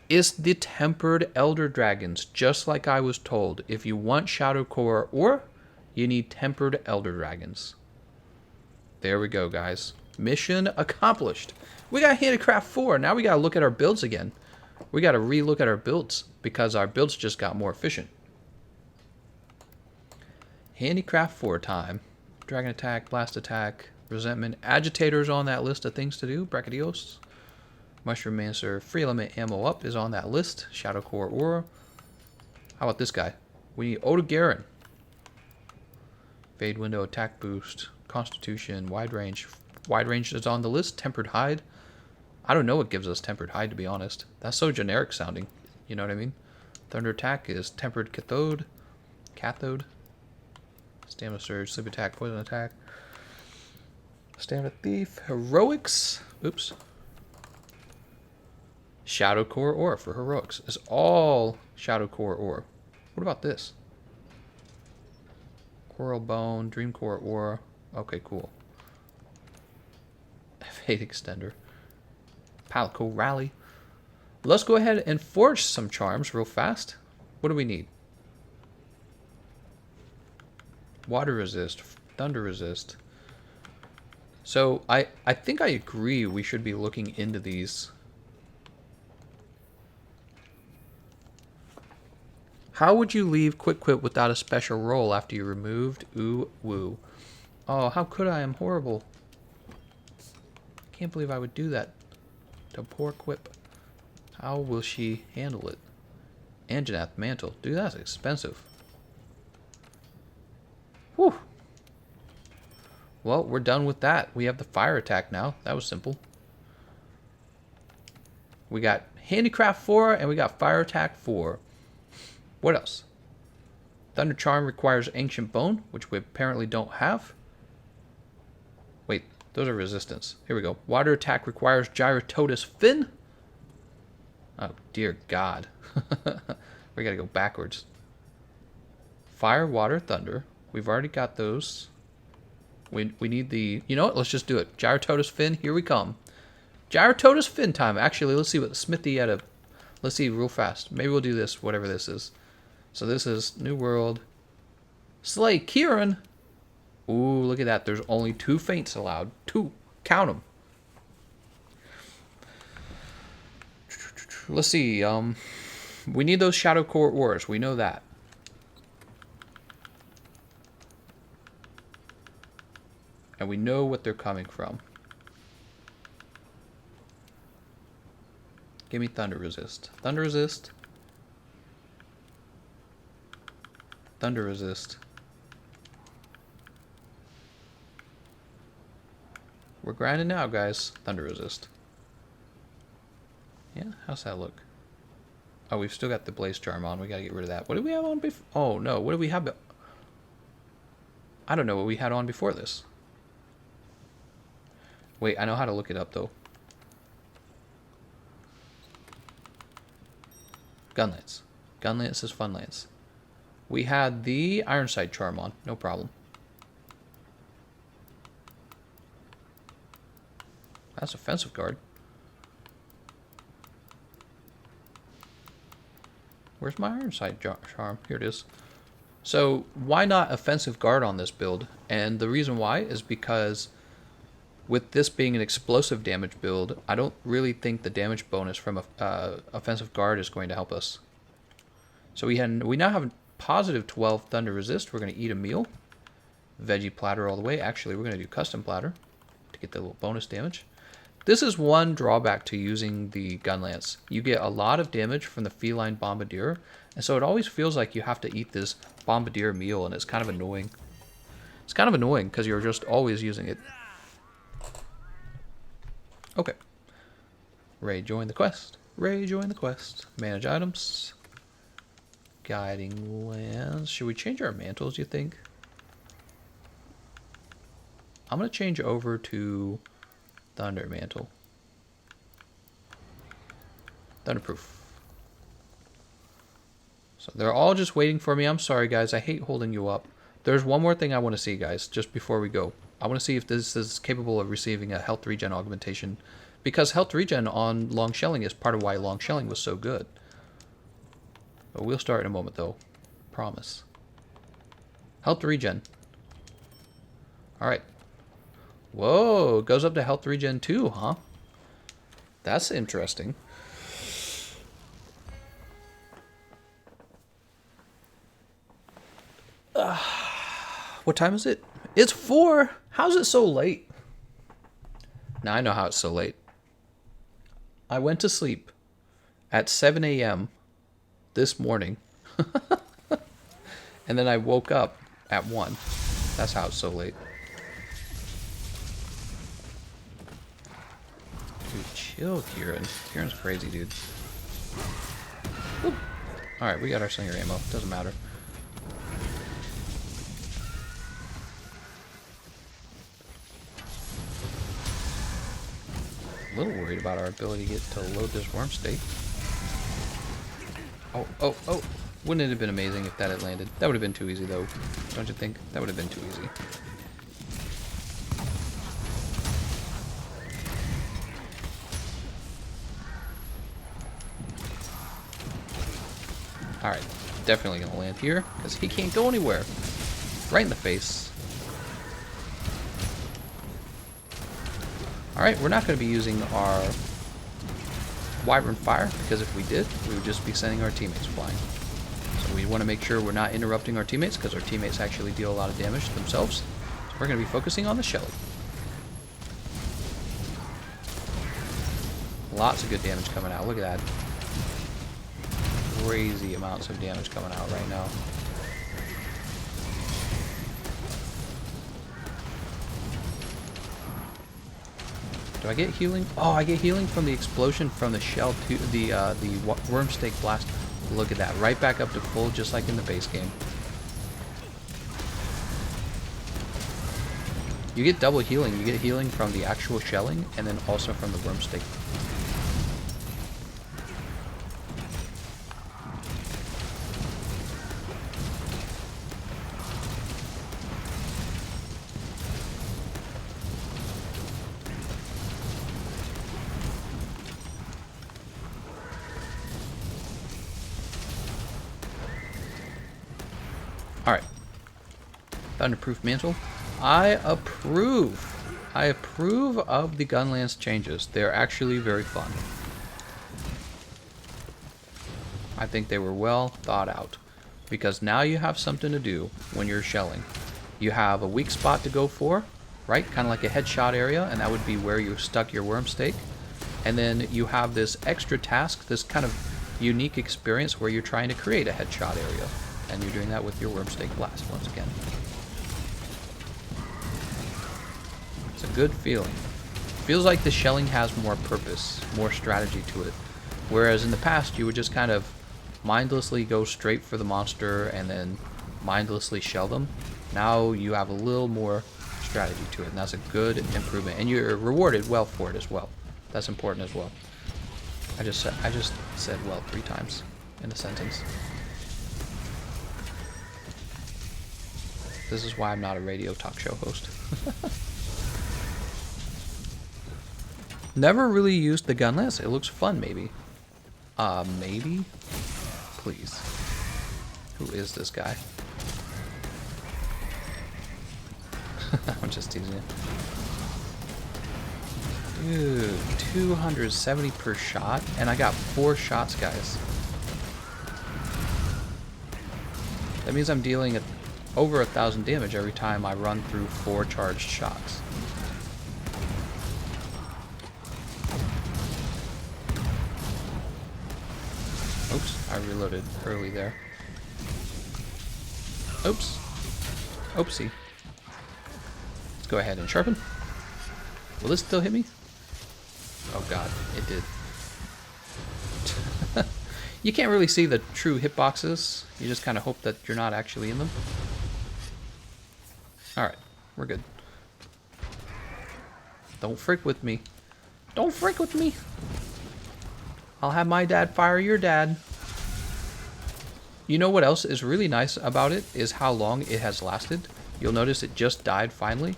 Is the Tempered Elder Dragons, just like I was told. If you want Shadow Core ore, You need tempered elder dragons. There we go, guys. Mission accomplished. We got handicraft 4. Now we got to look at our builds again. We got to re-look at our builds because our builds just got more efficient. Handicraft 4 time. Dragon attack, blast attack, resentment. Agitators on that list of things to do. Brachydios. Mushroom Mancer. Free element ammo up is on that list. Shadow Core Aura. How about this guy? We need Odogaron. Fade window, attack boost, constitution, wide range. Wide range is on the list. Tempered hide. I don't know what gives us tempered hide, to be honest. That's so generic sounding. You know what I mean? Thunder attack is tempered cathode. Cathode. Stamina surge, sleep attack, poison attack. Stamina thief. Heroics. Oops. Shadow Core Ore for heroics. It's all Shadow Core Ore. What about this? Coral Bone, Dream Core Ore. Okay, cool. Fate Extender. Palico Rally. Let's go ahead and forge some charms real fast. What do we need? Water resist, thunder resist. So I think I agree we should be looking into these. How would you leave Quick Quip without a special roll after you removed Ooh Woo? Oh, how could I? I'm horrible. Can't believe I would do that to poor Quip. How will she handle it? Anjanath Mantle. Dude, that's expensive. Whew. Well, we're done with that. We have the fire attack now. That was simple. We got Handicraft 4 and we got Fire Attack 4. What else? Thunder Charm requires Ancient Bone, which we apparently don't have. Wait, those are resistance. Here we go. Water Attack requires Gyrototus Fin. Oh, dear God. We gotta go backwards. Fire, Water, Thunder. We've already got those. We need the... You know what? Let's just do it. Gyrototus Fin, here we come. Gyrototus Fin time. Actually, let's see what Smithy had a... Let's see real fast. Maybe we'll do this, whatever this is. So this is New World. Slay Kieran. Ooh, look at that. There's only 2 feints allowed. 2. Count them. Let's see. We need those Shadow Core Ores. We know that. And we know what they're coming from. Give me Thunder Resist. Thunder Resist. Thunder Resist. We're grinding now, guys. Thunder Resist. Yeah, how's that look? Oh, we've still got the Blaze Charm on. We gotta get rid of that. What did we have on before? Oh, no. What did we have? I don't know what we had on before this. Wait, I know how to look it up, though. Gunlance. Gunlance is Funlance. We had the Ironside Charm on. No problem. That's Offensive Guard. Where's my Ironside Charm? Here it is. So, why not Offensive Guard on this build? And the reason why is because with this being an explosive damage build, I don't really think the damage bonus from Offensive Guard is going to help us. So we now have positive 12 Thunder Resist. We're going to eat a meal. Veggie Platter all the way. Actually, we're going to do Custom Platter to get the little bonus damage. This is one drawback to using the Gunlance. You get a lot of damage from the Feline Bombardier, and so it always feels like you have to eat this Bombardier meal, and it's kind of annoying. It's kind of annoying because you're just always using it. Okay. Ray, join the quest. Ray, join the quest. Manage items. Guiding Lands. Should we change our mantles, you think? I'm going to change over to Thunder Mantle. Thunderproof. So they're all just waiting for me. I'm sorry, guys. I hate holding you up. There's one more thing I want to see, guys, just before we go. I want to see if this is capable of receiving a health regen augmentation, because health regen on long shelling is part of why long shelling was so good. But we'll start in a moment, though. Promise. Health regen. Alright. Whoa, it goes up to health regen too, huh? That's interesting. What time is it? It's 4. How's it so late? Now I know how it's so late. I went to sleep at 7 a.m. this morning. And then I woke up at 1. That's how it's so late. Dude, chill, Kieran. Kieran's crazy, dude. Alright, we got our slinger ammo. Doesn't matter. A little worried about our ability to get to load this worm steak. Oh, oh, oh. Wouldn't it have been amazing if that had landed? That would have been too easy, though. Don't you think? That would have been too easy. Alright. Definitely going to land here, because he can't go anywhere. Right in the face. Alright, we're not going to be using our Wyvern Fire, because if we did, we would just be sending our teammates flying. So we want to make sure we're not interrupting our teammates, because our teammates actually deal a lot of damage themselves. So we're going to be focusing on the Shelly. Lots of good damage coming out. Look at that. Crazy amounts of damage coming out right now. Do I get healing? Oh, I get healing from the explosion from the shell to the wormstake blast. Look at that, right back up to full, just like in the base game. You get double healing. You get healing from the actual shelling, and then also from the wormstake. Alright. Thunderproof Mantle. I approve. I approve of the Gunlance changes. They're actually very fun. I think they were well thought out. Because now you have something to do when you're shelling. You have a weak spot to go for, right? Kind of like a headshot area, and that would be where you stuck your worm stake. And then you have this extra task, this kind of unique experience where you're trying to create a headshot area. And you're doing that with your wormstake blast once again. It's a good feeling. Feels like the shelling has more purpose, more strategy to it. Whereas in the past, you would just kind of mindlessly go straight for the monster and then mindlessly shell them. Now you have a little more strategy to it, and that's a good improvement. And you're rewarded well for it as well. That's important as well. I just said well 3 times in a sentence. This is why I'm not a radio talk show host. Never really used the Gunlance. It looks fun, maybe. Maybe? Please. Who is this guy? I'm just teasing you. Dude, 270 per shot, and I got 4 shots, guys. That means I'm dealing over 1,000 damage every time I run through 4 charged shots. Oops, I reloaded early there. Oops. Oopsie. Let's go ahead and sharpen. Will this still hit me? Oh god, it did. You can't really see the true hitboxes. You just kind of hope that you're not actually in them. Alright, we're good. Don't frick with me. Don't frick with me! I'll have my dad fire your dad. You know what else is really nice about it is how long it has lasted. You'll notice it just died finally.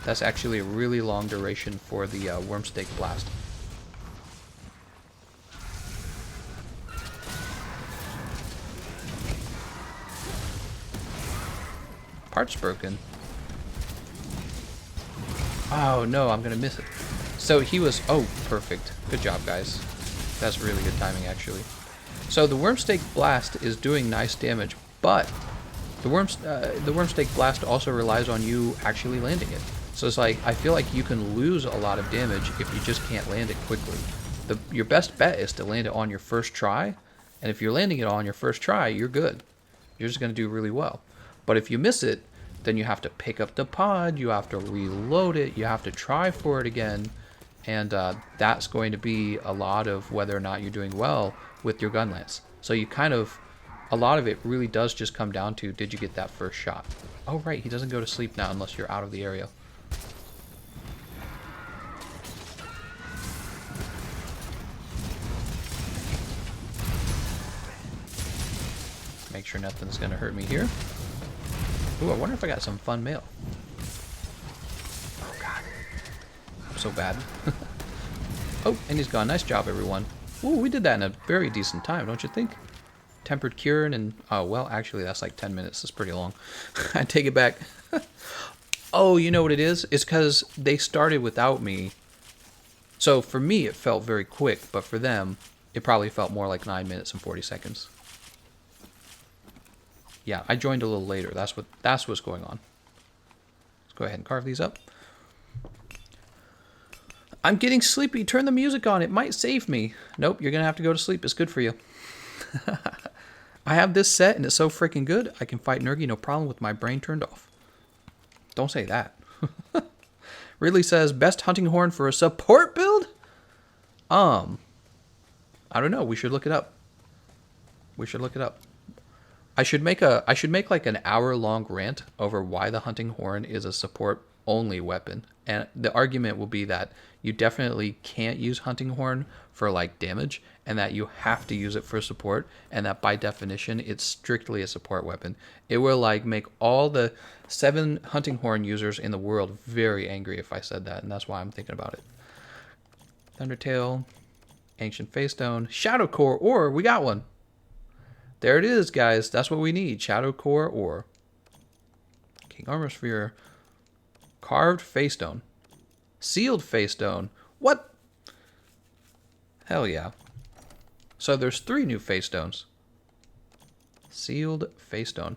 That's actually a really long duration for the wormstake blast. Heart's broken. Oh no, I'm gonna miss it. So he was, oh, perfect. Good job, guys. That's really good timing, actually. So the Wormstake Blast is doing nice damage, but the Wormstake Blast also relies on you actually landing it. So it's like, I feel like you can lose a lot of damage if you just can't land it quickly. Your best bet is to land it on your first try, and if you're landing it on your first try, you're good. You're just going to do really well. But if you miss it, then you have to pick up the pod, you have to reload it, you have to try for it again, and that's going to be a lot of whether or not you're doing well with your Gunlance. So you kind of, a lot of it really does just come down to, did you get that first shot? Oh right, he doesn't go to sleep now unless you're out of the area. Make sure nothing's gonna hurt me here. Ooh, I wonder if I got some fun mail. Oh god, I'm so bad. Oh, and he's gone. Nice job, everyone. Ooh, we did that in a very decent time, don't you think? Tempered Curing and, oh, well, actually, that's like 10 minutes. That's pretty long. I take it back. Oh, you know what it is? It's because they started without me. So for me, it felt very quick, but for them, it probably felt more like 9 minutes and 40 seconds. Yeah, I joined a little later. That's what's going on. Let's go ahead and carve these up. I'm getting sleepy. Turn the music on. It might save me. Nope, you're going to have to go to sleep. It's good for you. I have this set, and it's so freaking good, I can fight Nergi no problem with my brain turned off. Don't say that. Ridley says, best hunting horn for a support build? I don't know. We should look it up. We should look it up. I should make like an hour-long rant over why the hunting horn is a support-only weapon. And the argument will be that you definitely can't use hunting horn for like damage, and that you have to use it for support, and that by definition it's strictly a support weapon. It will like make all the 7 hunting horn users in the world very angry if I said that, and that's why I'm thinking about it. Thundertail, Ancient Faystone, Shadow Core Ore, we got one. There it is, guys. That's what we need. Shadow Core Ore. King Armor Sphere. Carved Faystone. Sealed Faystone. What? Hell yeah. So there's 3 new Faystones. Sealed Faystone.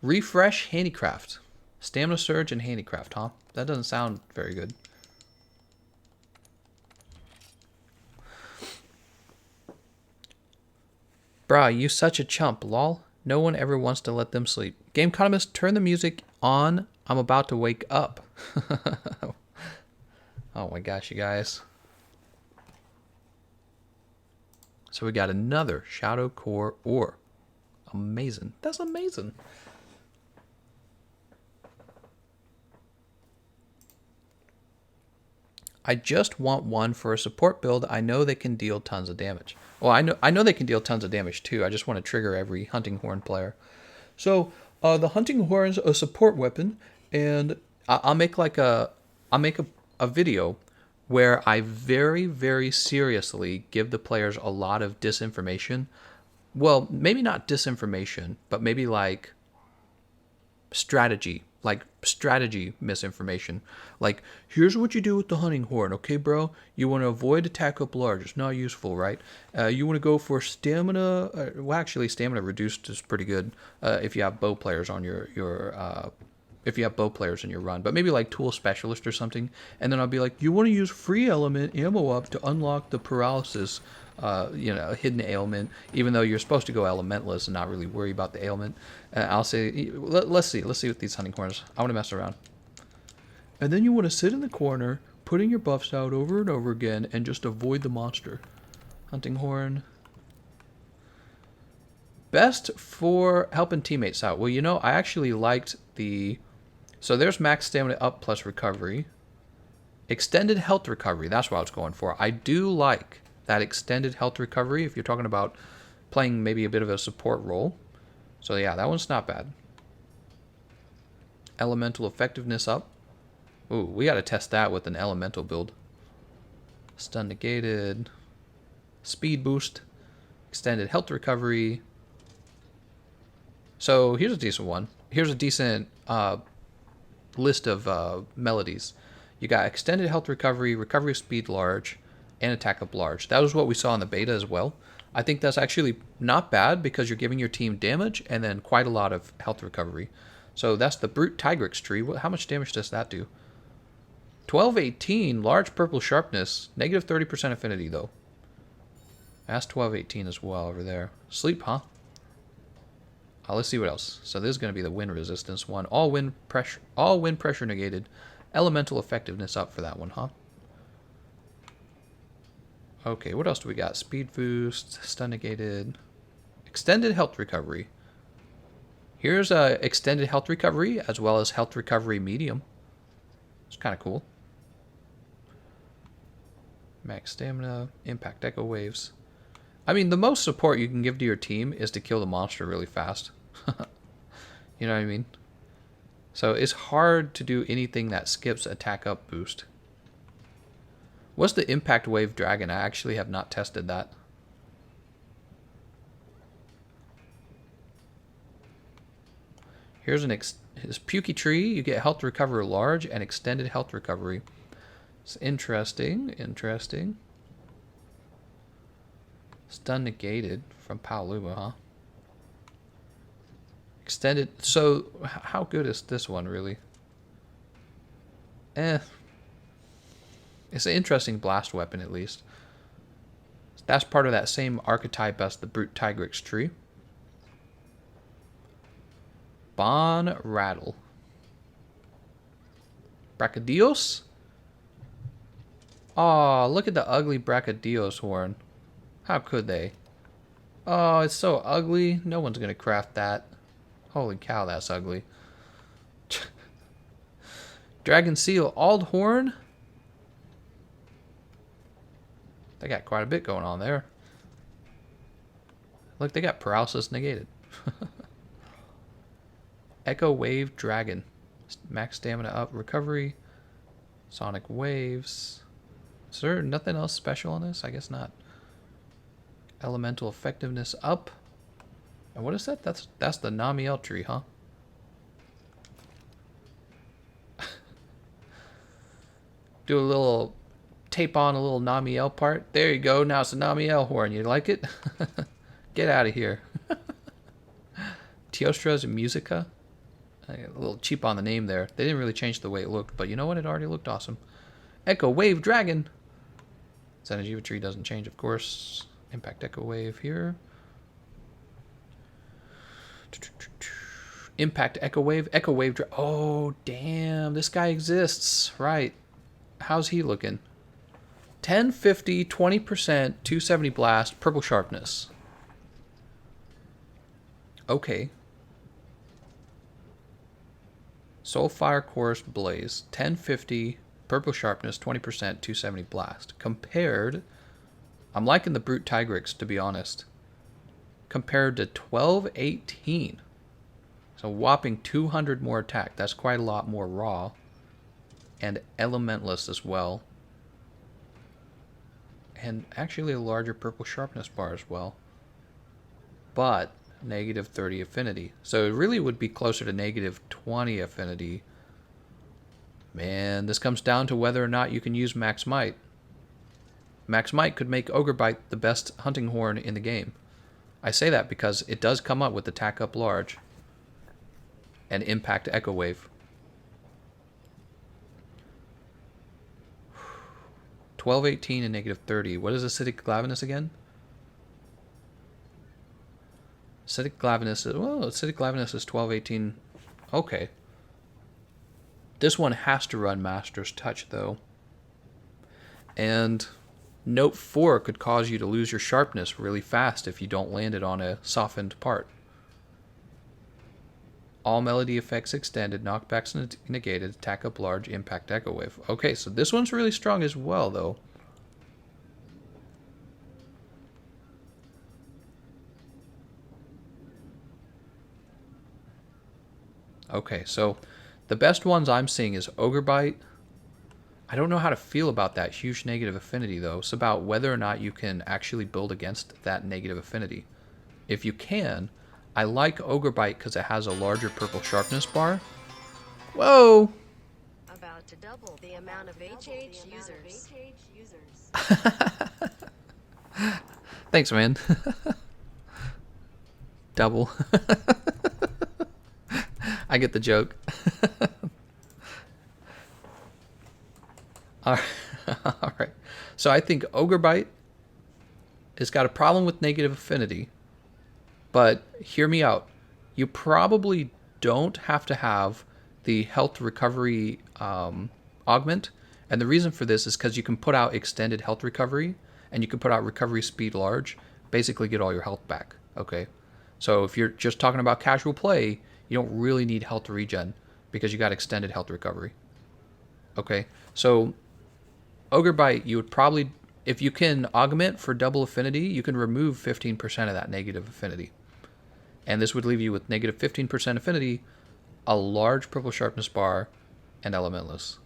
Refresh Handicraft. Stamina Surge and Handicraft, huh? That doesn't sound very good. Brah, you such a chump, lol. No one ever wants to let them sleep. Gameconomist, turn the music on. I'm about to wake up. Oh my gosh, you guys. So we got another Shadow Core Ore. Amazing. That's amazing. I just want one for a support build. I know they can deal tons of damage. Well, I know they can deal tons of damage too. I just want to trigger every hunting horn player. So the hunting horn's a support weapon, and I'll make a video where I very, very seriously give the players a lot of disinformation. Well, maybe not disinformation, but maybe like strategy misinformation. Like, here's what you do with the hunting horn, okay, bro? You want to avoid attack up large. It's not useful, right? You want to go for stamina. Well, actually, stamina reduced is pretty good if you have bow players on if you have bow players in your run, but maybe like tool specialist or something. And then I'll be like, you want to use free element ammo up to unlock the paralysis, hidden ailment, even though you're supposed to go elementalist and not really worry about the ailment. I'll say, let's see with these hunting horns. I want to mess around. And then you want to sit in the corner, putting your buffs out over and over again, and just avoid the monster. Hunting horn. Best for helping teammates out. Well, I actually liked the... So there's max stamina up plus recovery. Extended health recovery. That's what I was going for. I do like that extended health recovery if you're talking about playing maybe a bit of a support role. So yeah, that one's not bad. Elemental effectiveness up. Ooh, we got to test that with an elemental build. Stun negated. Speed boost. Extended health recovery. So here's a decent one. here's a decent list of melodies. You got extended health recovery, recovery speed large, and attack up large. That was what we saw in the beta as well. I think that's actually not bad because you're giving your team damage and then quite a lot of health recovery. So that's the Brute Tigrex tree. How much damage does that do? 1218, large purple sharpness, negative 30% affinity though. That's 1218 as well over there. Sleep, huh? Let's see what else. So this is going to be the wind resistance one. All wind pressure negated. Elemental effectiveness up for that one, huh? Okay, what else do we got? Speed boost, stun negated, extended health recovery. Here's extended health recovery as well as health recovery medium. It's kind of cool. Max stamina, impact echo waves. I mean, the most support you can give to your team is to kill the monster really fast. You know what I mean? So it's hard to do anything that skips attack up boost. What's the impact wave dragon? I actually have not tested that. Here's his Pukey tree. You get health recovery large and extended health recovery. It's interesting. Interesting. Stun negated from Paoluba, huh? Extended. So how good is this one really? It's an interesting blast weapon at least. That's part of that same archetype as the Brute Tigrex tree. Bon Rattle. Brachydios? Oh, look at the ugly Brachydios horn. How could they? Oh, it's so ugly. No one's going to craft that. Holy cow, that's ugly. Dragon Seal Aldhorn. They got quite a bit going on there. Look, they got paralysis negated. Echo Wave Dragon. Max stamina up, recovery. Sonic Waves. Is there nothing else special on this? I guess not. Elemental effectiveness up. And what is that? That's the Namiel tree, huh? Do a little tape on a little Namiel part. There you go. Now it's a Namiel horn. You like it? Get out of here. Teostra's Musica. A little cheap on the name there. They didn't really change the way it looked, but you know what? It already looked awesome. Echo Wave Dragon. Zenjiva tree doesn't change, of course. Impact Echo Wave here. Impact Echo Wave. Echo Wave. Oh, damn. This guy exists. Right. How's he looking? 1050, 20%, 270 blast, purple sharpness. Okay. Soulfire Chorus Blaze. 1050, purple sharpness, 20%, 270 blast. Compared... I'm liking the Brute Tigrex, to be honest. Compared to 1218. So whopping 200 more attack. That's quite a lot more raw. And elementless as well. And actually a larger purple sharpness bar as well. But negative 30 affinity. So it really would be closer to negative 20 affinity. Man, this comes down to whether or not you can use Max Might. Max Might could make Ogre Bite the best hunting horn in the game. I say that because it does come up with attack up large and impact Echo Wave. 1218 and negative 30. What is acidic glavinus again? Acidic glavinus is, well, acidic glavinus is 1218. Okay. This one has to run Master's Touch though. And Note 4 could cause you to lose your sharpness really fast if you don't land it on a softened part. All melody effects extended, knockbacks negated, attack up large, impact Echo Wave. Okay, so this one's really strong as well, though. Okay, so the best ones I'm seeing is Ogre Bite. I don't know how to feel about that huge negative affinity, though. It's about whether or not you can actually build against that negative affinity. If you can, I like Ogre Bite because it has a larger purple sharpness bar. Whoa! About to double the amount of HH users. Thanks, man. Double. I get the joke. All right. So I think Ogre Bite has got a problem with negative affinity. But hear me out. You probably don't have to have the health recovery augment. And the reason for this is because you can put out extended health recovery and you can put out recovery speed large, basically get all your health back. Okay. So if you're just talking about casual play, you don't really need health regen because you got extended health recovery. Okay. So Ogre Bite, you would probably, if you can augment for double affinity, you can remove 15% of that negative affinity. And this would leave you with negative 15% affinity, a large purple sharpness bar, and elementless.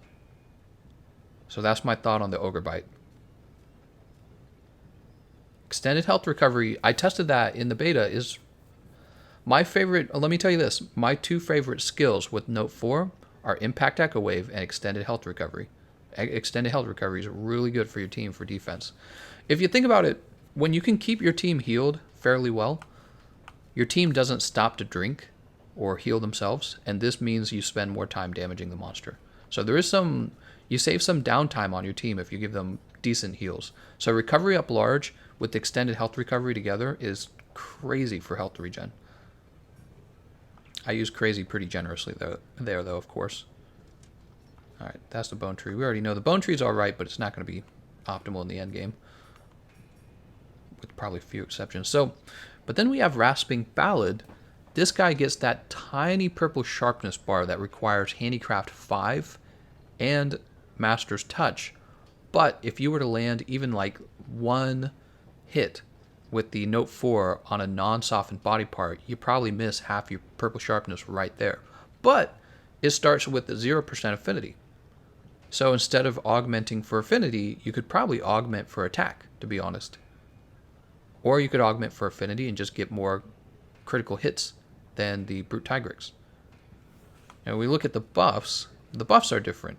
So that's my thought on the Ogre Bite. Extended health recovery, I tested that in the beta, is my favorite. Let me tell you this, my two favorite skills with Note 4 are Impact Echo Wave and Extended Health Recovery. Extended Health Recovery is really good for your team for defense. If you think about it, when you can keep your team healed fairly well, your team doesn't stop to drink or heal themselves, and this means you spend more time damaging the monster. So there is some, you save some downtime on your team if you give them decent heals. So recovery up large with extended health recovery together is crazy for health regen. I use crazy pretty generously there though, of course. All right, that's the bone tree. We already know the bone tree is all right, but it's not going to be optimal in the end game, with probably a few exceptions. So, but then we have Rasping Ballad. This guy gets that tiny purple sharpness bar that requires Handicraft 5 and Master's Touch. But if you were to land even like one hit with the Note 4 on a non-softened body part, you probably miss half your purple sharpness right there. But it starts with the 0% affinity. So instead of augmenting for affinity, you could probably augment for attack, to be honest. Or you could augment for affinity and just get more critical hits than the Brute Tigrex. Now we look at the buffs are different.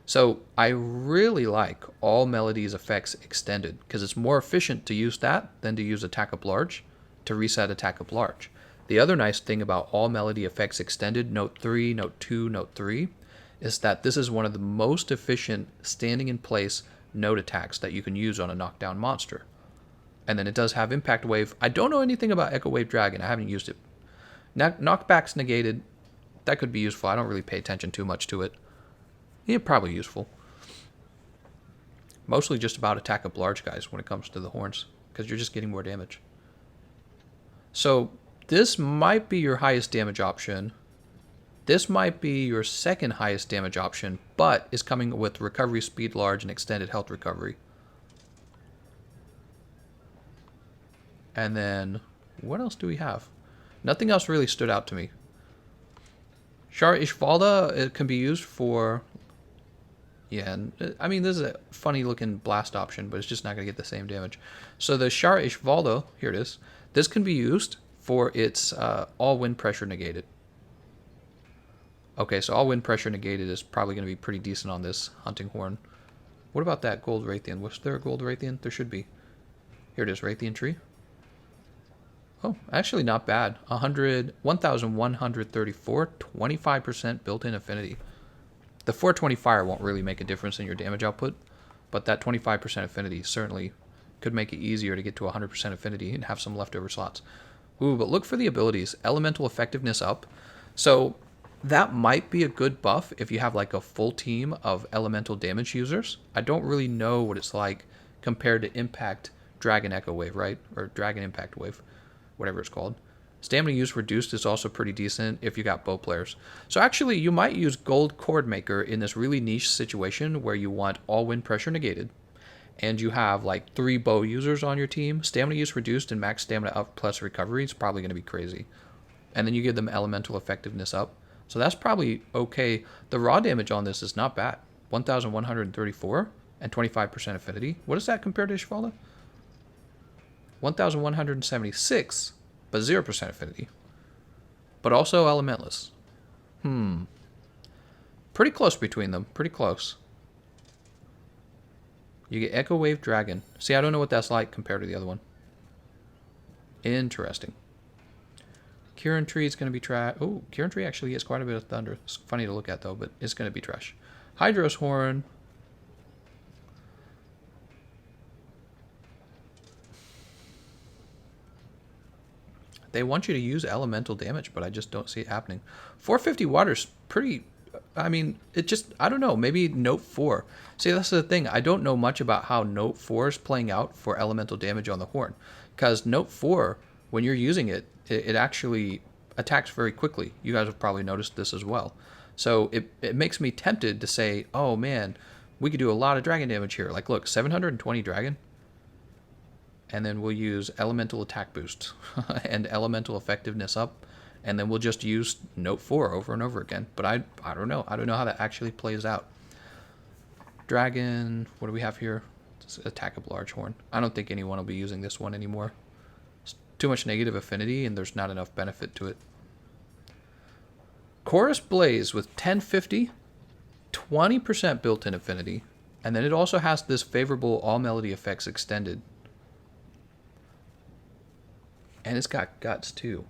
So I really like all Melody's effects extended because it's more efficient to use that than to use Attack Up Large to reset Attack Up Large. The other nice thing about all Melody effects extended, Note 3, Note 2, Note 3, is that this is one of the most efficient standing in place note attacks that you can use on a knockdown monster. And then it does have Impact Wave. I don't know anything about Echo Wave Dragon. I haven't used it. Knockback's negated. That could be useful. I don't really pay attention too much to it. Yeah, probably useful. Mostly just about Attack Up Large guys when it comes to the horns, because you're just getting more damage. So this might be your highest damage option. This might be your second highest damage option, but is coming with Recovery Speed Large and Extended Health Recovery. And then, what else do we have? Nothing else really stood out to me. Shar Ishvalda, it can be used for... Yeah, I mean, this is a funny looking blast option, but it's just not going to get the same damage. So the Shar Ishvalda, here it is. This can be used for its all wind pressure negated. Okay, so all wind pressure negated is probably going to be pretty decent on this hunting horn. What about that gold Raytheon? Was there a gold Raytheon? There should be. Here it is, Raytheon tree. Oh, actually not bad. 1,134, 25% built-in affinity. The 420 fire won't really make a difference in your damage output, but that 25% affinity certainly could make it easier to get to 100% affinity and have some leftover slots. Ooh, but look for the abilities. Elemental effectiveness up. So that might be a good buff if you have like a full team of elemental damage users. I don't really know what it's like compared to Impact Dragon Echo Wave, right? Or Dragon Impact Wave, whatever it's called. Stamina use reduced is also pretty decent if you got bow players. So actually, you might use Gold Cord Maker in this really niche situation where you want all wind pressure negated, and you have like 3 bow users on your team. Stamina use reduced and max stamina up plus recovery is probably going to be crazy. And then you give them elemental effectiveness up. So that's probably okay. The raw damage on this is not bad. 1,134 and 25% affinity. What does that compare to Ishvalda? 1,176 but 0% affinity. But also elementless. Pretty close between them. Pretty close. You get Echo Wave Dragon. See, I don't know what that's like compared to the other one. Interesting. Kieran Tree is going to be trash. Oh, Kieran Tree actually gets quite a bit of thunder. It's funny to look at, though, but it's going to be trash. Hydros Horn. They want you to use elemental damage, but I just don't see it happening. 450 water's pretty... I mean, it just... I don't know. Maybe Note 4. See, that's the thing. I don't know much about how Note 4 is playing out for elemental damage on the horn. Because Note 4, when you're using it, it actually attacks very quickly. You guys have probably noticed this as well. So it makes me tempted to say, oh man, we could do a lot of dragon damage here. Like, look, 720 dragon. And then we'll use elemental attack boost and elemental effectiveness up. And then we'll just use Note 4 over and over again. But I don't know. I don't know how that actually plays out. Dragon, what do we have here? Attack of large horn. I don't think anyone will be using this one anymore. It's too much negative affinity and there's not enough benefit to it. Chorus Blaze with 1050, 20% built-in affinity, and then it also has this favorable all melody effects extended. And it's got guts too.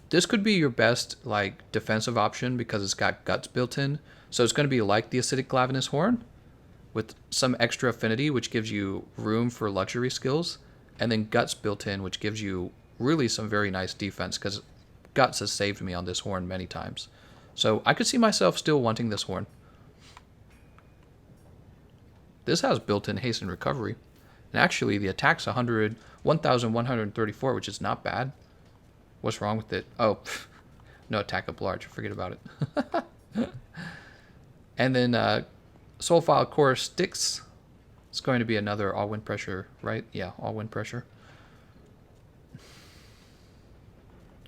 This could be your best like defensive option because it's got guts built in. So it's going to be like the Acidic Glavenus Horn with some extra affinity, which gives you room for luxury skills, and then guts built in, which gives you really some very nice defense because guts has saved me on this horn many times. So I could see myself still wanting this horn. This has built-in haste and recovery. And actually the attack's 1,134, which is not bad. What's wrong with it? Oh, no attack up large. Forget about it. And then Soulfile Chorus Sticks. It's going to be another all wind pressure, right? Yeah, all wind pressure.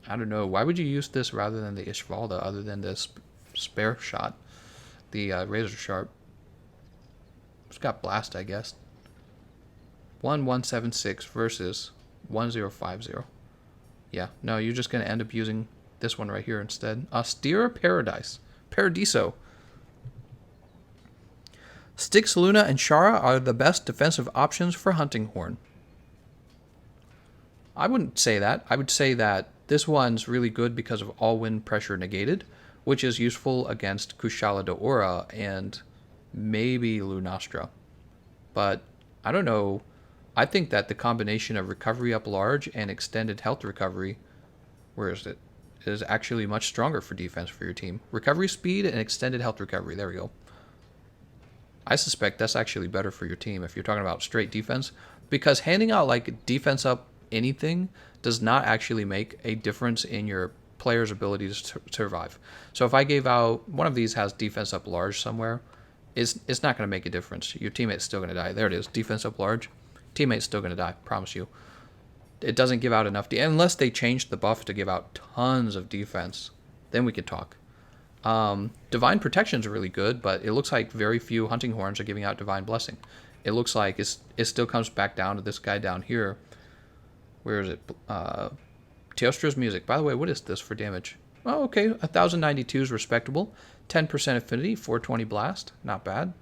I don't know. Why would you use this rather than the Ishvalda other than this spare shot? The Razor Sharp. It's got Blast, I guess. 1176 versus 1050. Yeah, no, you're just going to end up using this one right here instead. Austere Paradise. Paradiso. Styx, Luna, and Shara are the best defensive options for Hunting Horn. I wouldn't say that. I would say that this one's really good because of all wind pressure negated, which is useful against Kushala Daora and maybe Lunastra. But I don't know. I think that the combination of recovery up large and extended health recovery, where is it, is actually much stronger for defense for your team. Recovery speed and extended health recovery. There we go. I suspect that's actually better for your team if you're talking about straight defense, because handing out like defense up anything does not actually make a difference in your player's ability to survive. So if I gave out one of these has defense up large somewhere, it's not going to make a difference. Your teammate's still going to die. There it is, defense up large. Teammate's still going to die, promise you. It doesn't give out enough, unless they change the buff to give out tons of defense. Then we could talk. Divine Protection is really good, but it looks like very few Hunting Horns are giving out Divine Blessing. It looks like it still comes back down to this guy down here. Where is it? Teostra's Music. By the way, what is this for damage? Oh, okay. 1092 is respectable. 10% affinity, 420 blast. Not bad.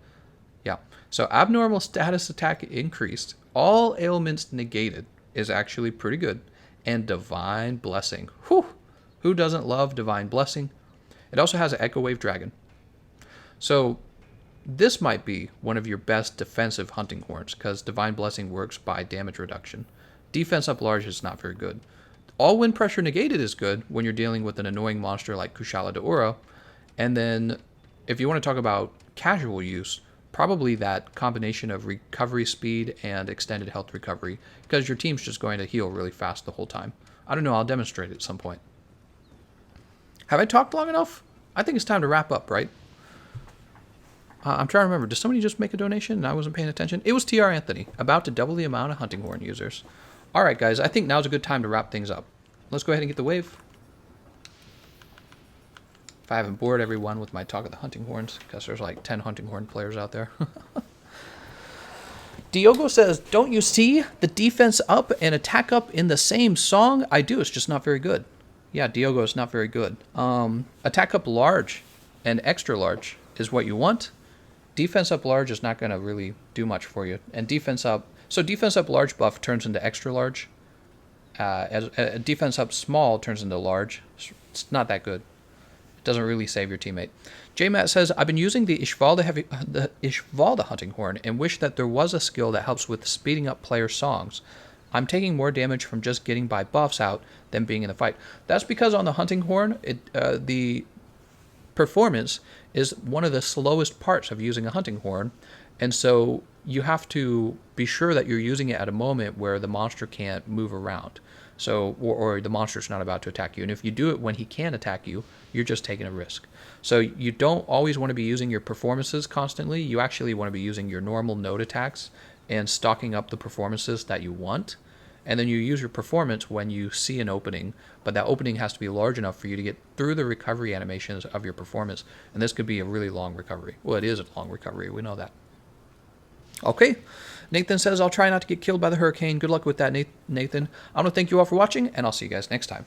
Yeah. So abnormal status attack increased. All ailments negated is actually pretty good. And Divine Blessing. Whew. Who doesn't love Divine Blessing? It also has an Echo Wave Dragon. So this might be one of your best defensive Hunting Horns because Divine Blessing works by damage reduction. Defense up large is not very good. All wind pressure negated is good when you're dealing with an annoying monster like Kushala Daora. And then if you want to talk about casual use, probably that combination of recovery speed and extended health recovery, because your team's just going to heal really fast the whole time. I don't know, I'll demonstrate it at some point. Have I talked long enough? I think it's time to wrap up, right? I'm trying to remember. Did somebody just make a donation and I wasn't paying attention? It was TR Anthony, about to double the amount of Hunting Horn users. All right, guys, I think now's a good time to wrap things up. Let's go ahead and get the wave. If I haven't bored everyone with my talk of the Hunting Horns, because there's like 10 Hunting Horn players out there. Diogo says, don't you see the defense up and attack up in the same song? I do, it's just not very good. Yeah, Diogo is not very good. Attack up large and extra large is what you want. Defense up large is not going to really do much for you. And defense up large buff turns into extra large. Defense up small turns into large. It's not that good. It doesn't really save your teammate. JMatt says, I've been using the Ishvalda hunting horn and wish that there was a skill that helps with speeding up player songs. I'm taking more damage from just getting by buffs out than being in the fight. That's because on the hunting horn, the performance is one of the slowest parts of using a hunting horn. And so you have to be sure that you're using it at a moment where the monster can't move around. So, or the monster's not about to attack you. And if you do it when he can attack you, you're just taking a risk. So you don't always want to be using your performances constantly. You actually want to be using your normal node attacks and stocking up the performances that you want. And then you use your performance when you see an opening, but that opening has to be large enough for you to get through the recovery animations of your performance. And this could be a really long recovery. Well, it is a long recovery. We know that. Okay. Nathan says, I'll try not to get killed by the hurricane. Good luck with that, Nathan. I want to thank you all for watching, and I'll see you guys next time.